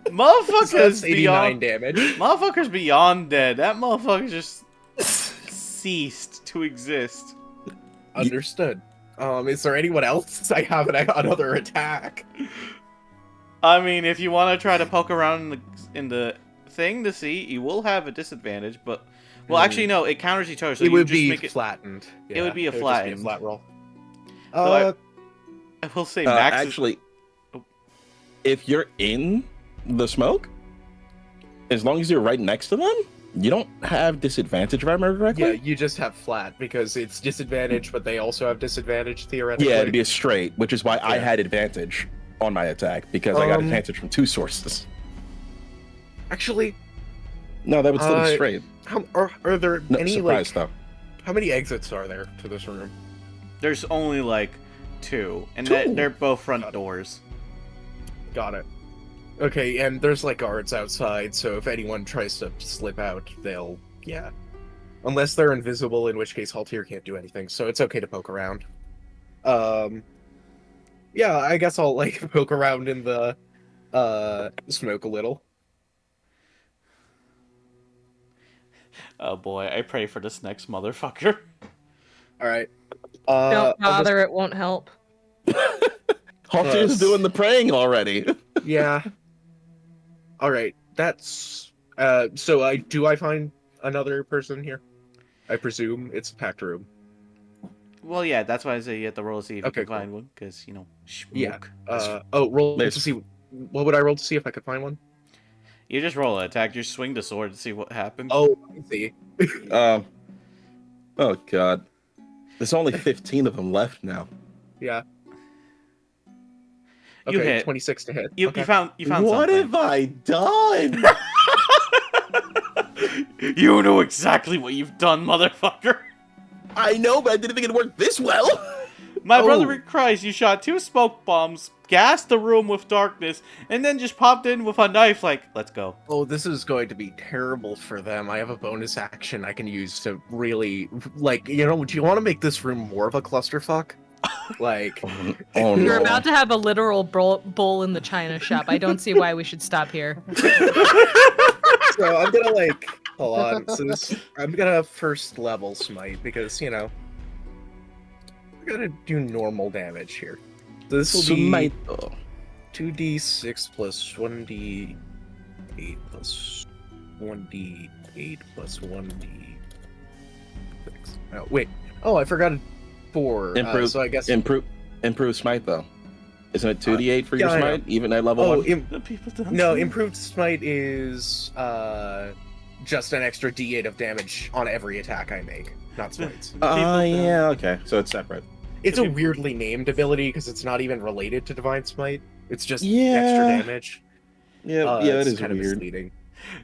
Motherfucker's
So that's 89
beyond...
damage.
Motherfucker's beyond dead. That motherfucker just ceased to exist.
Understood. Is there anyone else? I have another attack.
I mean, if you want to try to poke around in the thing to see, you will have a disadvantage, but... Well, actually, no, it counters each other, so
It
you
would
just
be
make it...
flattened.
It would be a
just
flattened.
flat roll.
I will say Max
actually, if you're in the smoke, as long as you're right next to them, you don't have disadvantage, if I remember correctly.
Yeah, you just have flat because it's disadvantage, but they also have disadvantage theoretically.
Yeah, it'd be a straight, which is why I had advantage on my attack, because I got advantage from 2 sources.
Actually,
No, that would still be straight.
are there
No,
any
surprise,
like?
though.
How many exits are there to this room?
There's only like 2, and
2?
they're both front doors.
Got it. Okay, and there's like guards outside, so if anyone tries to slip out, they'll unless they're invisible, in which case Haltier can't do anything. So it's okay to poke around. Yeah, I guess I'll like poke around in the smoke a little.
Oh boy, I pray for this next motherfucker.
All right.
Don't bother, it won't help.
Haltier's doing the praying already.
Yeah. All right. That's so I find another person here? I presume it's a packed room.
Well, yeah, that's why I say you have to roll to see if you
Okay,
can
cool.
find one, because smoke.
Yeah. Roll to see. What would I roll to see if I could find one?
You just roll an attack. You swing the sword to see what happens.
Oh, I see.
Oh god, there's only 15 of them left now.
Yeah.
You
Okay,
hit.
26 to hit.
You
Okay.
found
What
something.
have I done?
You know exactly what you've done, motherfucker.
I know, but I didn't think it'd work this well.
My
Oh.
brother in Christ, you shot 2 smoke bombs, gassed the room with darkness, and then just popped in with a knife like, let's go.
Oh, this is going to be terrible for them. I have a bonus action I can use to really, like, do you want to make this room more of a clusterfuck? Like,
Oh no.
You're about to have a literal bull in the china shop. I don't see why we should stop here.
so I'm gonna hold on. So I'm gonna first level smite because we're gonna do normal damage here. So this will be 2d6 plus 1d8 plus 1d8 plus 1d6. Oh wait. Oh, I forgot 4.
Improve.
So I guess
improve smite though. Isn't it 2d8 for your
yeah, I
smite, even at level 1?
The people don't
No,
see.
improved smite is just an extra d8 of damage on every attack I make, not smites.
Yeah, okay. So it's separate.
It's a weirdly named ability because it's not even related to divine smite. It's just
Yeah.
extra damage.
Yeah, that
it's
is
kind of
weird.
misleading.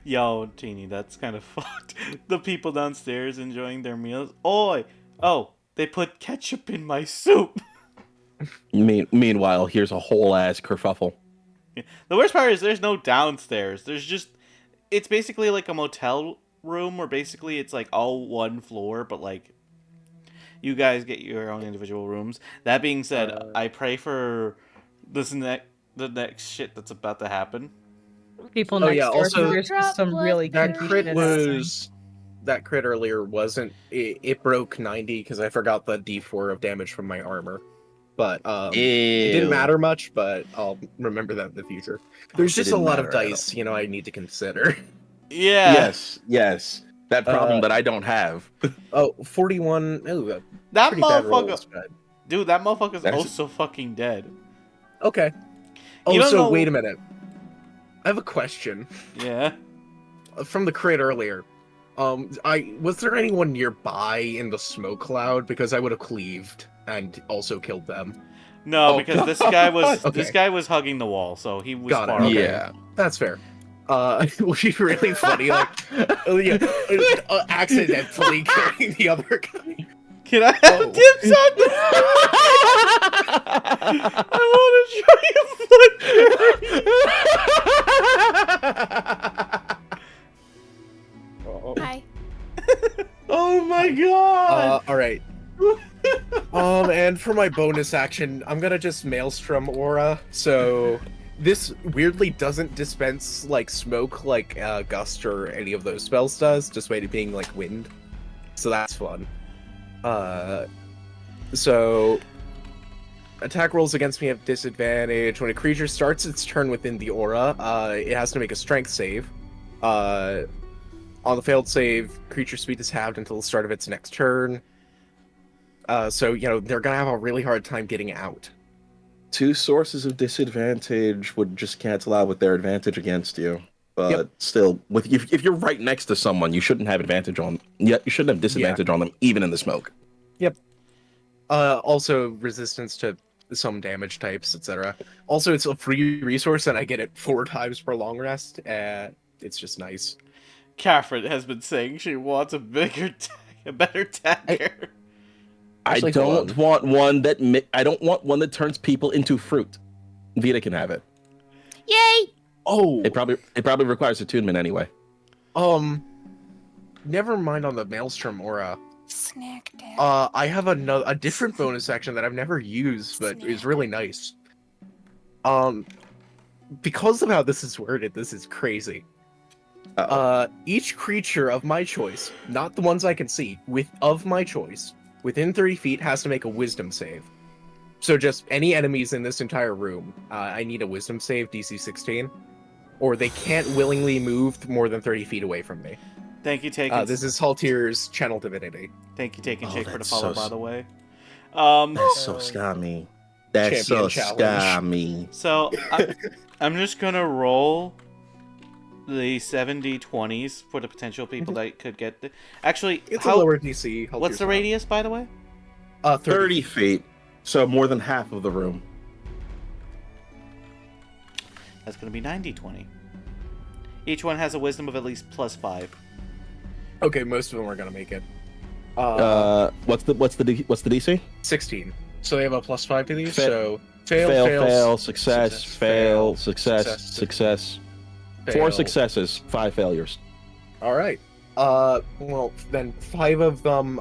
Yo, Teeny, that's kind of fucked. The people downstairs enjoying their meals. Oi! Oh, they put ketchup in my soup.
Meanwhile, here's a whole ass kerfuffle.
The worst part is there's no downstairs. It's basically like a motel room where basically it's like all one floor, but like you guys get your own individual rooms. That being said, I pray for the next shit that's about to happen.
People next door.
also,
There's some really
That
kinky
crit
shit happening.
was that crit earlier wasn't it broke 90 because I forgot the d4 of damage from my armor. But it didn't matter much, but I'll remember that in the future. There's just a lot of dice, I need to consider.
Yeah.
Yes. That problem that I don't have.
Oh, 41. Oh,
That
pretty bad rolls,
motherfucker.
but-
Dude, that motherfucker's
That's-
also fucking dead.
Okay.
You
Oh,
don't
so
know-
wait a minute. I have a question
Yeah.
from the crit earlier. Was there anyone nearby in the smoke cloud? Because I would have cleaved and also killed them.
No,
Oh,
because
God.
this guy was
Okay.
this guy was hugging the wall, so he was
Got it,
far
okay.
away.
Yeah.
That's fair. It would be really funny, accidentally killing the other guy.
Can I have tips on this? I want to try
Hi.
Oh my god!
All right. And for my bonus action, I'm gonna just Maelstrom Aura. So this weirdly doesn't dispense like smoke like Gust or any of those spells does, despite it being like wind. So that's fun. So attack rolls against me have disadvantage. When a creature starts its turn within the aura, it has to make a strength save. On the failed save, creature speed is halved until the start of its next turn. So they're gonna have a really hard time getting out.
2 sources of disadvantage would just cancel out with their advantage against you. But still, if you're right next to someone, you shouldn't have advantage on. Yeah, you shouldn't have disadvantage on them, even in the smoke.
Yep. Also resistance to some damage types, etc. Also, it's a free resource, and I get it 4 times per long rest. It's just nice.
Catherine has been saying she wants a better dagger.
Actually,
I don't want one that turns people into fruit. Vita can have it.
Yay!
Oh,
It probably requires attunement anyway.
never mind on the Maelstrom aura.
Snack day.
I have a different bonus action that I've never used, but is really nice. Because of how this is worded, this is crazy. Each creature of my choice, not the ones I can see, of my choice, within 30 feet has to make a wisdom save. So just any enemies in this entire room, I need a wisdom save, DC 16, or they can't willingly move more than 30 feet away from me.
Thank you, Taken.
This is Haltier's Channel Divinity.
Thank you, Taken Shake, for the
that's
follow,
so
by the way.
That's so scammy. That's so
Champion challenge.
scammy.
So I'm just gonna roll the 70-20s for the potential people that could get the. Actually,
It's a lower DC.
what's the radius, by the way?
30 feet. So more than half of the room.
That's gonna be 90-20. Each one has a wisdom of at least +5.
Okay, most of them are gonna make it.
What's the DC?
16. So they have a +5 to these.
Fa-
So
Fail, success, fail, success. 4 successes, 5 failures.
All right. Well, then 5 of them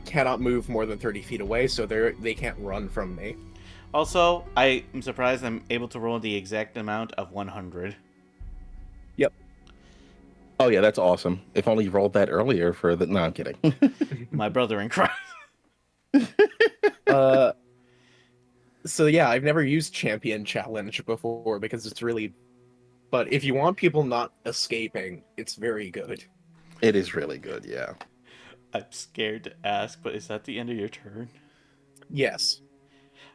cannot move more than 30 feet away, so they can't run from me.
Also, I am surprised I'm able to roll the exact amount of 100.
Oh yeah, that's awesome. If only you rolled that earlier for the. No, I'm kidding.
My brother in Christ.
So yeah, I've never used Champion Challenge before because it's really. But if you want people not escaping, it's very good.
It is really good, yeah.
I'm scared to ask, but is that the end of your turn?
Yes.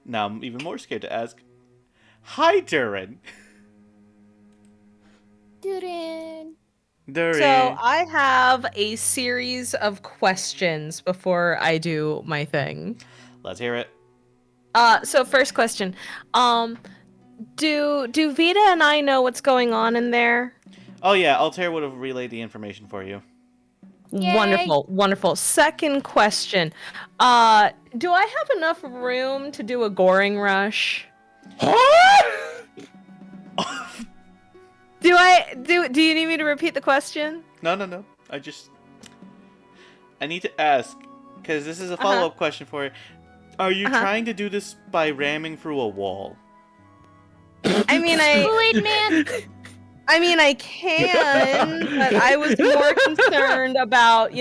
Now I'm even more scared to ask. Hi, Durin.
Durin.
Durin.
So I have a series of questions before I do my thing.
Let's hear it.
So first question. Do Vita and I know what's going on in there?
Oh yeah, Altair would have relayed the information for you.
Yay.
Wonderful. Second question. Do I have enough room to do a goring rush? Do you need me to repeat the question?
No. I need to ask, because this is a follow-up question for you. Are you trying to do this by ramming through a wall?
I mean,
Kool-Aid Man.
I mean, I can, but I was more concerned about,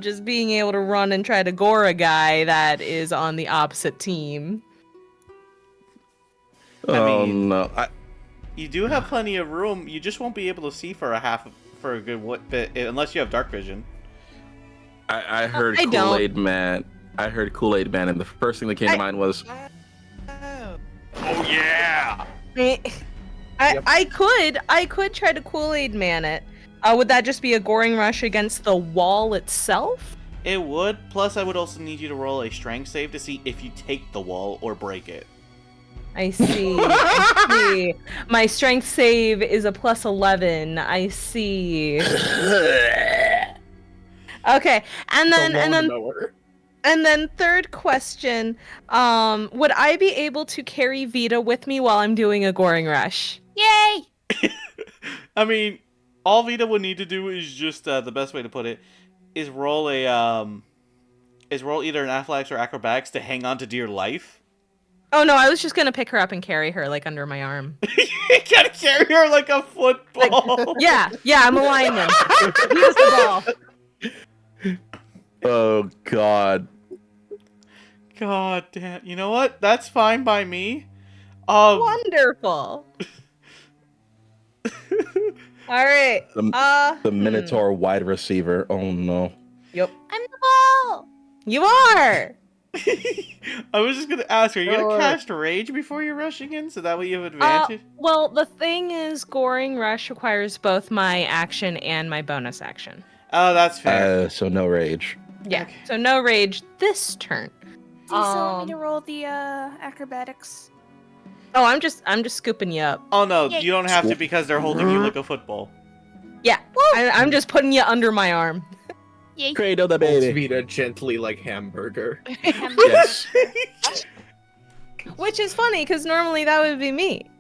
just being able to run and try to gore a guy that is on the opposite team.
I mean,
no.
You do have plenty of room. You just won't be able to see for a good bit unless you have dark vision.
I heard
I don't.
Kool-Aid Man. I heard Kool-Aid Man, and the first thing that came to mind was, "Oh yeah!"
I could try to Kool-Aid Man it. Would that just be a goring rush against the wall itself?
It would. Plus, I would also need you to roll a strength save to see if you take the wall or break it.
I see. My strength save is a +11. I see. Okay, and then third question. Would I be able to carry Vita with me while I'm doing a goring rush?
Yay.
I mean, all Vita would need to do is just the best way to put it is roll either an athletics or acrobatics to hang on to dear life.
Oh no, I was just gonna pick her up and carry her like under my arm.
You gotta carry her like a football.
Yeah, I'm a lineman. Use the ball.
Oh God.
God damn. You know what? That's fine by me.
Wonderful. All right.
The Minotaur wide receiver. Oh no.
Yep.
I'm the ball.
You are.
I was just gonna ask, are you gonna cast Rage before you're rushing in, so that way you have advantage?
Well, the thing is, Goring Rush requires both my action and my bonus action.
Oh, that's fair.
So no rage.
Yeah. Okay. So no rage this turn.
Do you still want me to roll the acrobatics?
Oh, I'm just scooping you up.
Oh no,
Yay.
you don't have to because they're holding you like a football.
Yeah. I'm just putting you under my arm.
Yay.
Cradle the baby.
Vita gently like hamburger.
Yes.
Which is funny because normally that would be me.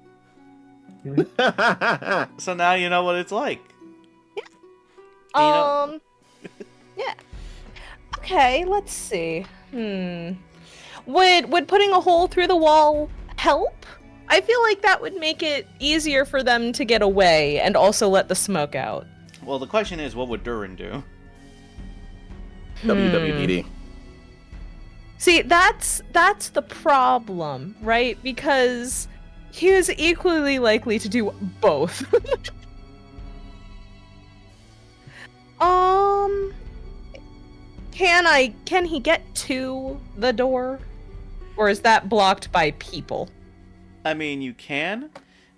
So now you know what it's like.
Yeah. Yeah. Okay, let's see. Would putting a hole through the wall help? I feel like that would make it easier for them to get away and also let the smoke out.
Well, the question is, what would Durin do?
WWDD.
See, that's the problem, right? Because he is equally likely to do both. Can he get to the door? Or is that blocked by people?
I mean, you can.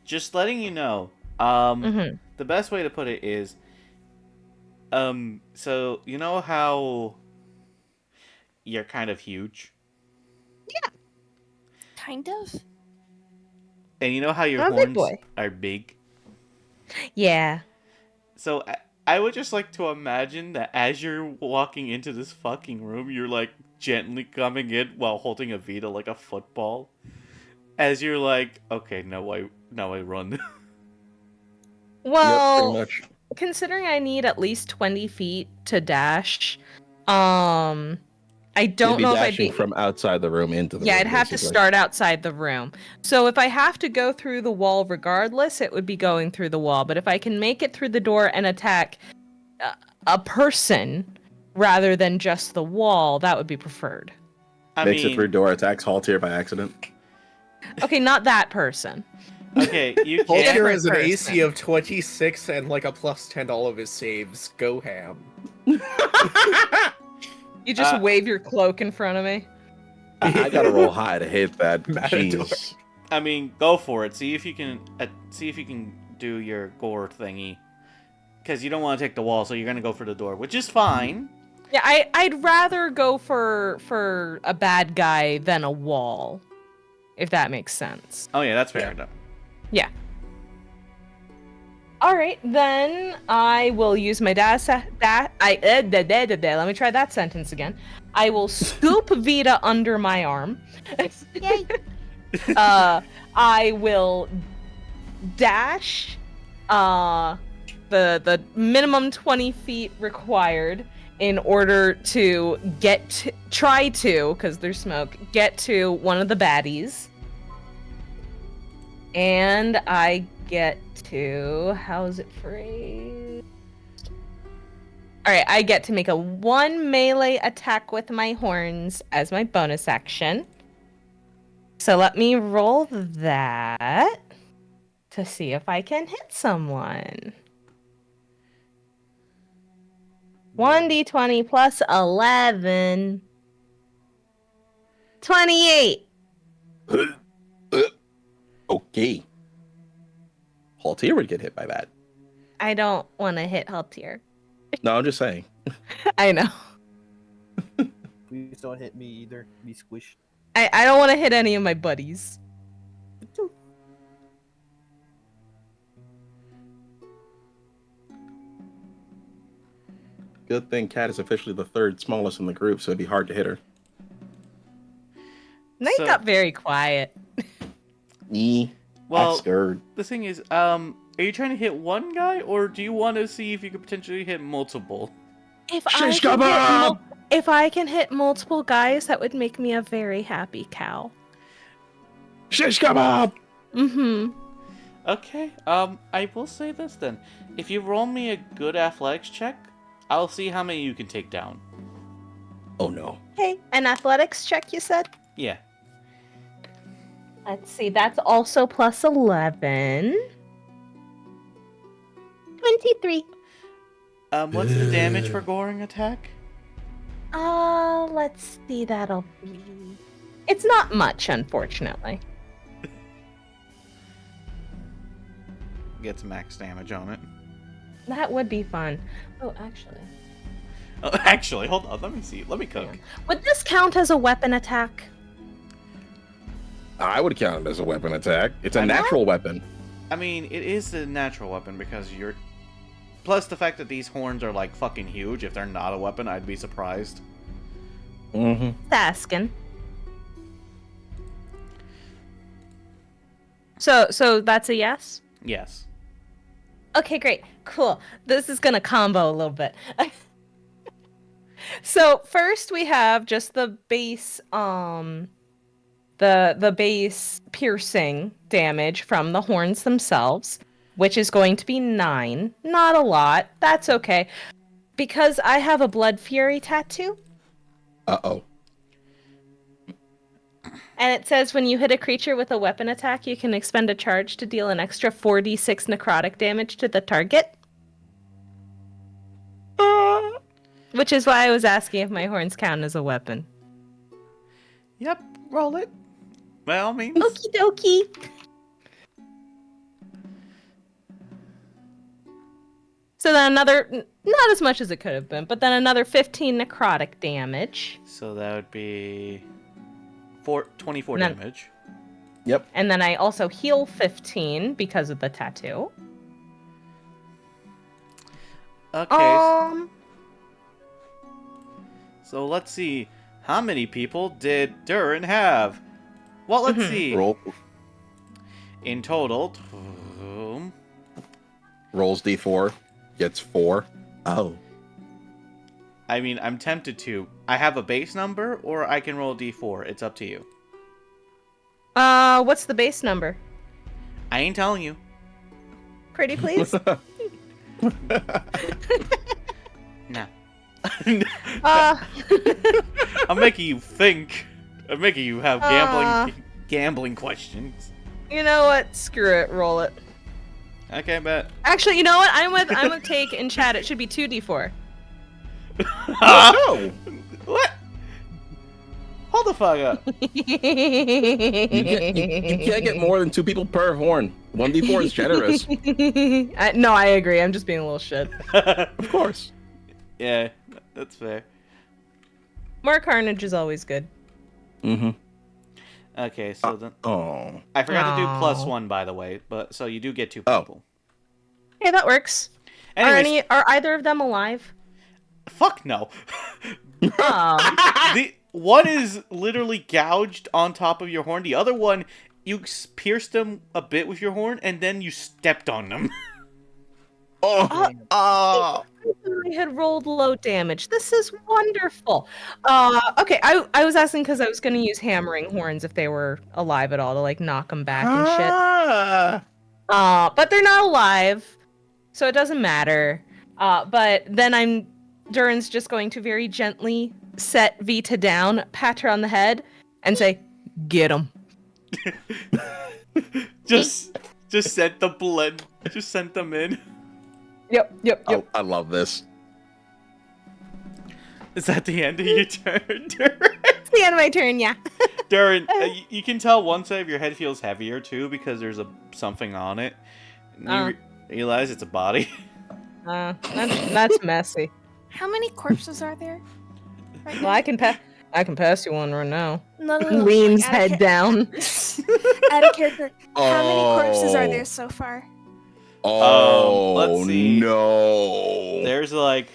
Just letting you know. The best way to put it is, so you know how you're kind of huge?
Yeah.
Kind of.
And you know how your
I'm a big
horns
boy.
are big?
Yeah.
So I would just like to imagine that as you're walking into this fucking room, you're like gently coming in while holding a Vita like a football. As you're like, okay, now I run.
Well,
Yep, pretty much.
considering I need at least 20 feet to dash, I don't
You'd be
know if I'd
dashing
be...
from outside the room into the room.
Yeah, I'd have to
basically.
start outside the room. So if I have to go through the wall regardless, it would be going through the wall. But if I can make it through the door and attack a person rather than just the wall, that would be preferred.
Makes it through door, attacks Haltier by accident.
Okay, not that person.
Okay, you
Haltier
can't.
has an
person.
AC of 26 and like a +10 to all of his saves. Go ham.
You just wave your cloak in front of me.
I gotta roll high to hit that.
Matador.
Jeez.
I mean, go for it. See if you can do your gore thingy. Because you don't want to take the wall, so you're gonna go for the door, which is fine.
Yeah, I'd rather go for a bad guy than a wall, if that makes sense.
Oh yeah, that's fair enough.
Yeah. All right, then I will use my let me try that sentence again. I will scoop Vita under my arm.
Yay!
I will dash the minimum 20 feet required in order to try to, because there's smoke, get to one of the baddies. And I get to, how's it phrased? Alright, I get to make a 1 melee attack with my horns as my bonus action. So let me roll that to see if I can hit someone. 1d20 plus 11. 28.
Okay. Haltier would get hit by that.
I don't want to hit Haltier.
No, I'm just saying.
I know.
Please don't hit me either. Be squished.
I don't want to hit any of my buddies.
Good thing Kat is officially the third smallest in the group, so it'd be hard to hit her.
Night got very quiet.
I'm
Well,
scared.
the thing is, are you trying to hit one guy, or do you want to see if you could potentially hit multiple?
If
Shish kebab!
if I can hit multiple guys, that would make me a very happy cow.
Shish kebab!
Mm-hmm.
Okay, I will say this then. If you roll me a good athletics check, I'll see how many you can take down.
Oh no.
Okay, an athletics check, you said?
Yeah.
Let's see, that's also plus 11. 23.
What's the damage for goring attack?
Let's see, that'll be... It's not much, unfortunately.
Gets max damage on it.
That would be fun. Oh, actually.
Oh, actually, hold on, let me see. Let me cook.
Would this count as a weapon attack?
I would count it as a weapon attack. It's a
I'm
natural weapon.
I mean, it is a natural weapon because you're... Plus the fact that these horns are, like, fucking huge. If they're not a weapon, I'd be surprised.
Mm-hmm.
Asking. So that's a yes?
Yes.
Okay, great. Cool. This is going to combo a little bit. So first we have just the base the base piercing damage from the horns themselves, which is going to be 9. Not a lot. That's okay. Because I have a Blood Fury tattoo.
Uh-oh.
And it says when you hit a creature with a weapon attack, you can expend a charge to deal an extra 4d6 necrotic damage to the target. Which is why I was asking if my horns count as a weapon.
Yep, roll it. By all means.
Okie dokie. So then another, not as much as it could have been, but then another 15 necrotic damage.
So that would be 24
Then-
damage.
Yep.
And then I also heal 15 because of the tattoo.
Okay. So let's see. How many people did Durin have? Well, let's see.
Roll.
In total,
Rolls d4. Gets 4. Oh.
I mean, I'm tempted to. I have a base number, or I can roll d4. It's up to you.
What's the base number?
I ain't telling you.
Pretty please?
No.
uh,
I'm making you think. I'm making you have gambling questions.
You know what? Screw it. Roll it.
Okay, bet.
Actually, you know what? I'm with Take in chat. It should be 2d4.
Oh.
What? Hold the fuck up.
You can't get more than 2 people per horn. 1d4 is generous.
No, I agree. I'm just being a little shit.
Of course.
Yeah, that's fair.
More carnage is always good.
Mm-hmm.
Okay, so then
Oh.
I forgot to do
Aw.
+1, by the way, but so you do get 2
Oh.
people.
Hey, that works.
Anyways,
Are either of them alive?
fuck no.
Oh.
The one is literally gouged on top of your horn. The other one, you pierced them a bit with your horn, and then you stepped on them.
Oh. Oh.
I had rolled low damage. This is wonderful. Okay, I was asking because I was going to use hammering horns if they were alive at all to like knock them back and shit. But they're not alive, so it doesn't matter. But then Durin's just going to very gently set Vita down, pat her on the head, and say, "Get him."
just sent the blood. Just sent them in.
Yep.
Oh, I love this.
Is that the end of your turn, Durin?
It's the end of my turn, yeah.
Durin, you can tell one side of your head feels heavier too because there's something on it. And you realize it's a body.
That's messy.
How many corpses are there? Right
Well, I can pass you one right now.
No.
Leans
like, out of
head down.
Out of character. How many corpses are there so far?
Oh,
let's see.
No.
There is like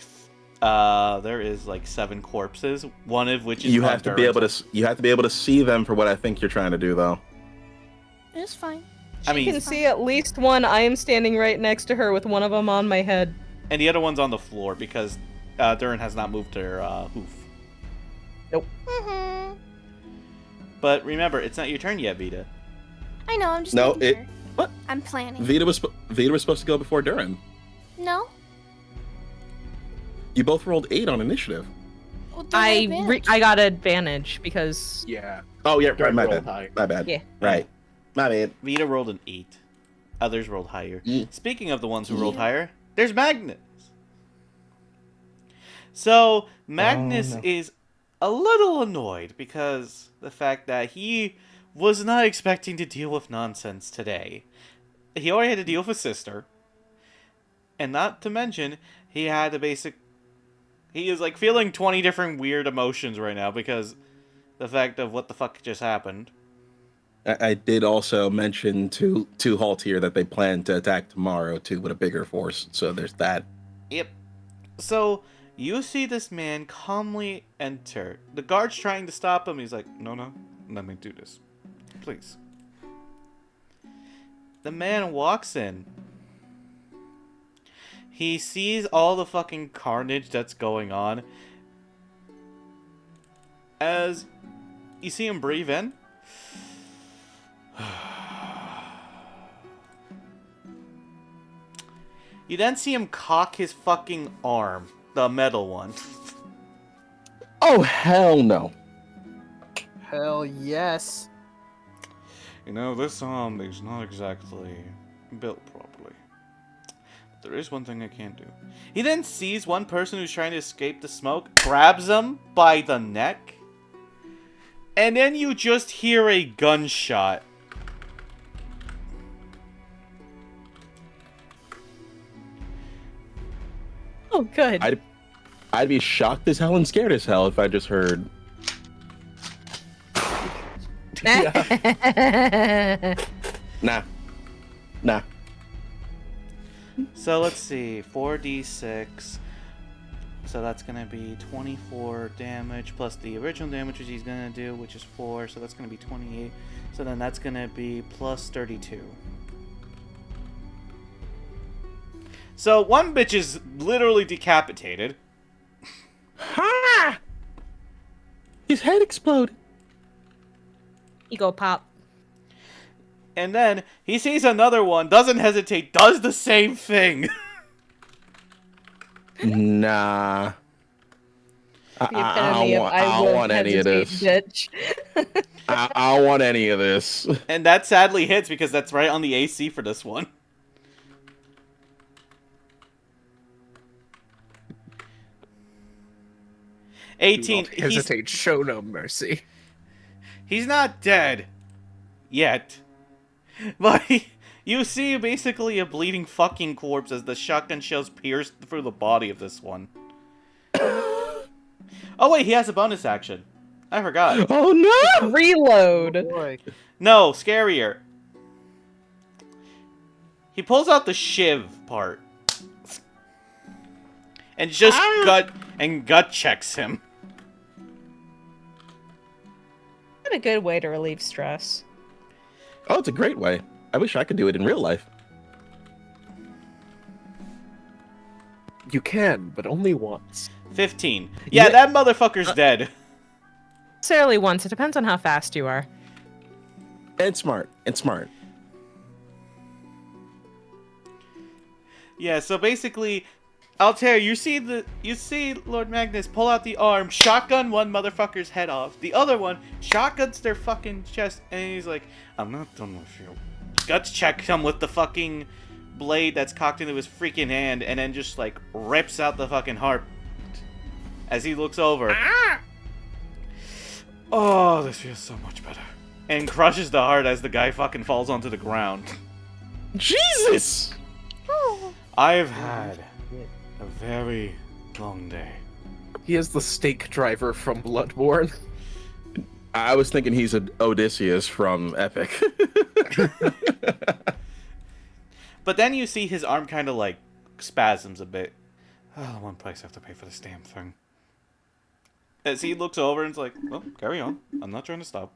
7 corpses, one of which is
You have to be able
Durin's.
to see them for what I think you're trying to do, though.
It's fine.
I
You
mean,
can see at least one. I am standing right next to her with one of them on my head.
and the other one's on the floor because Durin has not moved her hoof.
Mm-hmm.
But remember, it's not your turn yet, Vita.
I know. I'm just
No,
making sure.
What?
I'm planning.
Vita was supposed to go before Durin.
No.
You both rolled 8 on initiative.
Well, don't have advantage.
I got advantage because
Yeah.
Oh yeah,
Durin
my
rolled
bad.
high.
My bad.
Yeah.
Right. My bad.
Vita rolled an 8. Others rolled higher.
Yeah.
Speaking of the ones who rolled higher, there's Magnus. So Magnus
no.
is a little annoyed because the fact that he was not expecting to deal with nonsense today. He already had to deal with his sister. And not to mention, he had the basic... He is like feeling 20 different weird emotions right now because the fact of what the fuck just happened.
I did also mention to Halt here that they plan to attack tomorrow too with a bigger force. So there's that.
Yep. So, you see this man calmly enter. The guard's trying to stop him. He's like, no, let me do this. Please. the man walks in. He sees all the fucking carnage that's going on. As you see him breathe in. You then see him cock his fucking arm. The metal one.
Oh, hell no.
Hell yes.
You know, this arm is not exactly built properly. But there is one thing I can't do. He then sees one person who's trying to escape the smoke, grabs him by the neck, and then you just hear a gunshot.
Oh, good.
I'd be shocked as hell and scared as hell if I just heard. Nah.
So let's see, 4d6. So that's gonna be 24 damage plus the original damage which he's gonna do, which is 4. So that's gonna be 28. So then that's gonna be plus 32. So one bitch is literally decapitated.
Ha! His head exploded.
Ego pop.
And then he sees another one, doesn't hesitate, does the same thing.
Nah.
The epitome of
I don't want any of this.
Bitch.
I don't want any of this.
And that sadly hits because that's right on the AC for this one.
Do
18.
not hesitate, show no mercy.
He's not dead. Yet. But you see basically a bleeding fucking corpse as the shotgun shells pierce through the body of this one. Oh wait, he has a bonus action. I forgot.
Oh no!
Reload.
Oh, boy.
No, scarier. He pulls out the shiv part. And just gut checks him.
What a good way to relieve stress.
Oh, it's a great way. I wish I could do it in real life.
You can, but only once.
15. Yeah, that motherfucker's dead.
Necessarily once. It depends on how fast you are.
And smart.
Yeah, so basically, Altair, you see Lord Magnus pull out the arm, shotgun one motherfucker's head off. The other one shotguns their fucking chest, and he's like, I'm not done with you. Guts check him with the fucking blade that's cocked into his freaking hand, and then just like rips out the fucking heart as he looks over. Oh, this feels so much better. And crushes the heart as the guy fucking falls onto the ground.
Jesus!
I've had a very long day.
He is the stake driver from Bloodborne.
I was thinking he's an Odysseus from Epic.
But then you see his arm kind of like spasms a bit. Oh, one price I have to pay for this damn thing. As he looks over and is like, well, carry on. I'm not trying to stop.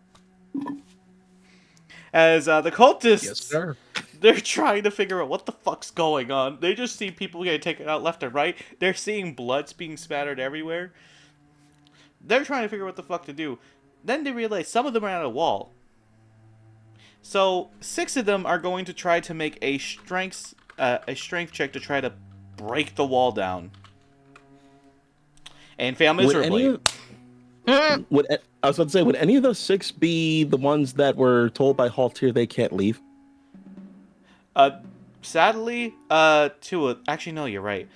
As the cultists,
Yes, sir.
they're trying to figure out what the fuck's going on. They just see people getting taken out left and right. They're seeing bloods being spattered everywhere. They're trying to figure out what the fuck to do. Then they realize some of them are at a wall. So 6 of them are going to try to make a strength check to try to break the wall down. And fail miserably.
I was about to say, would any of those 6 be the ones that were told by Haltir they can't leave?
Sadly, 2 actually, no, you're right.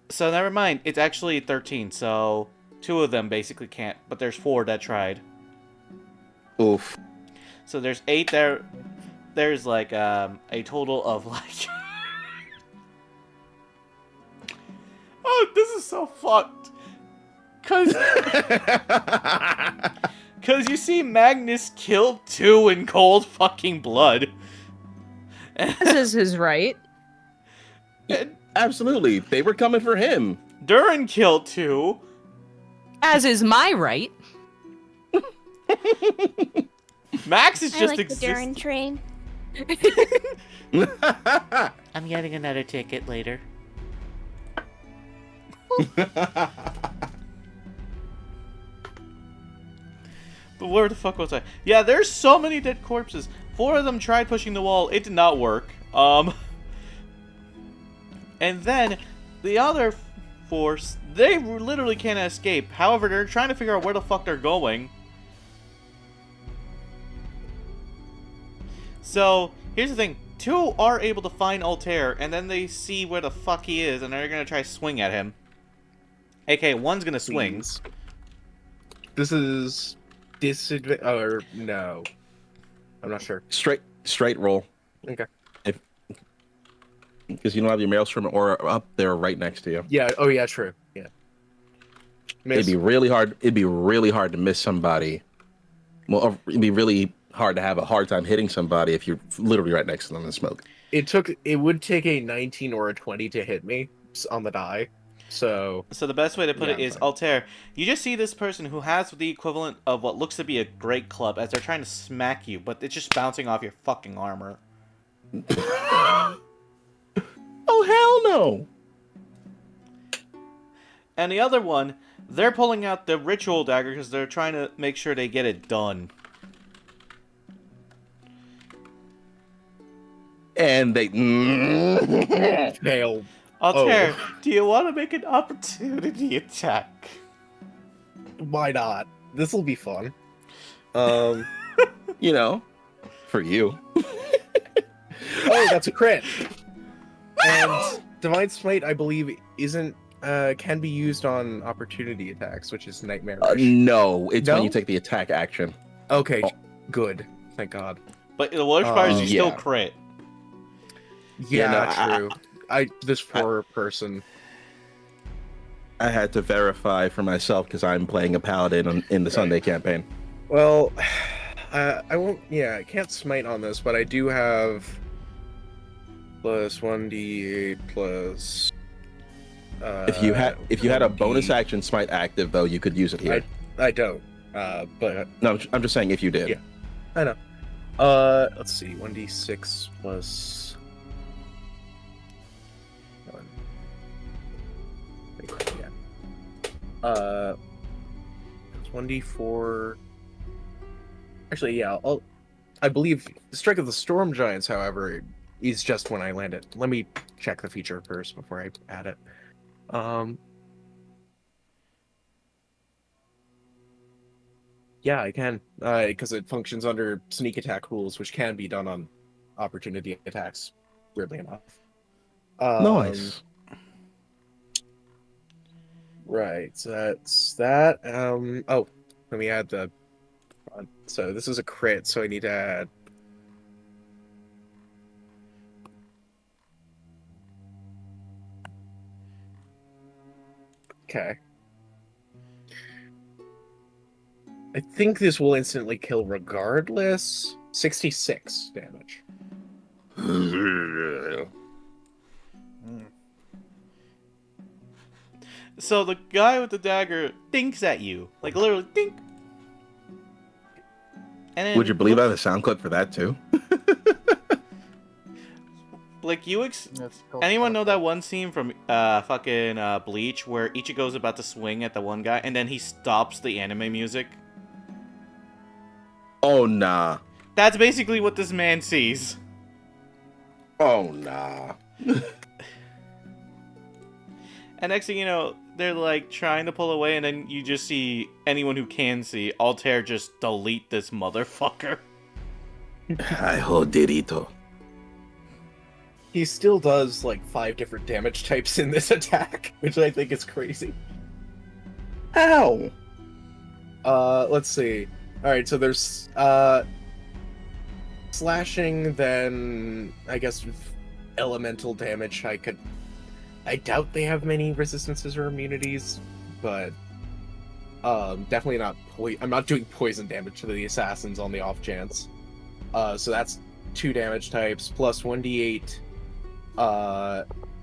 So never mind. It's actually 13. So 2 of them basically can't, but there's 4 that tried.
Oof.
So there's 8 there. There's like a total of like. Oh, this is so fucked. Cause you see Magnus killed 2 in cold fucking blood.
This is his right.
And
Absolutely. They were coming for him.
Durin killed 2.
As is my right.
Max is
I
just
like the Durin train.
I'm getting another ticket later. But where the fuck was I? Yeah, there's so many dead corpses. 4 of them tried pushing the wall. It did not work. And then the other 4, they literally can't escape. However, they're trying to figure out where the fuck they're going. So, here's the thing. 2 are able to find Altair, and then they see where the fuck he is, and they're gonna try to swing at him. AK, 1's gonna swing.
Please. This is disadvantage, or no? I'm not sure.
Straight roll.
Okay.
Because you don't have your Maelstrom aura up there right next to you.
Yeah. Oh yeah. True. Yeah.
It'd be really hard. It'd be really hard to miss somebody. Well, it'd be really hard to have a hard time hitting somebody if you're literally right next to them in smoke.
It would take a 19 or a 20 to hit me on the die. So
the best way to put it is,
fine.
Altair, you just see this person who has the equivalent of what looks to be a great club as they're trying to smack you, but it's just bouncing off your fucking armor.
Oh, hell no!
And the other one, they're pulling out the ritual dagger because they're trying to make sure they get it done.
And they
fail.
Altair, do you want to make an opportunity attack?
Why not? This will be fun.
You know, for you.
Oh, that's a crit. And Divine Smite, I believe, isn't can be used on opportunity attacks, which is nightmarish.
No, it's
No?
when you take the attack action.
Okay, good. Thank God.
But the worst part is you still
yeah.
crit.
Yeah,
no,
true. This poor person.
I had to verify for myself because I'm playing a paladin in the Sunday campaign.
Well, I won't. Yeah, I can't smite on this, but I do have plus 1d8 plus.
If you had a bonus action smite active though, you could use it here.
I don't. But
No, I'm just saying if you did.
Yeah. I know. Let's see. 1d6 plus. 1d4. Actually, yeah. I believe Strike of the Storm Giants, however, is just when I land it. Let me check the feature first before I add it. Yeah, I can, because it functions under sneak attack rules, which can be done on opportunity attacks. Weirdly enough.
Nice.
Right, so that's that. Oh, let me add the. So this is a crit, so I need to add. Okay. I think this will instantly kill regardless. 66 damage.
So the guy with the dagger dinks at you. Like, literally, dink. And then,
Would you believe I have a sound clip for that too?
like,
That's called
anyone know
Papa.
that one scene from fucking Bleach where Ichigo's about to swing at the one guy and then he stops the anime music?
Oh nah.
That's basically what this man sees.
Oh nah.
And next thing you know, they're like trying to pull away, and then you just see anyone who can see Altair just delete this motherfucker.
I hold Dirito.
He still does like 5 different damage types in this attack, which I think is crazy.
Ow.
Let's see. Alright, so there's slashing, then I guess elemental damage. I doubt they have many resistances or immunities, but definitely not I'm not doing poison damage to the assassins on the off chance. So that's 2 damage types plus 1d8.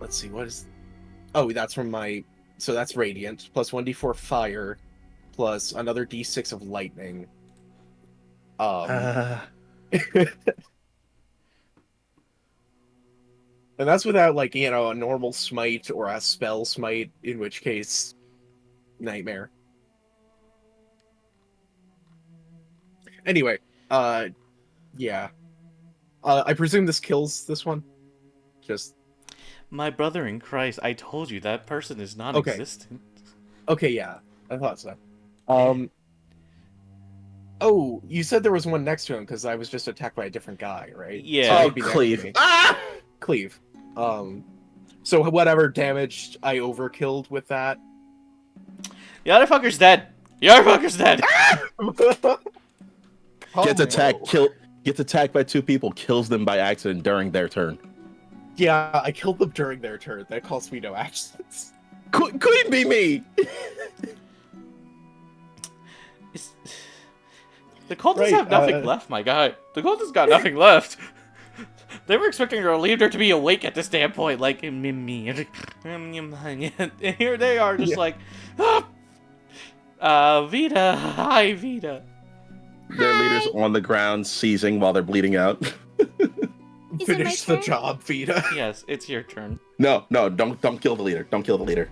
Let's see, what is... Oh, that's from my... So that's radiant, plus 1d4 fire, plus another d6 of lightning. And that's without, like, you know, a normal smite or a spell smite, in which case, nightmare. Anyway, yeah. I presume this kills this one? Just...
My brother in Christ, I told you that person is
Okay.
non-existent.
Okay, yeah. I thought so. Oh, you said there was one next to him, because I was just attacked by a different guy, right?
Yeah.
he'd be next to
Cleave.
me.
Ah!
Cleave. So whatever damage I overkilled with that...
The other fucker's dead! The other fucker's dead!
Gets attacked, gets attacked by 2 people, kills them by accident during their turn.
Yeah, I killed them during their turn. That cost me no actions.
Couldn't be me!
The cultists
Right,
have nothing left, my guy. The cultists got nothing left. They were expecting their leader to be awake at this damn point, like, me. And here they are, just like, Vita, hi, Vita.
Their leader's on the ground, seizing while they're bleeding out.
Finish the job, Vita.
Yes, it's your turn.
No, don't kill the leader. Don't kill the leader.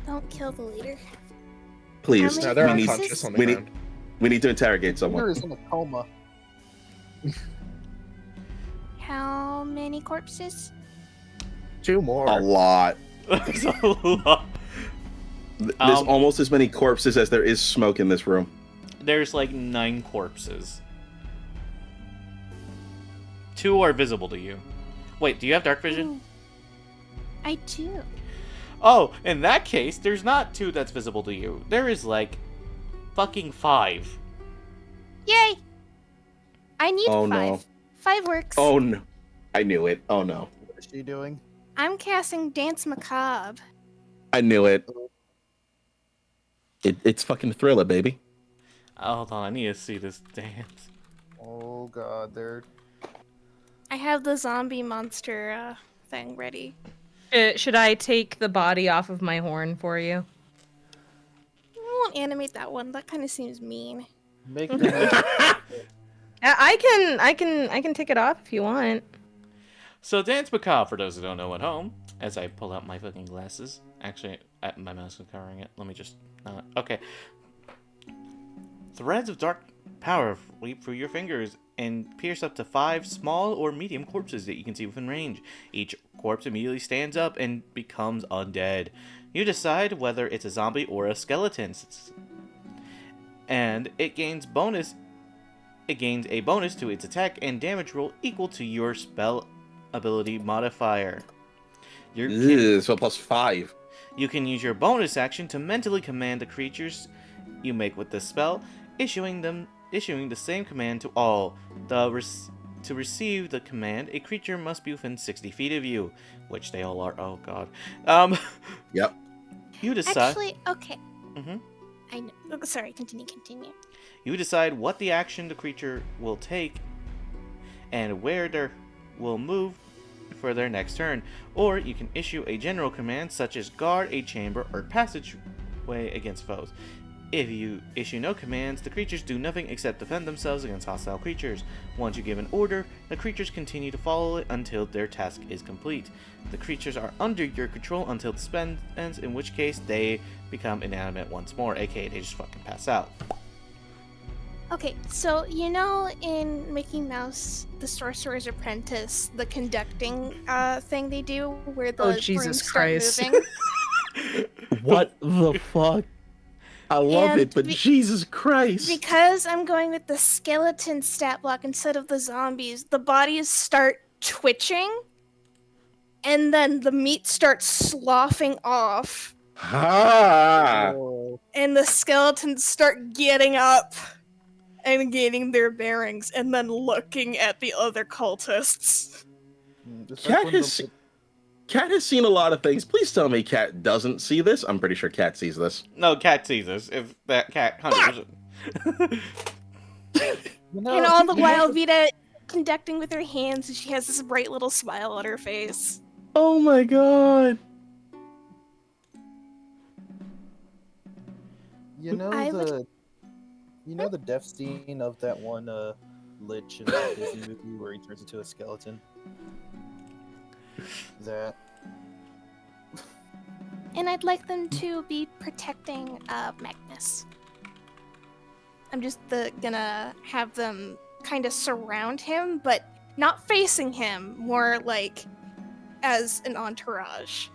Don't kill the leader.
Please.
How
No, they're
we
unconscious on the
we
ground.
we need to interrogate
Kinar
someone.
is in a coma.
How many corpses?
2 more.
A lot.
There's a lot.
There's
Um,
almost as many corpses as there is smoke in this room.
There's like 9 corpses. 2 are visible to you. Wait, do you have dark vision?
Ooh. I do.
Oh, in that case, there's not 2 that's visible to you. There is like fucking 5.
Yay! I need
Oh,
5.
no.
5 works.
Oh no. I knew it. Oh no.
What is she doing?
I'm casting Dance Macabre.
I knew it. It's fucking Thriller, baby.
Hold on, I need to see this dance.
Oh god, they're...
I have the zombie monster thing ready.
Should I take the body off of my horn for you?
I won't animate that one. That kind of seems mean.
Make the
I can take it off if you want.
So, Dance Macabre, for those who don't know at home, as I pull out my fucking glasses. Actually, my mouse is covering it. Let me just... okay. Threads of dark power leap through your fingers and pierce up to 5 small or medium corpses that you can see within range. Each corpse immediately stands up and becomes undead. You decide whether it's a zombie or a skeleton. And it gains a bonus to its attack and damage roll equal to your spell ability modifier.
So +5.
You can use your bonus action to mentally command the creatures you make with this spell, issuing the same command to all. To receive the command, a creature must be within 60 feet of you, which they all are. Oh god.
Yep.
You decide.
Actually, okay.
Mm-hmm.
I know. Oh, sorry, continue.
You decide what the action the creature will take, and where they will move for their next turn. Or you can issue a general command such as guard a chamber or passageway against foes. If you issue no commands, the creatures do nothing except defend themselves against hostile creatures. Once you give an order, the creatures continue to follow it until their task is complete. The creatures are under your control until the spell ends, in which case they become inanimate once more, aka they just fucking pass out.
Okay, so you know in Mickey Mouse, the Sorcerer's Apprentice, the conducting thing they do where the
Jesus
brooms start
Christ.
moving?
What the fuck? I love
And
it, but Jesus Christ.
Because I'm going with the skeleton stat block instead of the zombies, the bodies start twitching, and then the meat starts sloughing off,
Ha!
Oh,
and the skeletons start getting up and gaining their bearings, and then looking at the other cultists.
it's
Cat
when
has, Cat has seen a lot of things. Please tell me Cat doesn't see this. I'm pretty sure Cat sees this.
No, Cat sees this. If that cat 100%.
You know,
And all the while, Vita conducting with her hands, and she has this bright little smile on her face.
Oh my god.
You know
I would-
the, you know the death scene of that one Lich in the Disney movie where he turns into a skeleton. That.
And I'd like them to be protecting Magnus. I'm just gonna have them kind of surround him, but not facing him, more like as an entourage.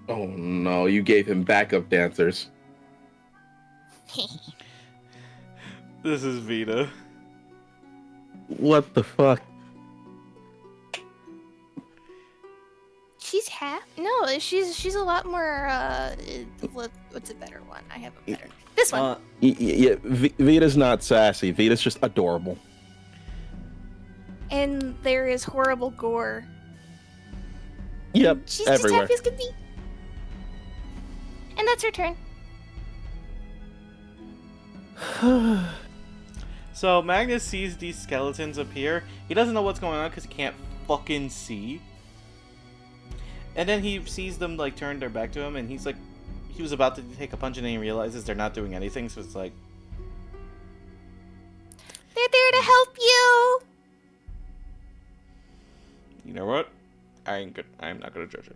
Oh no, you gave him backup dancers.
This is Vita.
What the fuck?
She's no, she's a lot more what's a better one? I have a better. This one.
Yeah, Vita's not sassy. Vita's just adorable.
And there is horrible gore.
Yep,
She's
everywhere.
just happy as can be. And that's her turn.
So Magnus sees these skeletons appear. He doesn't know what's going on because he can't fucking see. And then he sees them like turn their back to him, and he's like, he was about to take a punch, and then he realizes they're not doing anything. So it's like,
They're there to help you.
you know what? I'm not gonna judge it.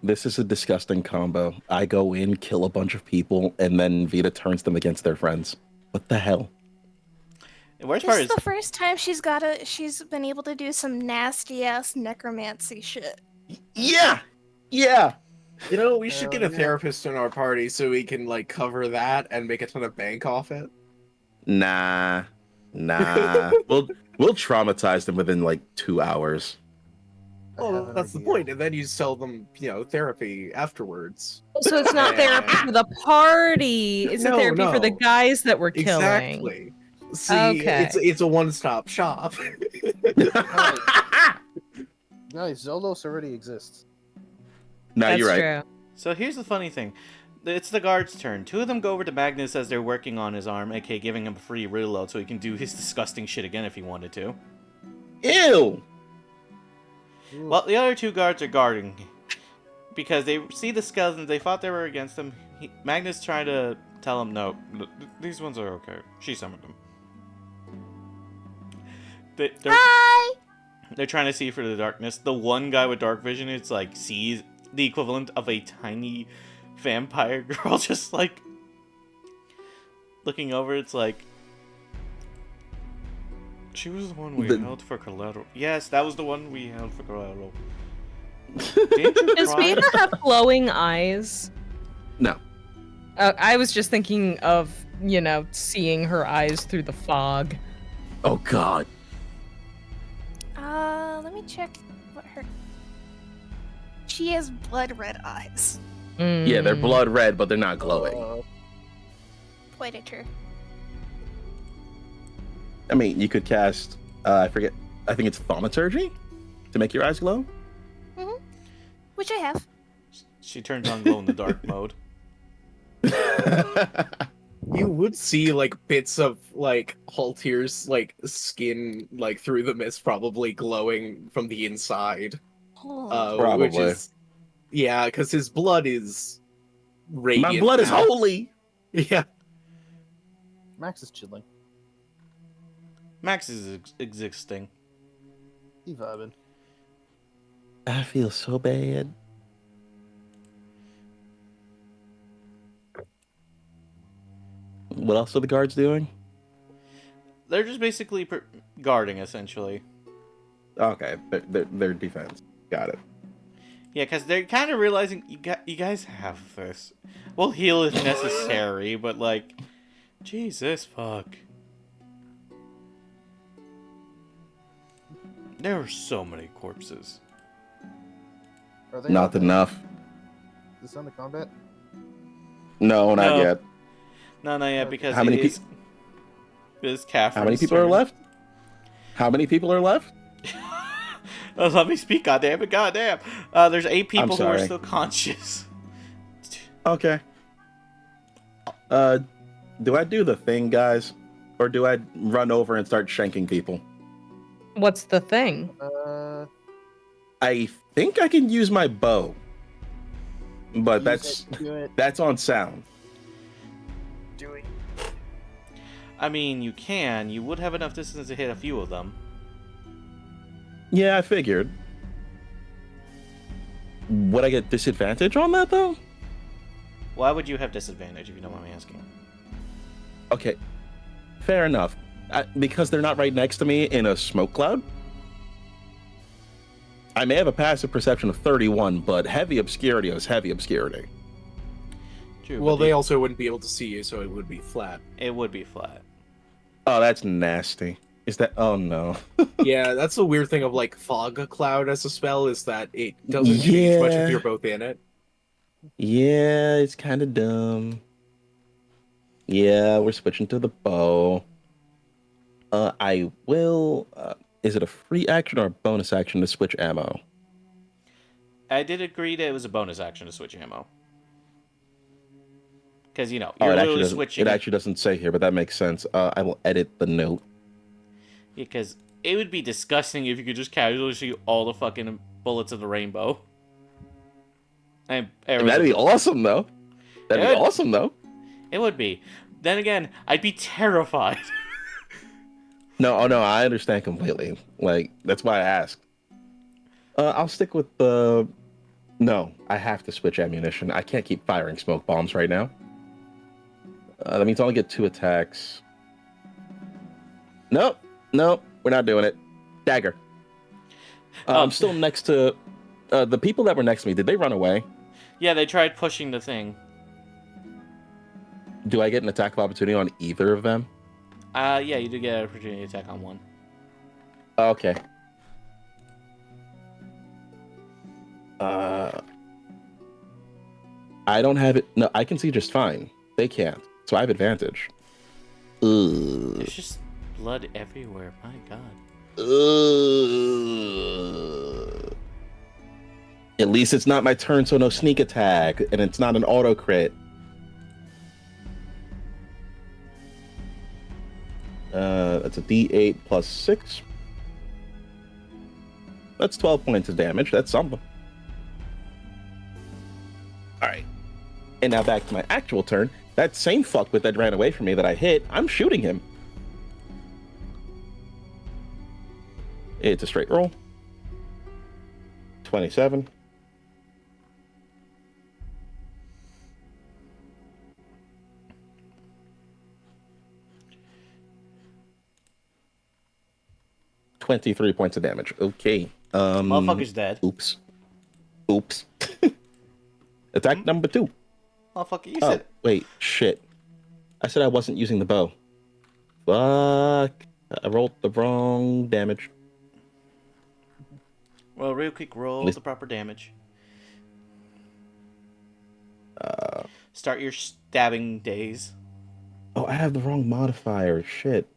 This is a disgusting combo. I go in, kill a bunch of people, and then Vita turns them against their friends. What the hell?
The worst
This
part
is
is,
the first time she's been able to do some nasty ass necromancy shit.
Yeah! Yeah!
You know, we should get a
yeah.
therapist in our party so we can like cover that and make a ton of bank off it.
Nah. We'll traumatize them within like 2 hours.
Oh, that's the point. And then you sell them, therapy afterwards.
So it's not therapy for the party. It's a therapy for the guys that we're killing.
Exactly. See,
Okay.
it's a one-stop shop.
Guys, Zoldos already exists.
No,
That's
you're right.
true.
so here's the funny thing. It's the guard's turn. Two of them go over to Magnus as they're working on his arm, aka giving him a free reload so he can do his disgusting shit again if he wanted to.
Ew!
Well, the other two guards are guarding because they see the skeletons. They thought they were against them. Magnus tried to tell him, no, these ones are okay. She summoned them.
Hi!
They're trying to see through the darkness. The one guy with dark vision is like sees the equivalent of a tiny vampire girl just like looking over. It's like, she was the one we held for collateral. Yes, that was the one we held for collateral.
Does Vita have glowing eyes?
No.
I was just thinking of, seeing her eyes through the fog.
Oh god.
Let me check what her. She has blood red eyes.
Yeah, they're blood red, but they're not glowing.
Quite true.
I mean, you could cast, I think it's thaumaturgy to make your eyes glow.
Mm-hmm. Which I have.
She turns on glow in the dark mode.
You would see like bits of like Haltier's like skin like through the mist, probably glowing from the inside.
Probably.
Which is, yeah, because his blood is radiant.
My blood is
now.
holy!
Yeah.
Max is chilling.
Max is existing.
He vibing.
I feel so bad. What else are the guards doing?
They're just basically guarding, essentially.
Okay, their defense. Got it.
Yeah, because they're kind of realizing you guys have this. We'll heal if necessary, but like, Jesus fuck. There are so many corpses.
Are they
Not enough.
Is this on the combat?
No, not
No.
yet.
No, not yet, because
How many
it is Catherine's
How many people are
turn.
left? How many people are left?
Let me speak, goddammit, goddamn. There's 8 people who are
sorry.
still conscious.
Okay. Do I do the thing, guys? Or do I run over and start shanking people?
What's the thing?
I think I can use my bow. But
Do it.
that's on sound.
Do it.
I mean, you can. You would have enough distance to hit a few of them.
Yeah, I figured. Would I get disadvantage on that though?
Why would you have disadvantage if you don't mind me asking?
Okay, fair enough. Because they're not right next to me in a smoke cloud. I may have a passive perception of 31, but heavy obscurity is heavy obscurity.
True,
Well,
but
they also wouldn't be able to see you, so it would be flat.
it would be flat.
Oh, that's nasty. Is that? Oh no.
Yeah, that's the weird thing of like fog cloud as a spell is that it doesn't change much if you're both in it.
Yeah, it's kind of dumb. Yeah, we're switching to the bow. I will. Is it a free action or a bonus action to switch ammo?
I did agree that it was a bonus action to switch ammo. Because, you know,
Oh,
you're
it
literally
actually
switching.
It actually doesn't say here, but that makes sense. I will edit the note.
Because it would be disgusting if you could just casually shoot all the fucking bullets of the rainbow. And
That'd be awesome, though. That'd be
It would.
awesome, though.
It would be. Then again, I'd be terrified.
No, oh no, I understand completely. Like, that's why I asked. I'll stick with the... No, I have to switch ammunition. I can't keep firing smoke bombs right now. That means I only get 2 attacks. Nope, we're not doing it. Dagger. I'm still next to... the people that were next to me, did they run away?
Yeah, they tried pushing the thing.
Do I get an attack of opportunity on either of them?
Yeah, you do get an opportunity attack on one.
Okay. I don't have it. No, I can see just fine. They can't. So I have advantage. Ugh.
There's just blood everywhere. My god.
Ugh. At least it's not my turn, so no sneak attack, and it's not an auto crit. That's a D8 plus 6. That's 12 points of damage. That's something. All right. And now back to my actual turn. That same fuckwit that ran away from me that I hit, I'm shooting him. It's a straight roll. 27. $23 points of damage. Okay.
Motherfucker's dead.
Oops. Attack number 2.
Motherfucker, you said...
Wait, shit. I said I wasn't using the bow. Fuck. I rolled the wrong damage.
Well, real quick, roll the proper damage. Start your stabbing days.
Oh, I have the wrong modifier. Shit.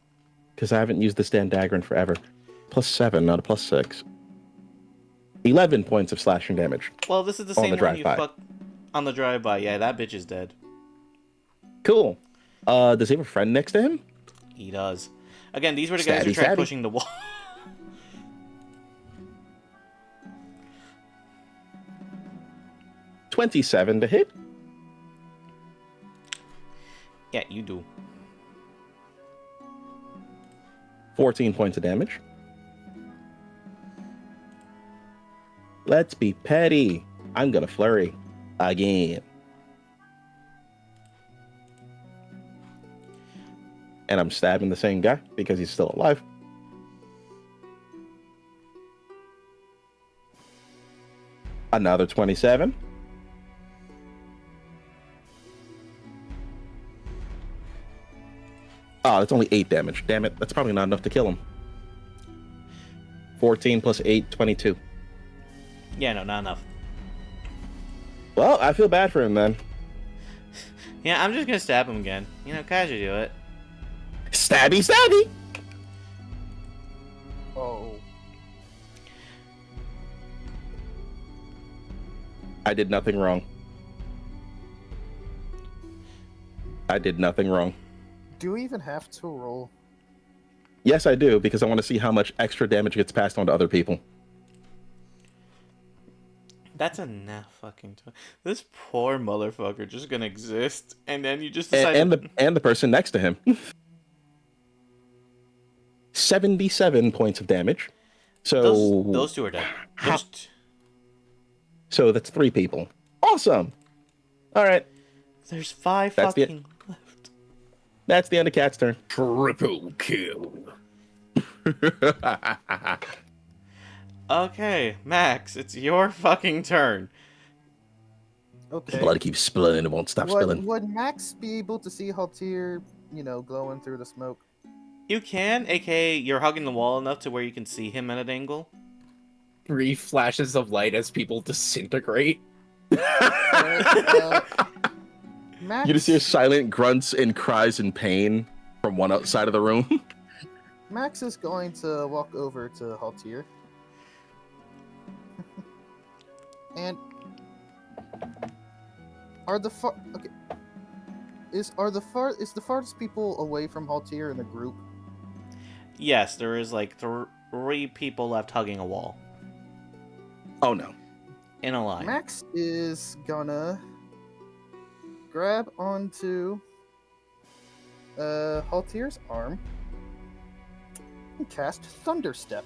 Because I haven't used the stand dagger in forever. +7, not a +6. 11 points of slashing damage.
Well, this is the same one you fucked on the drive-by. Yeah, that bitch is dead.
Cool. Does he have a friend next to him?
He does. Again, these were the guys who tried pushing the wall.
27 to hit.
Yeah, you do.
14 points of damage. Let's be petty. I'm gonna flurry again. And I'm stabbing the same guy because he's still alive. Another 27. Oh, that's only 8 damage. Damn it, that's probably not enough to kill him. 14 plus 8, 22.
Yeah, no, not enough.
Well, I feel bad for him then.
Yeah, I'm just gonna stab him again. You know, casually do it.
Stabby, stabby!
Oh.
I did nothing wrong. I did nothing wrong.
Do we even have to roll?
Yes, I do, because I want to see how much extra damage gets passed on to other people.
That's enough fucking time. This poor motherfucker just gonna exist, and then you just decide...
And the person next to him. 77 points of damage. So
those two are dead.
So that's 3 people. Awesome. All right.
There's 5
That's the-
fucking left.
That's the end of Cat's turn.
Triple kill.
Okay, Max, it's your fucking turn.
Okay.
Blood keeps spilling and it won't stop spilling.
Would Max be able to see Haltir, glowing through the smoke?
You can, aka you're hugging the wall enough to where you can see him at an angle.
3 flashes of light as people disintegrate.
Max,
You just hear silent grunts and cries in pain from one outside of the room.
Max is going to walk over to Haltir. And is the farthest people away from Haltir in the group?
Yes, there is like 3 people left hugging a wall
Oh no.
in a line.
Max is gonna grab onto Haltir's arm and cast Thunderstep.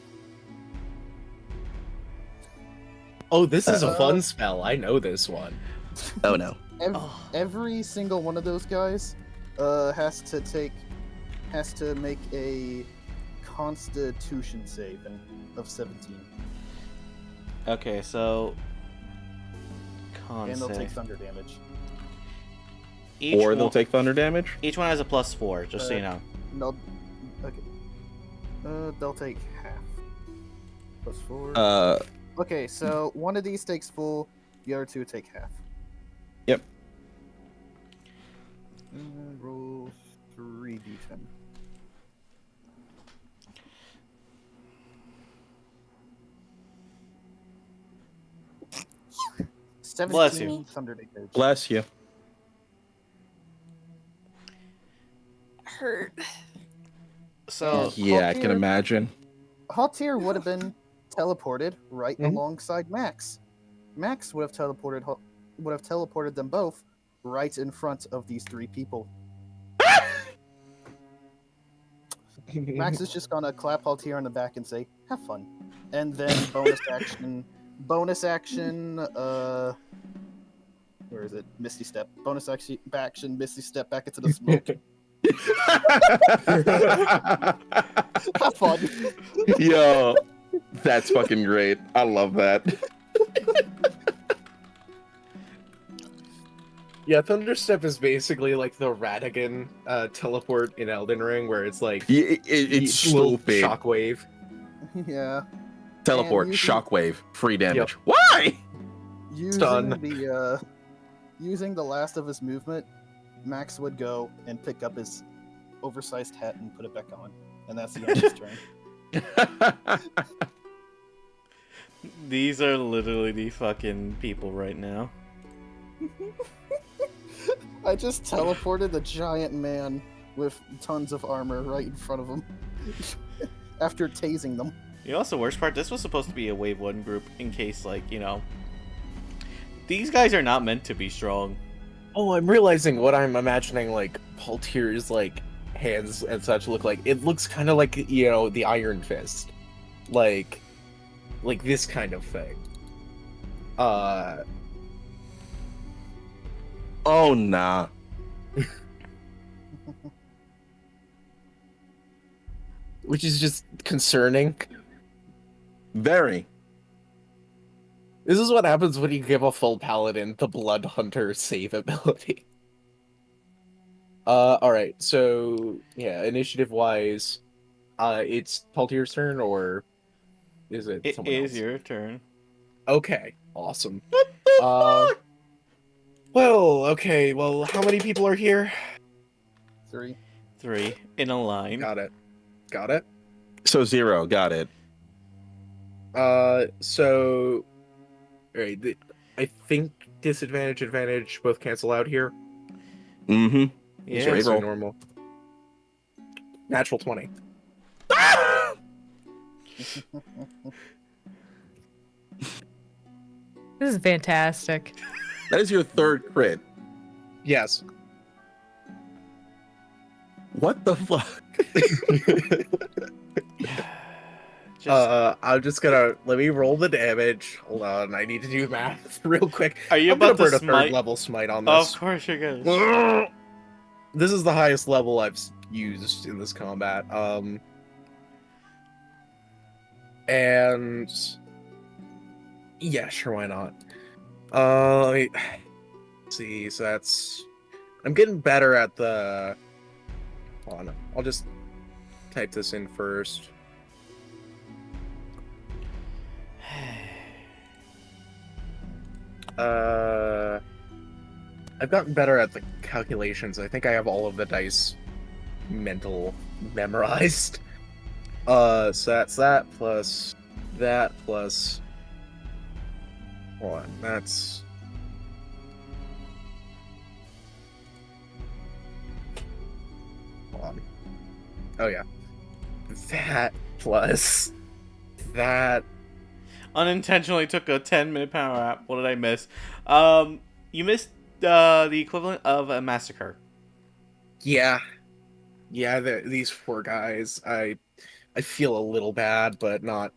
Oh, this is a fun spell. I know this one.
Oh no.
Every single one of those guys has to make a Constitution save of 17,
Okay, so
and they'll take thunder damage.
Or they'll take thunder damage?
Each one has a +4, just so you know.
No, okay. They'll take half. +4. Okay, so one of these takes full, the other 2 take half.
Yep.
Roll 3d10.
Bless you.
17 thunder damage.
Bless you.
Hurt.
So
Yeah, I can imagine.
Haltir would have been teleported right alongside Max. Max would have teleported them both right in front of these 3 people. Max is just gonna clap Haltir on the back and say, "Have fun," and then bonus action. Where is it? Misty Step. Bonus action. Misty Step back into the smoke. Have fun.
Yo, that's fucking great. I love that.
Yeah, Thunderstep is basically like the Ratigan teleport in Elden Ring, where it's like
It's
little
stupid.
shockwave.
Yeah.
Teleport,
And using-
shockwave, free damage.
Yep.
Why?
Using the last of his movement, Max would go and pick up his oversized hat and put it back on, and that's the end of his turn.
these are literally the fucking people right now.
I just teleported the giant man with tons of armor right in front of him after tasing them.
You know what's the worst part? This was supposed to be a wave 1 group in case, like, these guys are not meant to be strong.
Oh, I'm realizing what I'm imagining, like, Haltir's, like, hands and such look like. It looks kind of like, the Iron Fist. Like this kind of thing.
Oh, nah.
Which is just concerning.
Very.
This is what happens when you give a full paladin the Blood Hunter save ability. Alright, so, yeah, initiative-wise, it's Haltir's turn, or is it
It
someone
is
else?
your turn.
Okay, awesome. Well, how many people are here?
3.
3 in a line.
Got it.
So 0, got it.
So... Alright, I think disadvantage, advantage both cancel out here.
Mm-hmm.
Yeah.
Great
So
roll.
normal. Natural 20.
This is fantastic.
That is your 3rd crit.
Yes.
What the fuck?
I'm just gonna let me roll the damage. Hold on, I need to do math real quick.
Are you
I'm gonna
about to
burn a
smite?
third level smite on
Of
this.
course you're gonna.
This is the highest level I've used in this combat. And yeah, sure, why not? Let's see, so that's I'm getting better at the. Hold on, I'll just type this in first. I've gotten better at the calculations. I think I have all of the dice memorized. So that's that plus that plus. Hold on, that's. Hold on. Oh yeah. That plus that.
Unintentionally took a 10-minute power nap. What did I miss? You missed the equivalent of a massacre.
Yeah. Yeah, these poor guys. I feel a little bad, but not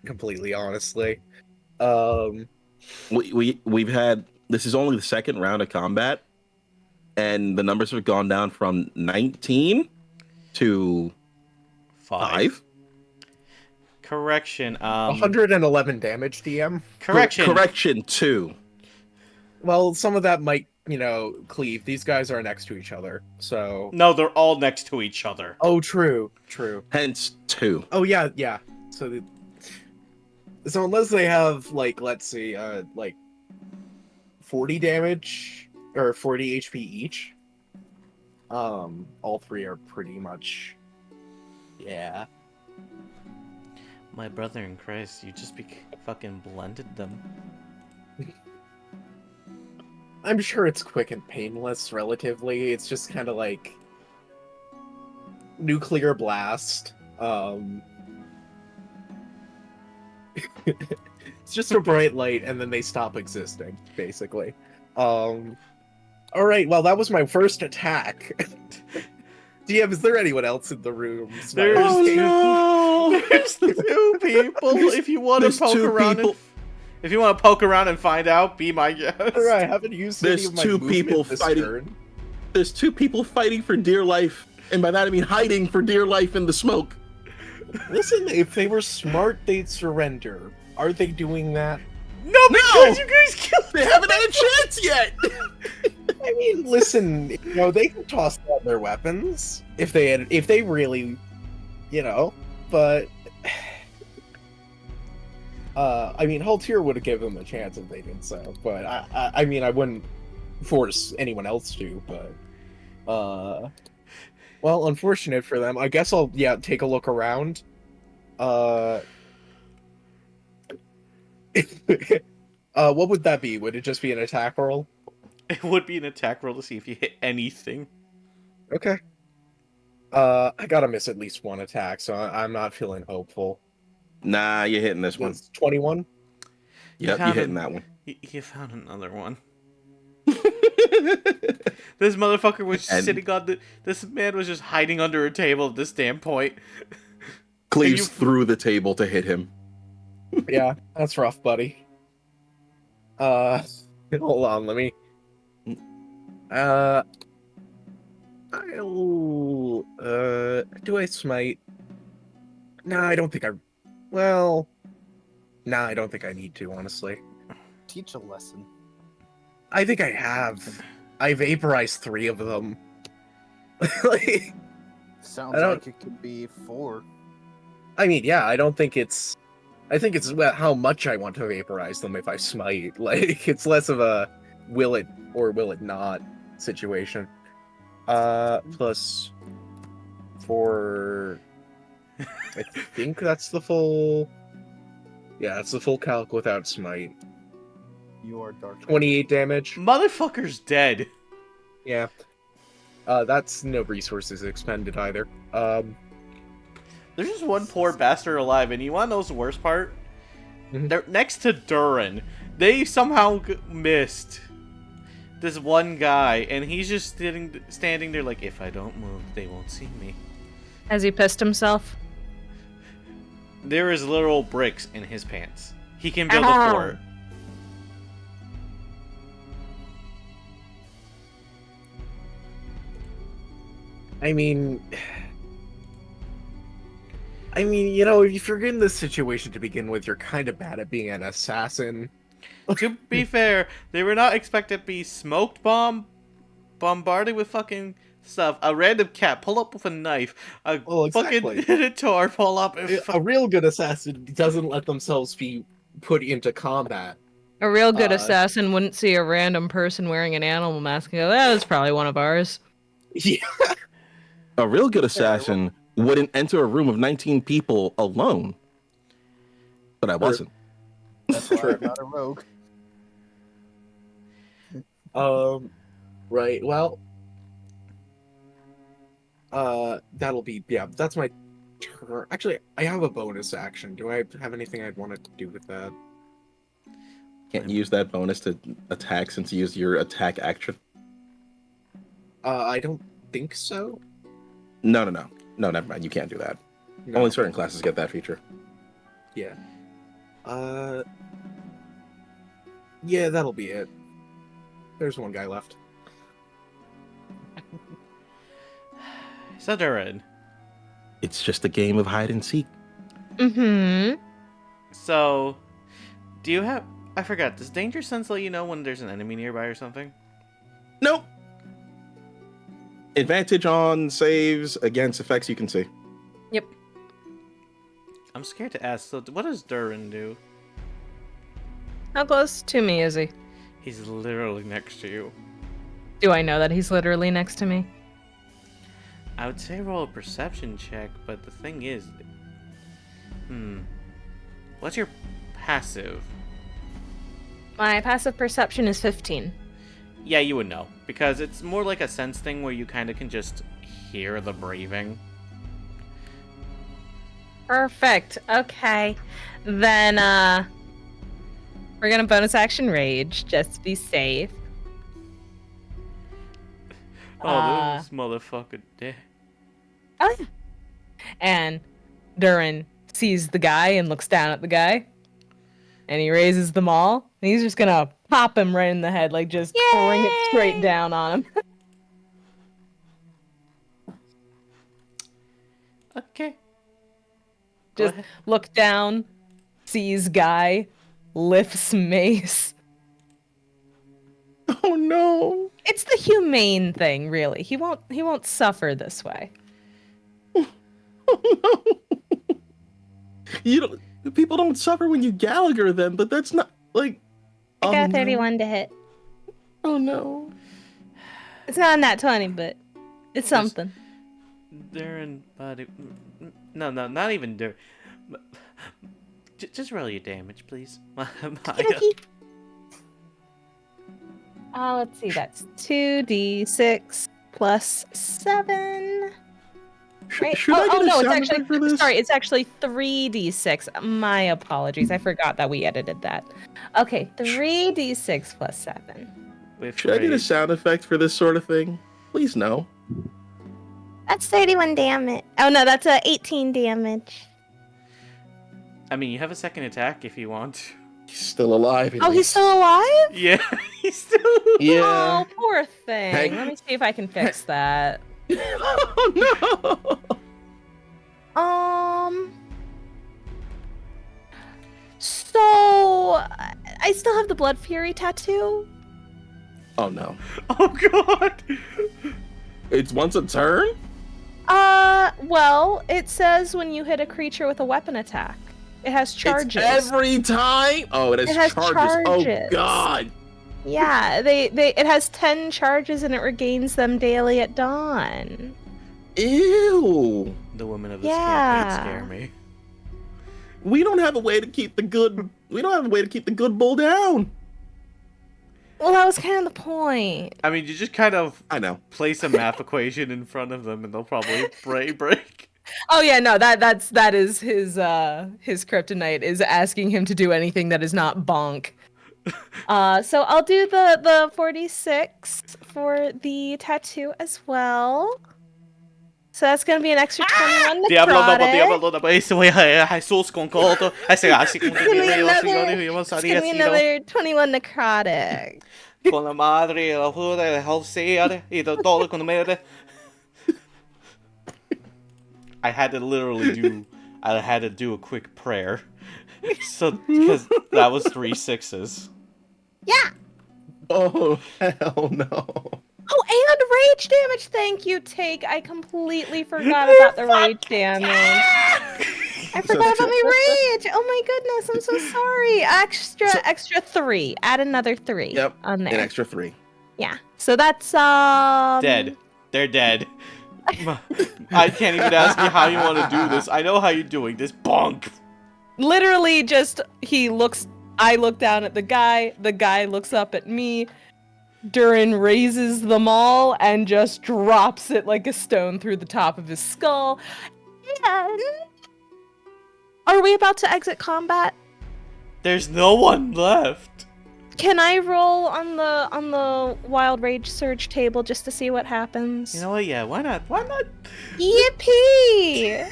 completely, honestly.
We've had, this is only the second round of combat, and the numbers have gone down from 19 to 5.
Correction.
111 damage, DM.
Correction.
Correction 2.
Well, some of that might, cleave. These guys are next to each other, so.
No, they're all next to each other.
Oh, true.
Hence 2.
Oh yeah. So unless they have let's see, 40 damage or 40 HP each, all three are pretty much, yeah.
My brother in Christ, you just fucking blended them.
I'm sure it's quick and painless, relatively. It's just kind of like nuclear blast. It's just a bright light, and then they stop existing, basically. All right. Well, that was my first attack. DM, is there anyone else in the room?
There's there's 2 people. If you want to poke around, if you want to poke around and find out, be my guest.
All right, I haven't used any
There's
of my
2
movement
people
this
fighting.
turn.
There's 2 people fighting for dear life, and by that I mean hiding for dear life in the smoke.
Listen, if they were smart, they'd surrender. Are they doing that?
No, because you guys killed
They haven't had a chance yet.
I mean, listen, they can toss down their weapons if they really, but I mean, Haltier would have given them a chance if they did so, but I mean, I wouldn't force anyone else to, but well, unfortunate for them. I guess I'll take a look around. What would that be? Would it just be an attack roll?
It would be an attack roll to see if you hit anything.
Okay. I gotta miss at least one attack, so I'm not feeling hopeful.
Nah, you're hitting this one.
It's 21?
Yep, you're hitting that one.
You found another one. This motherfucker was sitting on this man was just hiding under a table at this damn point.
Cleaves through the table to hit him.
Yeah, that's rough, buddy. Hold on, let me. Do I smite? Nah, I don't think I. Well, nah, I don't think I need to, honestly.
Teach a lesson.
I think I have. I vaporized 3 of them.
Sounds like it could be 4.
I mean, yeah, I don't think it's. I think it's about how much I want to vaporize them if I smite. It's less of a will it or will it not situation. Plus 4. I think that's the full. Yeah, that's the full calc without smite.
You are dark.
28 damage.
Motherfucker's dead.
Yeah. That's no resources expended either.
There's just one poor bastard alive, and you want to know what's the worst part?
Mm-hmm.
They're next to Durin. They somehow missed this one guy, and he's just standing there like, if I don't move, they won't see me.
Has he pissed himself?
There is literal bricks in his pants. He can build a fort.
I mean, you know, if you're in this situation to begin with, you're kind of bad at being an assassin.
To be fair, they were not expected to be bombarded with fucking stuff. A random cat pull up with a knife.
Exactly.
Fucking Minotaur pull up.
A real good assassin doesn't let themselves be put into combat.
A real good assassin wouldn't see a random person wearing an animal mask and go, that was probably one of ours.
Yeah.
A real good assassin wouldn't enter a room of 19 people alone. But I wasn't.
That's why I'm not a rogue.
Right, well, that'll be, yeah, that's my turn. Actually, I have a bonus action. Do I have anything I'd want to do with that?
Can't use that bonus to attack since you used your attack action.
I don't think so.
No, never mind. You can't do that.
No.
Only certain classes get that feature.
Yeah. Yeah, that'll be it. There's one guy left.
Sadarin.
It's just a game of hide and seek.
Mm-hmm.
So, do you have... I forgot. Does Danger Sense let you know when there's an enemy nearby or something?
Nope. Advantage on saves against effects you can see.
Yep.
I'm scared to ask. So, what does Durin do?
How close to me is he?
He's literally next to you.
Do I know that he's literally next to me?
I would say roll a perception check, but the thing is... What's your passive?
My passive perception is 15.
Yeah, you would know. Because it's more like a sense thing where you kind of can just hear the breathing.
Perfect. Okay. Then, we're gonna bonus action rage, just to be safe.
Oh, this motherfucker dead.
Oh, yeah. And Durin sees the guy and looks down at the guy. And he raises them all. And he's just gonna pop him right in the head, like just bring it straight down on him.
Okay.
Just look down, sees guy, lifts mace.
Oh no.
It's the humane thing, really. He won't suffer this way.
Oh no. People don't suffer when you Gallagher them, but that's not like
I got 31 to hit.
Oh no.
It's not that 20, but it's something.
Durin, buddy. No, not even Durin. Just roll your damage, please.
Let's see, that's 2d6 plus 7. Right?
Should I get a
no,
sound effect for this?
Sorry, it's actually 3d6. My apologies. I forgot that we edited that. Okay, 3d6 plus 7.
Should I get a sound effect for this sort of thing? Please no.
That's 31 damage. Oh no, that's 18 damage.
I mean, you have a second attack if you want.
He's still alive.
Oh, he's still alive?
Yeah, he's still alive.
Oh, poor thing. Let me see if I can fix that.
Oh
no. So I still have the Blood Fury tattoo.
Oh no.
Oh god.
It's once a turn?
Well, it says when you hit a creature with a weapon attack. It has charges.
It's every time? Oh, it has charges. Oh god.
Yeah, it has 10 charges and it regains them daily at dawn.
Ew.
The women of the scale scare me.
We don't have a way to keep the good bull down.
Well, that was kind of the point.
I mean, you just kind of
place
a math equation in front of them and they'll probably break.
Oh yeah, no, that is his kryptonite, is asking him to do anything that is not bonk. So I'll do the 46 for the tattoo as well. So that's gonna be an extra 21
Diablo dopo
necrotic.
Diablo dopo. Esse way Jesus concordo. Esse así con
It's gonna be another 21 necrotic.
con la madre y la jura de Jose y de todo con madre. I had to do a quick prayer. So because that was 3 6s.
Yeah.
Oh hell no!
Oh, and rage damage. Thank you, Take. I completely forgot about the rage damage. I forgot about my rage. Oh my goodness, I'm so sorry. Extra 3. Add another 3.
Yep,
on there.
an extra 3.
Yeah. So that's
Dead. They're dead. I can't even ask you how you want to do this. I know how you're doing this. Bonk.
Literally just I look down at the guy looks up at me. Durin raises them all and just drops it like a stone through the top of his skull. And are we about to exit combat?
There's no one left.
Can I roll on the wild rage surge table just to see what happens?
You know what? Yeah, why not? Why not?
Yippee!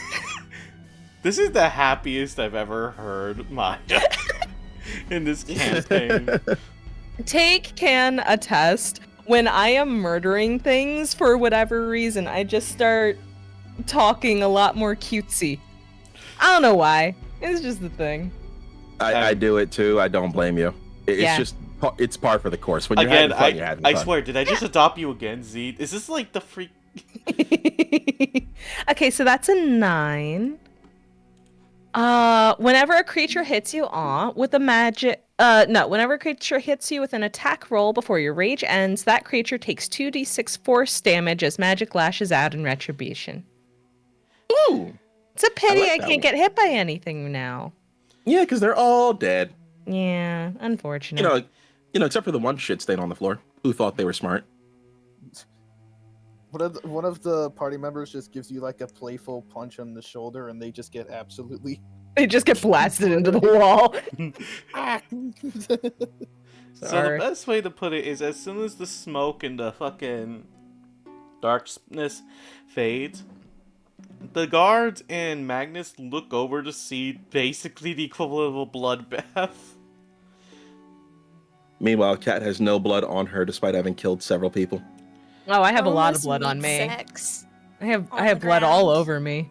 This is the happiest I've ever heard Maya in this campaign.
Take can attest when I am murdering things for whatever reason, I just start talking a lot more cutesy. I don't know why. It's just the thing.
I do it too. I don't blame you. It's just it's par for the course. When you're
Again,
having fun, you're having
I
fun.
swear, did I just adopt you again, Z? Is this like the freak?
Okay, so that's a 9. Whenever a creature hits you with a magic whenever a creature hits you with an attack roll before your rage ends, that creature takes 2d6 force damage as magic lashes out in retribution.
Ooh.
It's a pity I
that
can't get hit by anything now.
Yeah, because they're all dead.
Yeah, unfortunate.
You know, except for the one shit stain on the floor who thought they were smart.
One of the party members just gives you like a playful punch on the shoulder, and they just get absolutely.
They just get blasted into the wall.
So the best way to put it is, as soon as the smoke and the fucking darkness fades, the guards and Magnus look over to see basically the equivalent of a bloodbath.
Meanwhile, Kat has no blood on her despite having killed several people.
Oh, I have a lot of
Almost
blood on me.
sex
I have
on the
blood all
ground.
over me.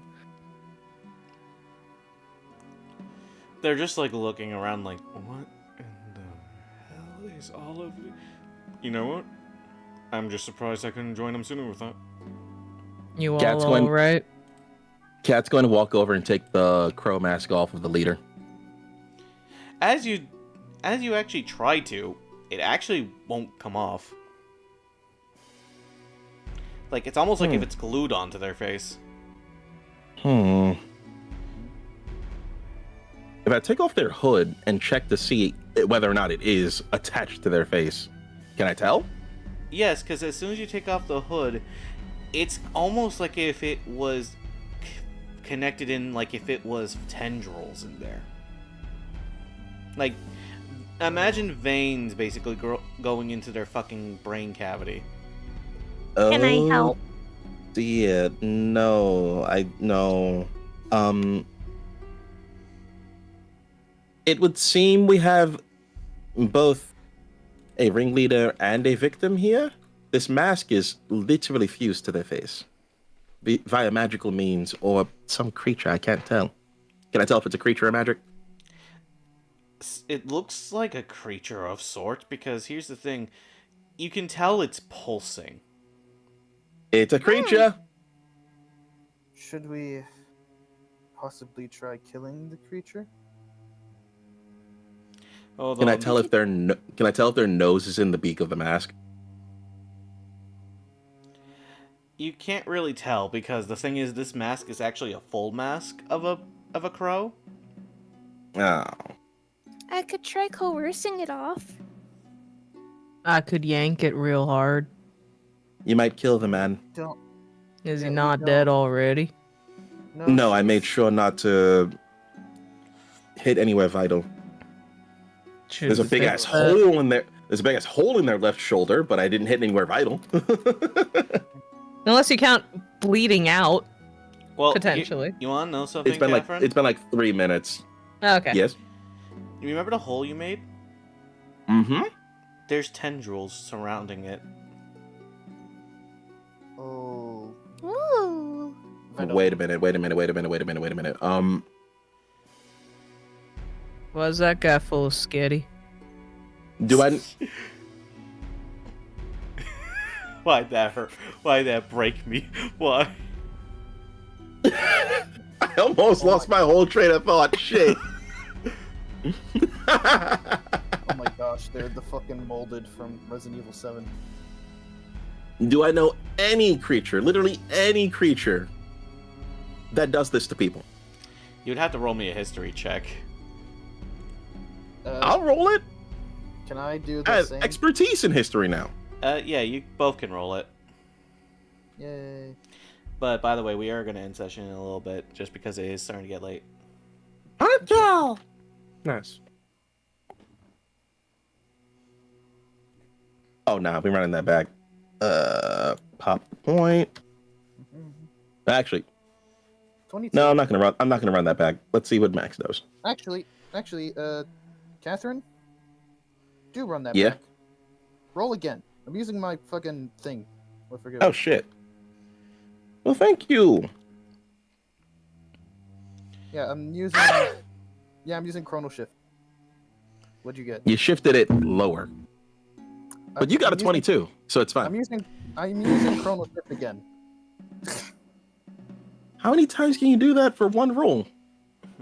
They're just like looking around like, what in the hell is all of it? You know what? I'm just surprised I couldn't join them sooner with that.
You
Cat's
all
going-
right?
Kat's going to walk over and take the crow mask off of the leader.
As you actually try to, it actually won't come off. Like, it's almost like if it's glued onto their face.
If I take off their hood and check to see whether or not it is attached to their face, can I tell?
Yes, because as soon as you take off the hood, it's almost like if it was connected in, like if it was tendrils in there. Like, imagine veins basically going into their fucking brain cavity.
Can I help?
Dear, no. It would seem we have both a ringleader and a victim here. This mask is literally fused to their face via magical means or some creature. I can't tell. Can I tell if it's a creature or magic?
It looks like a creature of sort, because here's the thing. You can tell it's pulsing.
It's a creature.
Should we possibly try killing the creature?
Although,
Can I tell if their nose is in the beak of the mask?
you can't really tell, because the thing is, this mask is actually a full mask of a crow.
Oh.
I could try coercing it off.
I could yank it real hard.
You might kill the man.
Don't.
Is
Yeah,
he
we
not
don't.
dead already?
No, I made sure not to hit anywhere vital. There's a big ass hole in there. There's a big ass hole in their left shoulder, but I didn't hit anywhere vital.
Unless you count bleeding out
Well,
potentially.
You want to know something,
It's been
Catherine?
like 3 minutes.
Okay.
Yes.
You remember the hole you made?
Mm-hmm.
There's tendrils surrounding it.
Oh.
Ooh.
Wait a minute.
Was that guy full of skitty?
Do I?
Why'd that hurt? Why'd that break me? Why?
I almost lost my whole train of thought. Shit.
Oh my gosh, they're the fucking molded from Resident Evil 7.
Do I know any creature, literally any creature, that does this to people?
You'd have to roll me a history check.
I'll roll it.
Can I do
I
the
have
same?
expertise in history now.
Yeah, you both can roll it.
Yay.
But by the way, we are going to end session in a little bit, just because it is starting to get late.
Nice.
Oh, nah, we're running that back. Pop point. Actually,
22.
no, I'm not gonna run that back. Let's see what Max knows.
Actually, Catherine, do run that
Yeah.
back. Roll again. I'm using my fucking thing. I forget.
Oh shit. Well, thank you.
Yeah, I'm using. Yeah, I'm using Chrono Shift. What'd you get?
You shifted it lower, but you got a 22, so it's fine.
I'm using Chrono Shift again.
How many times can you do that for one roll?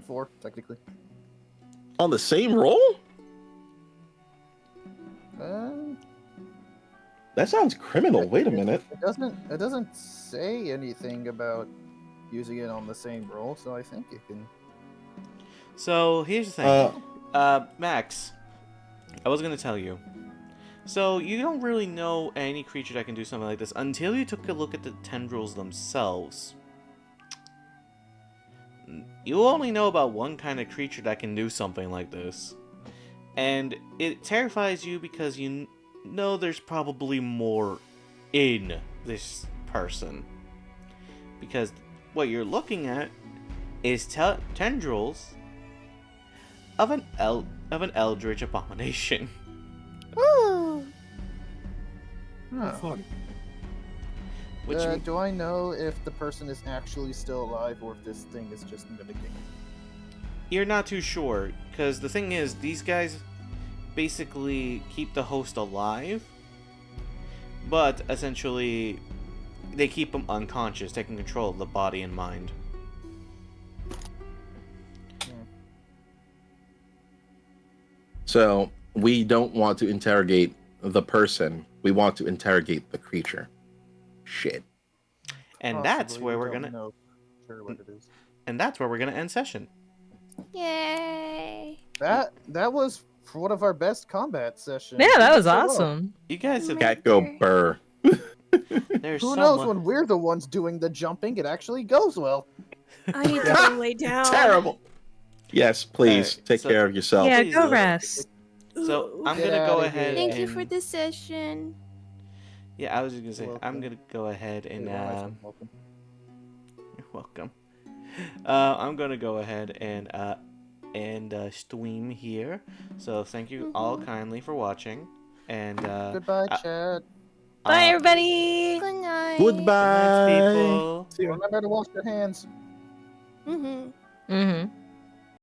4, technically.
On the same roll? That sounds criminal. Wait a minute.
It doesn't say anything about using it on the same roll, so I think you can.
So, here's the thing. Max, I was going to tell you. So, you don't really know any creature that can do something like this until you took a look at the tendrils themselves. You only know about one kind of creature that can do something like this. And it terrifies you because you know there's probably more in this person. Because what you're looking at is tendrils of an eldritch abomination.
Ooh.
Huh.
Which
Do I know if the person is actually still alive or if this thing is just mimicking?
you're not too sure, because the thing is, these guys basically keep the host alive, but essentially they keep them unconscious, taking control of the body and mind.
So we don't want to interrogate the person. We want to interrogate the creature. Shit.
And that's where we're gonna.
Sure what it is.
And that's where we're gonna end session.
Yay.
That was one of our best combat sessions.
Yeah, that was
So well.
awesome.
You guys have.
Cat go burr.
There's
Who
so
knows,
much.
when we're the ones doing the jumping, it actually goes well.
I need to go lay down.
Terrible. Yes, please
Alright,
take
so-
care of yourself.
Yeah,
please
go
do.
rest.
So I'm
Get
gonna go
outta
ahead.
here.
Thank you
and...
for the session.
Yeah, I was just gonna say
You're
I'm
welcome.
gonna go ahead and.
You're welcome.
You're welcome. I'm gonna go ahead and stream here. So thank you all kindly for watching. And
Goodbye, chat.
Bye, everybody.
Good night.
Goodbye.
Good night, people.
Remember to wash your hands.
Mm-hmm.
Mm-hmm.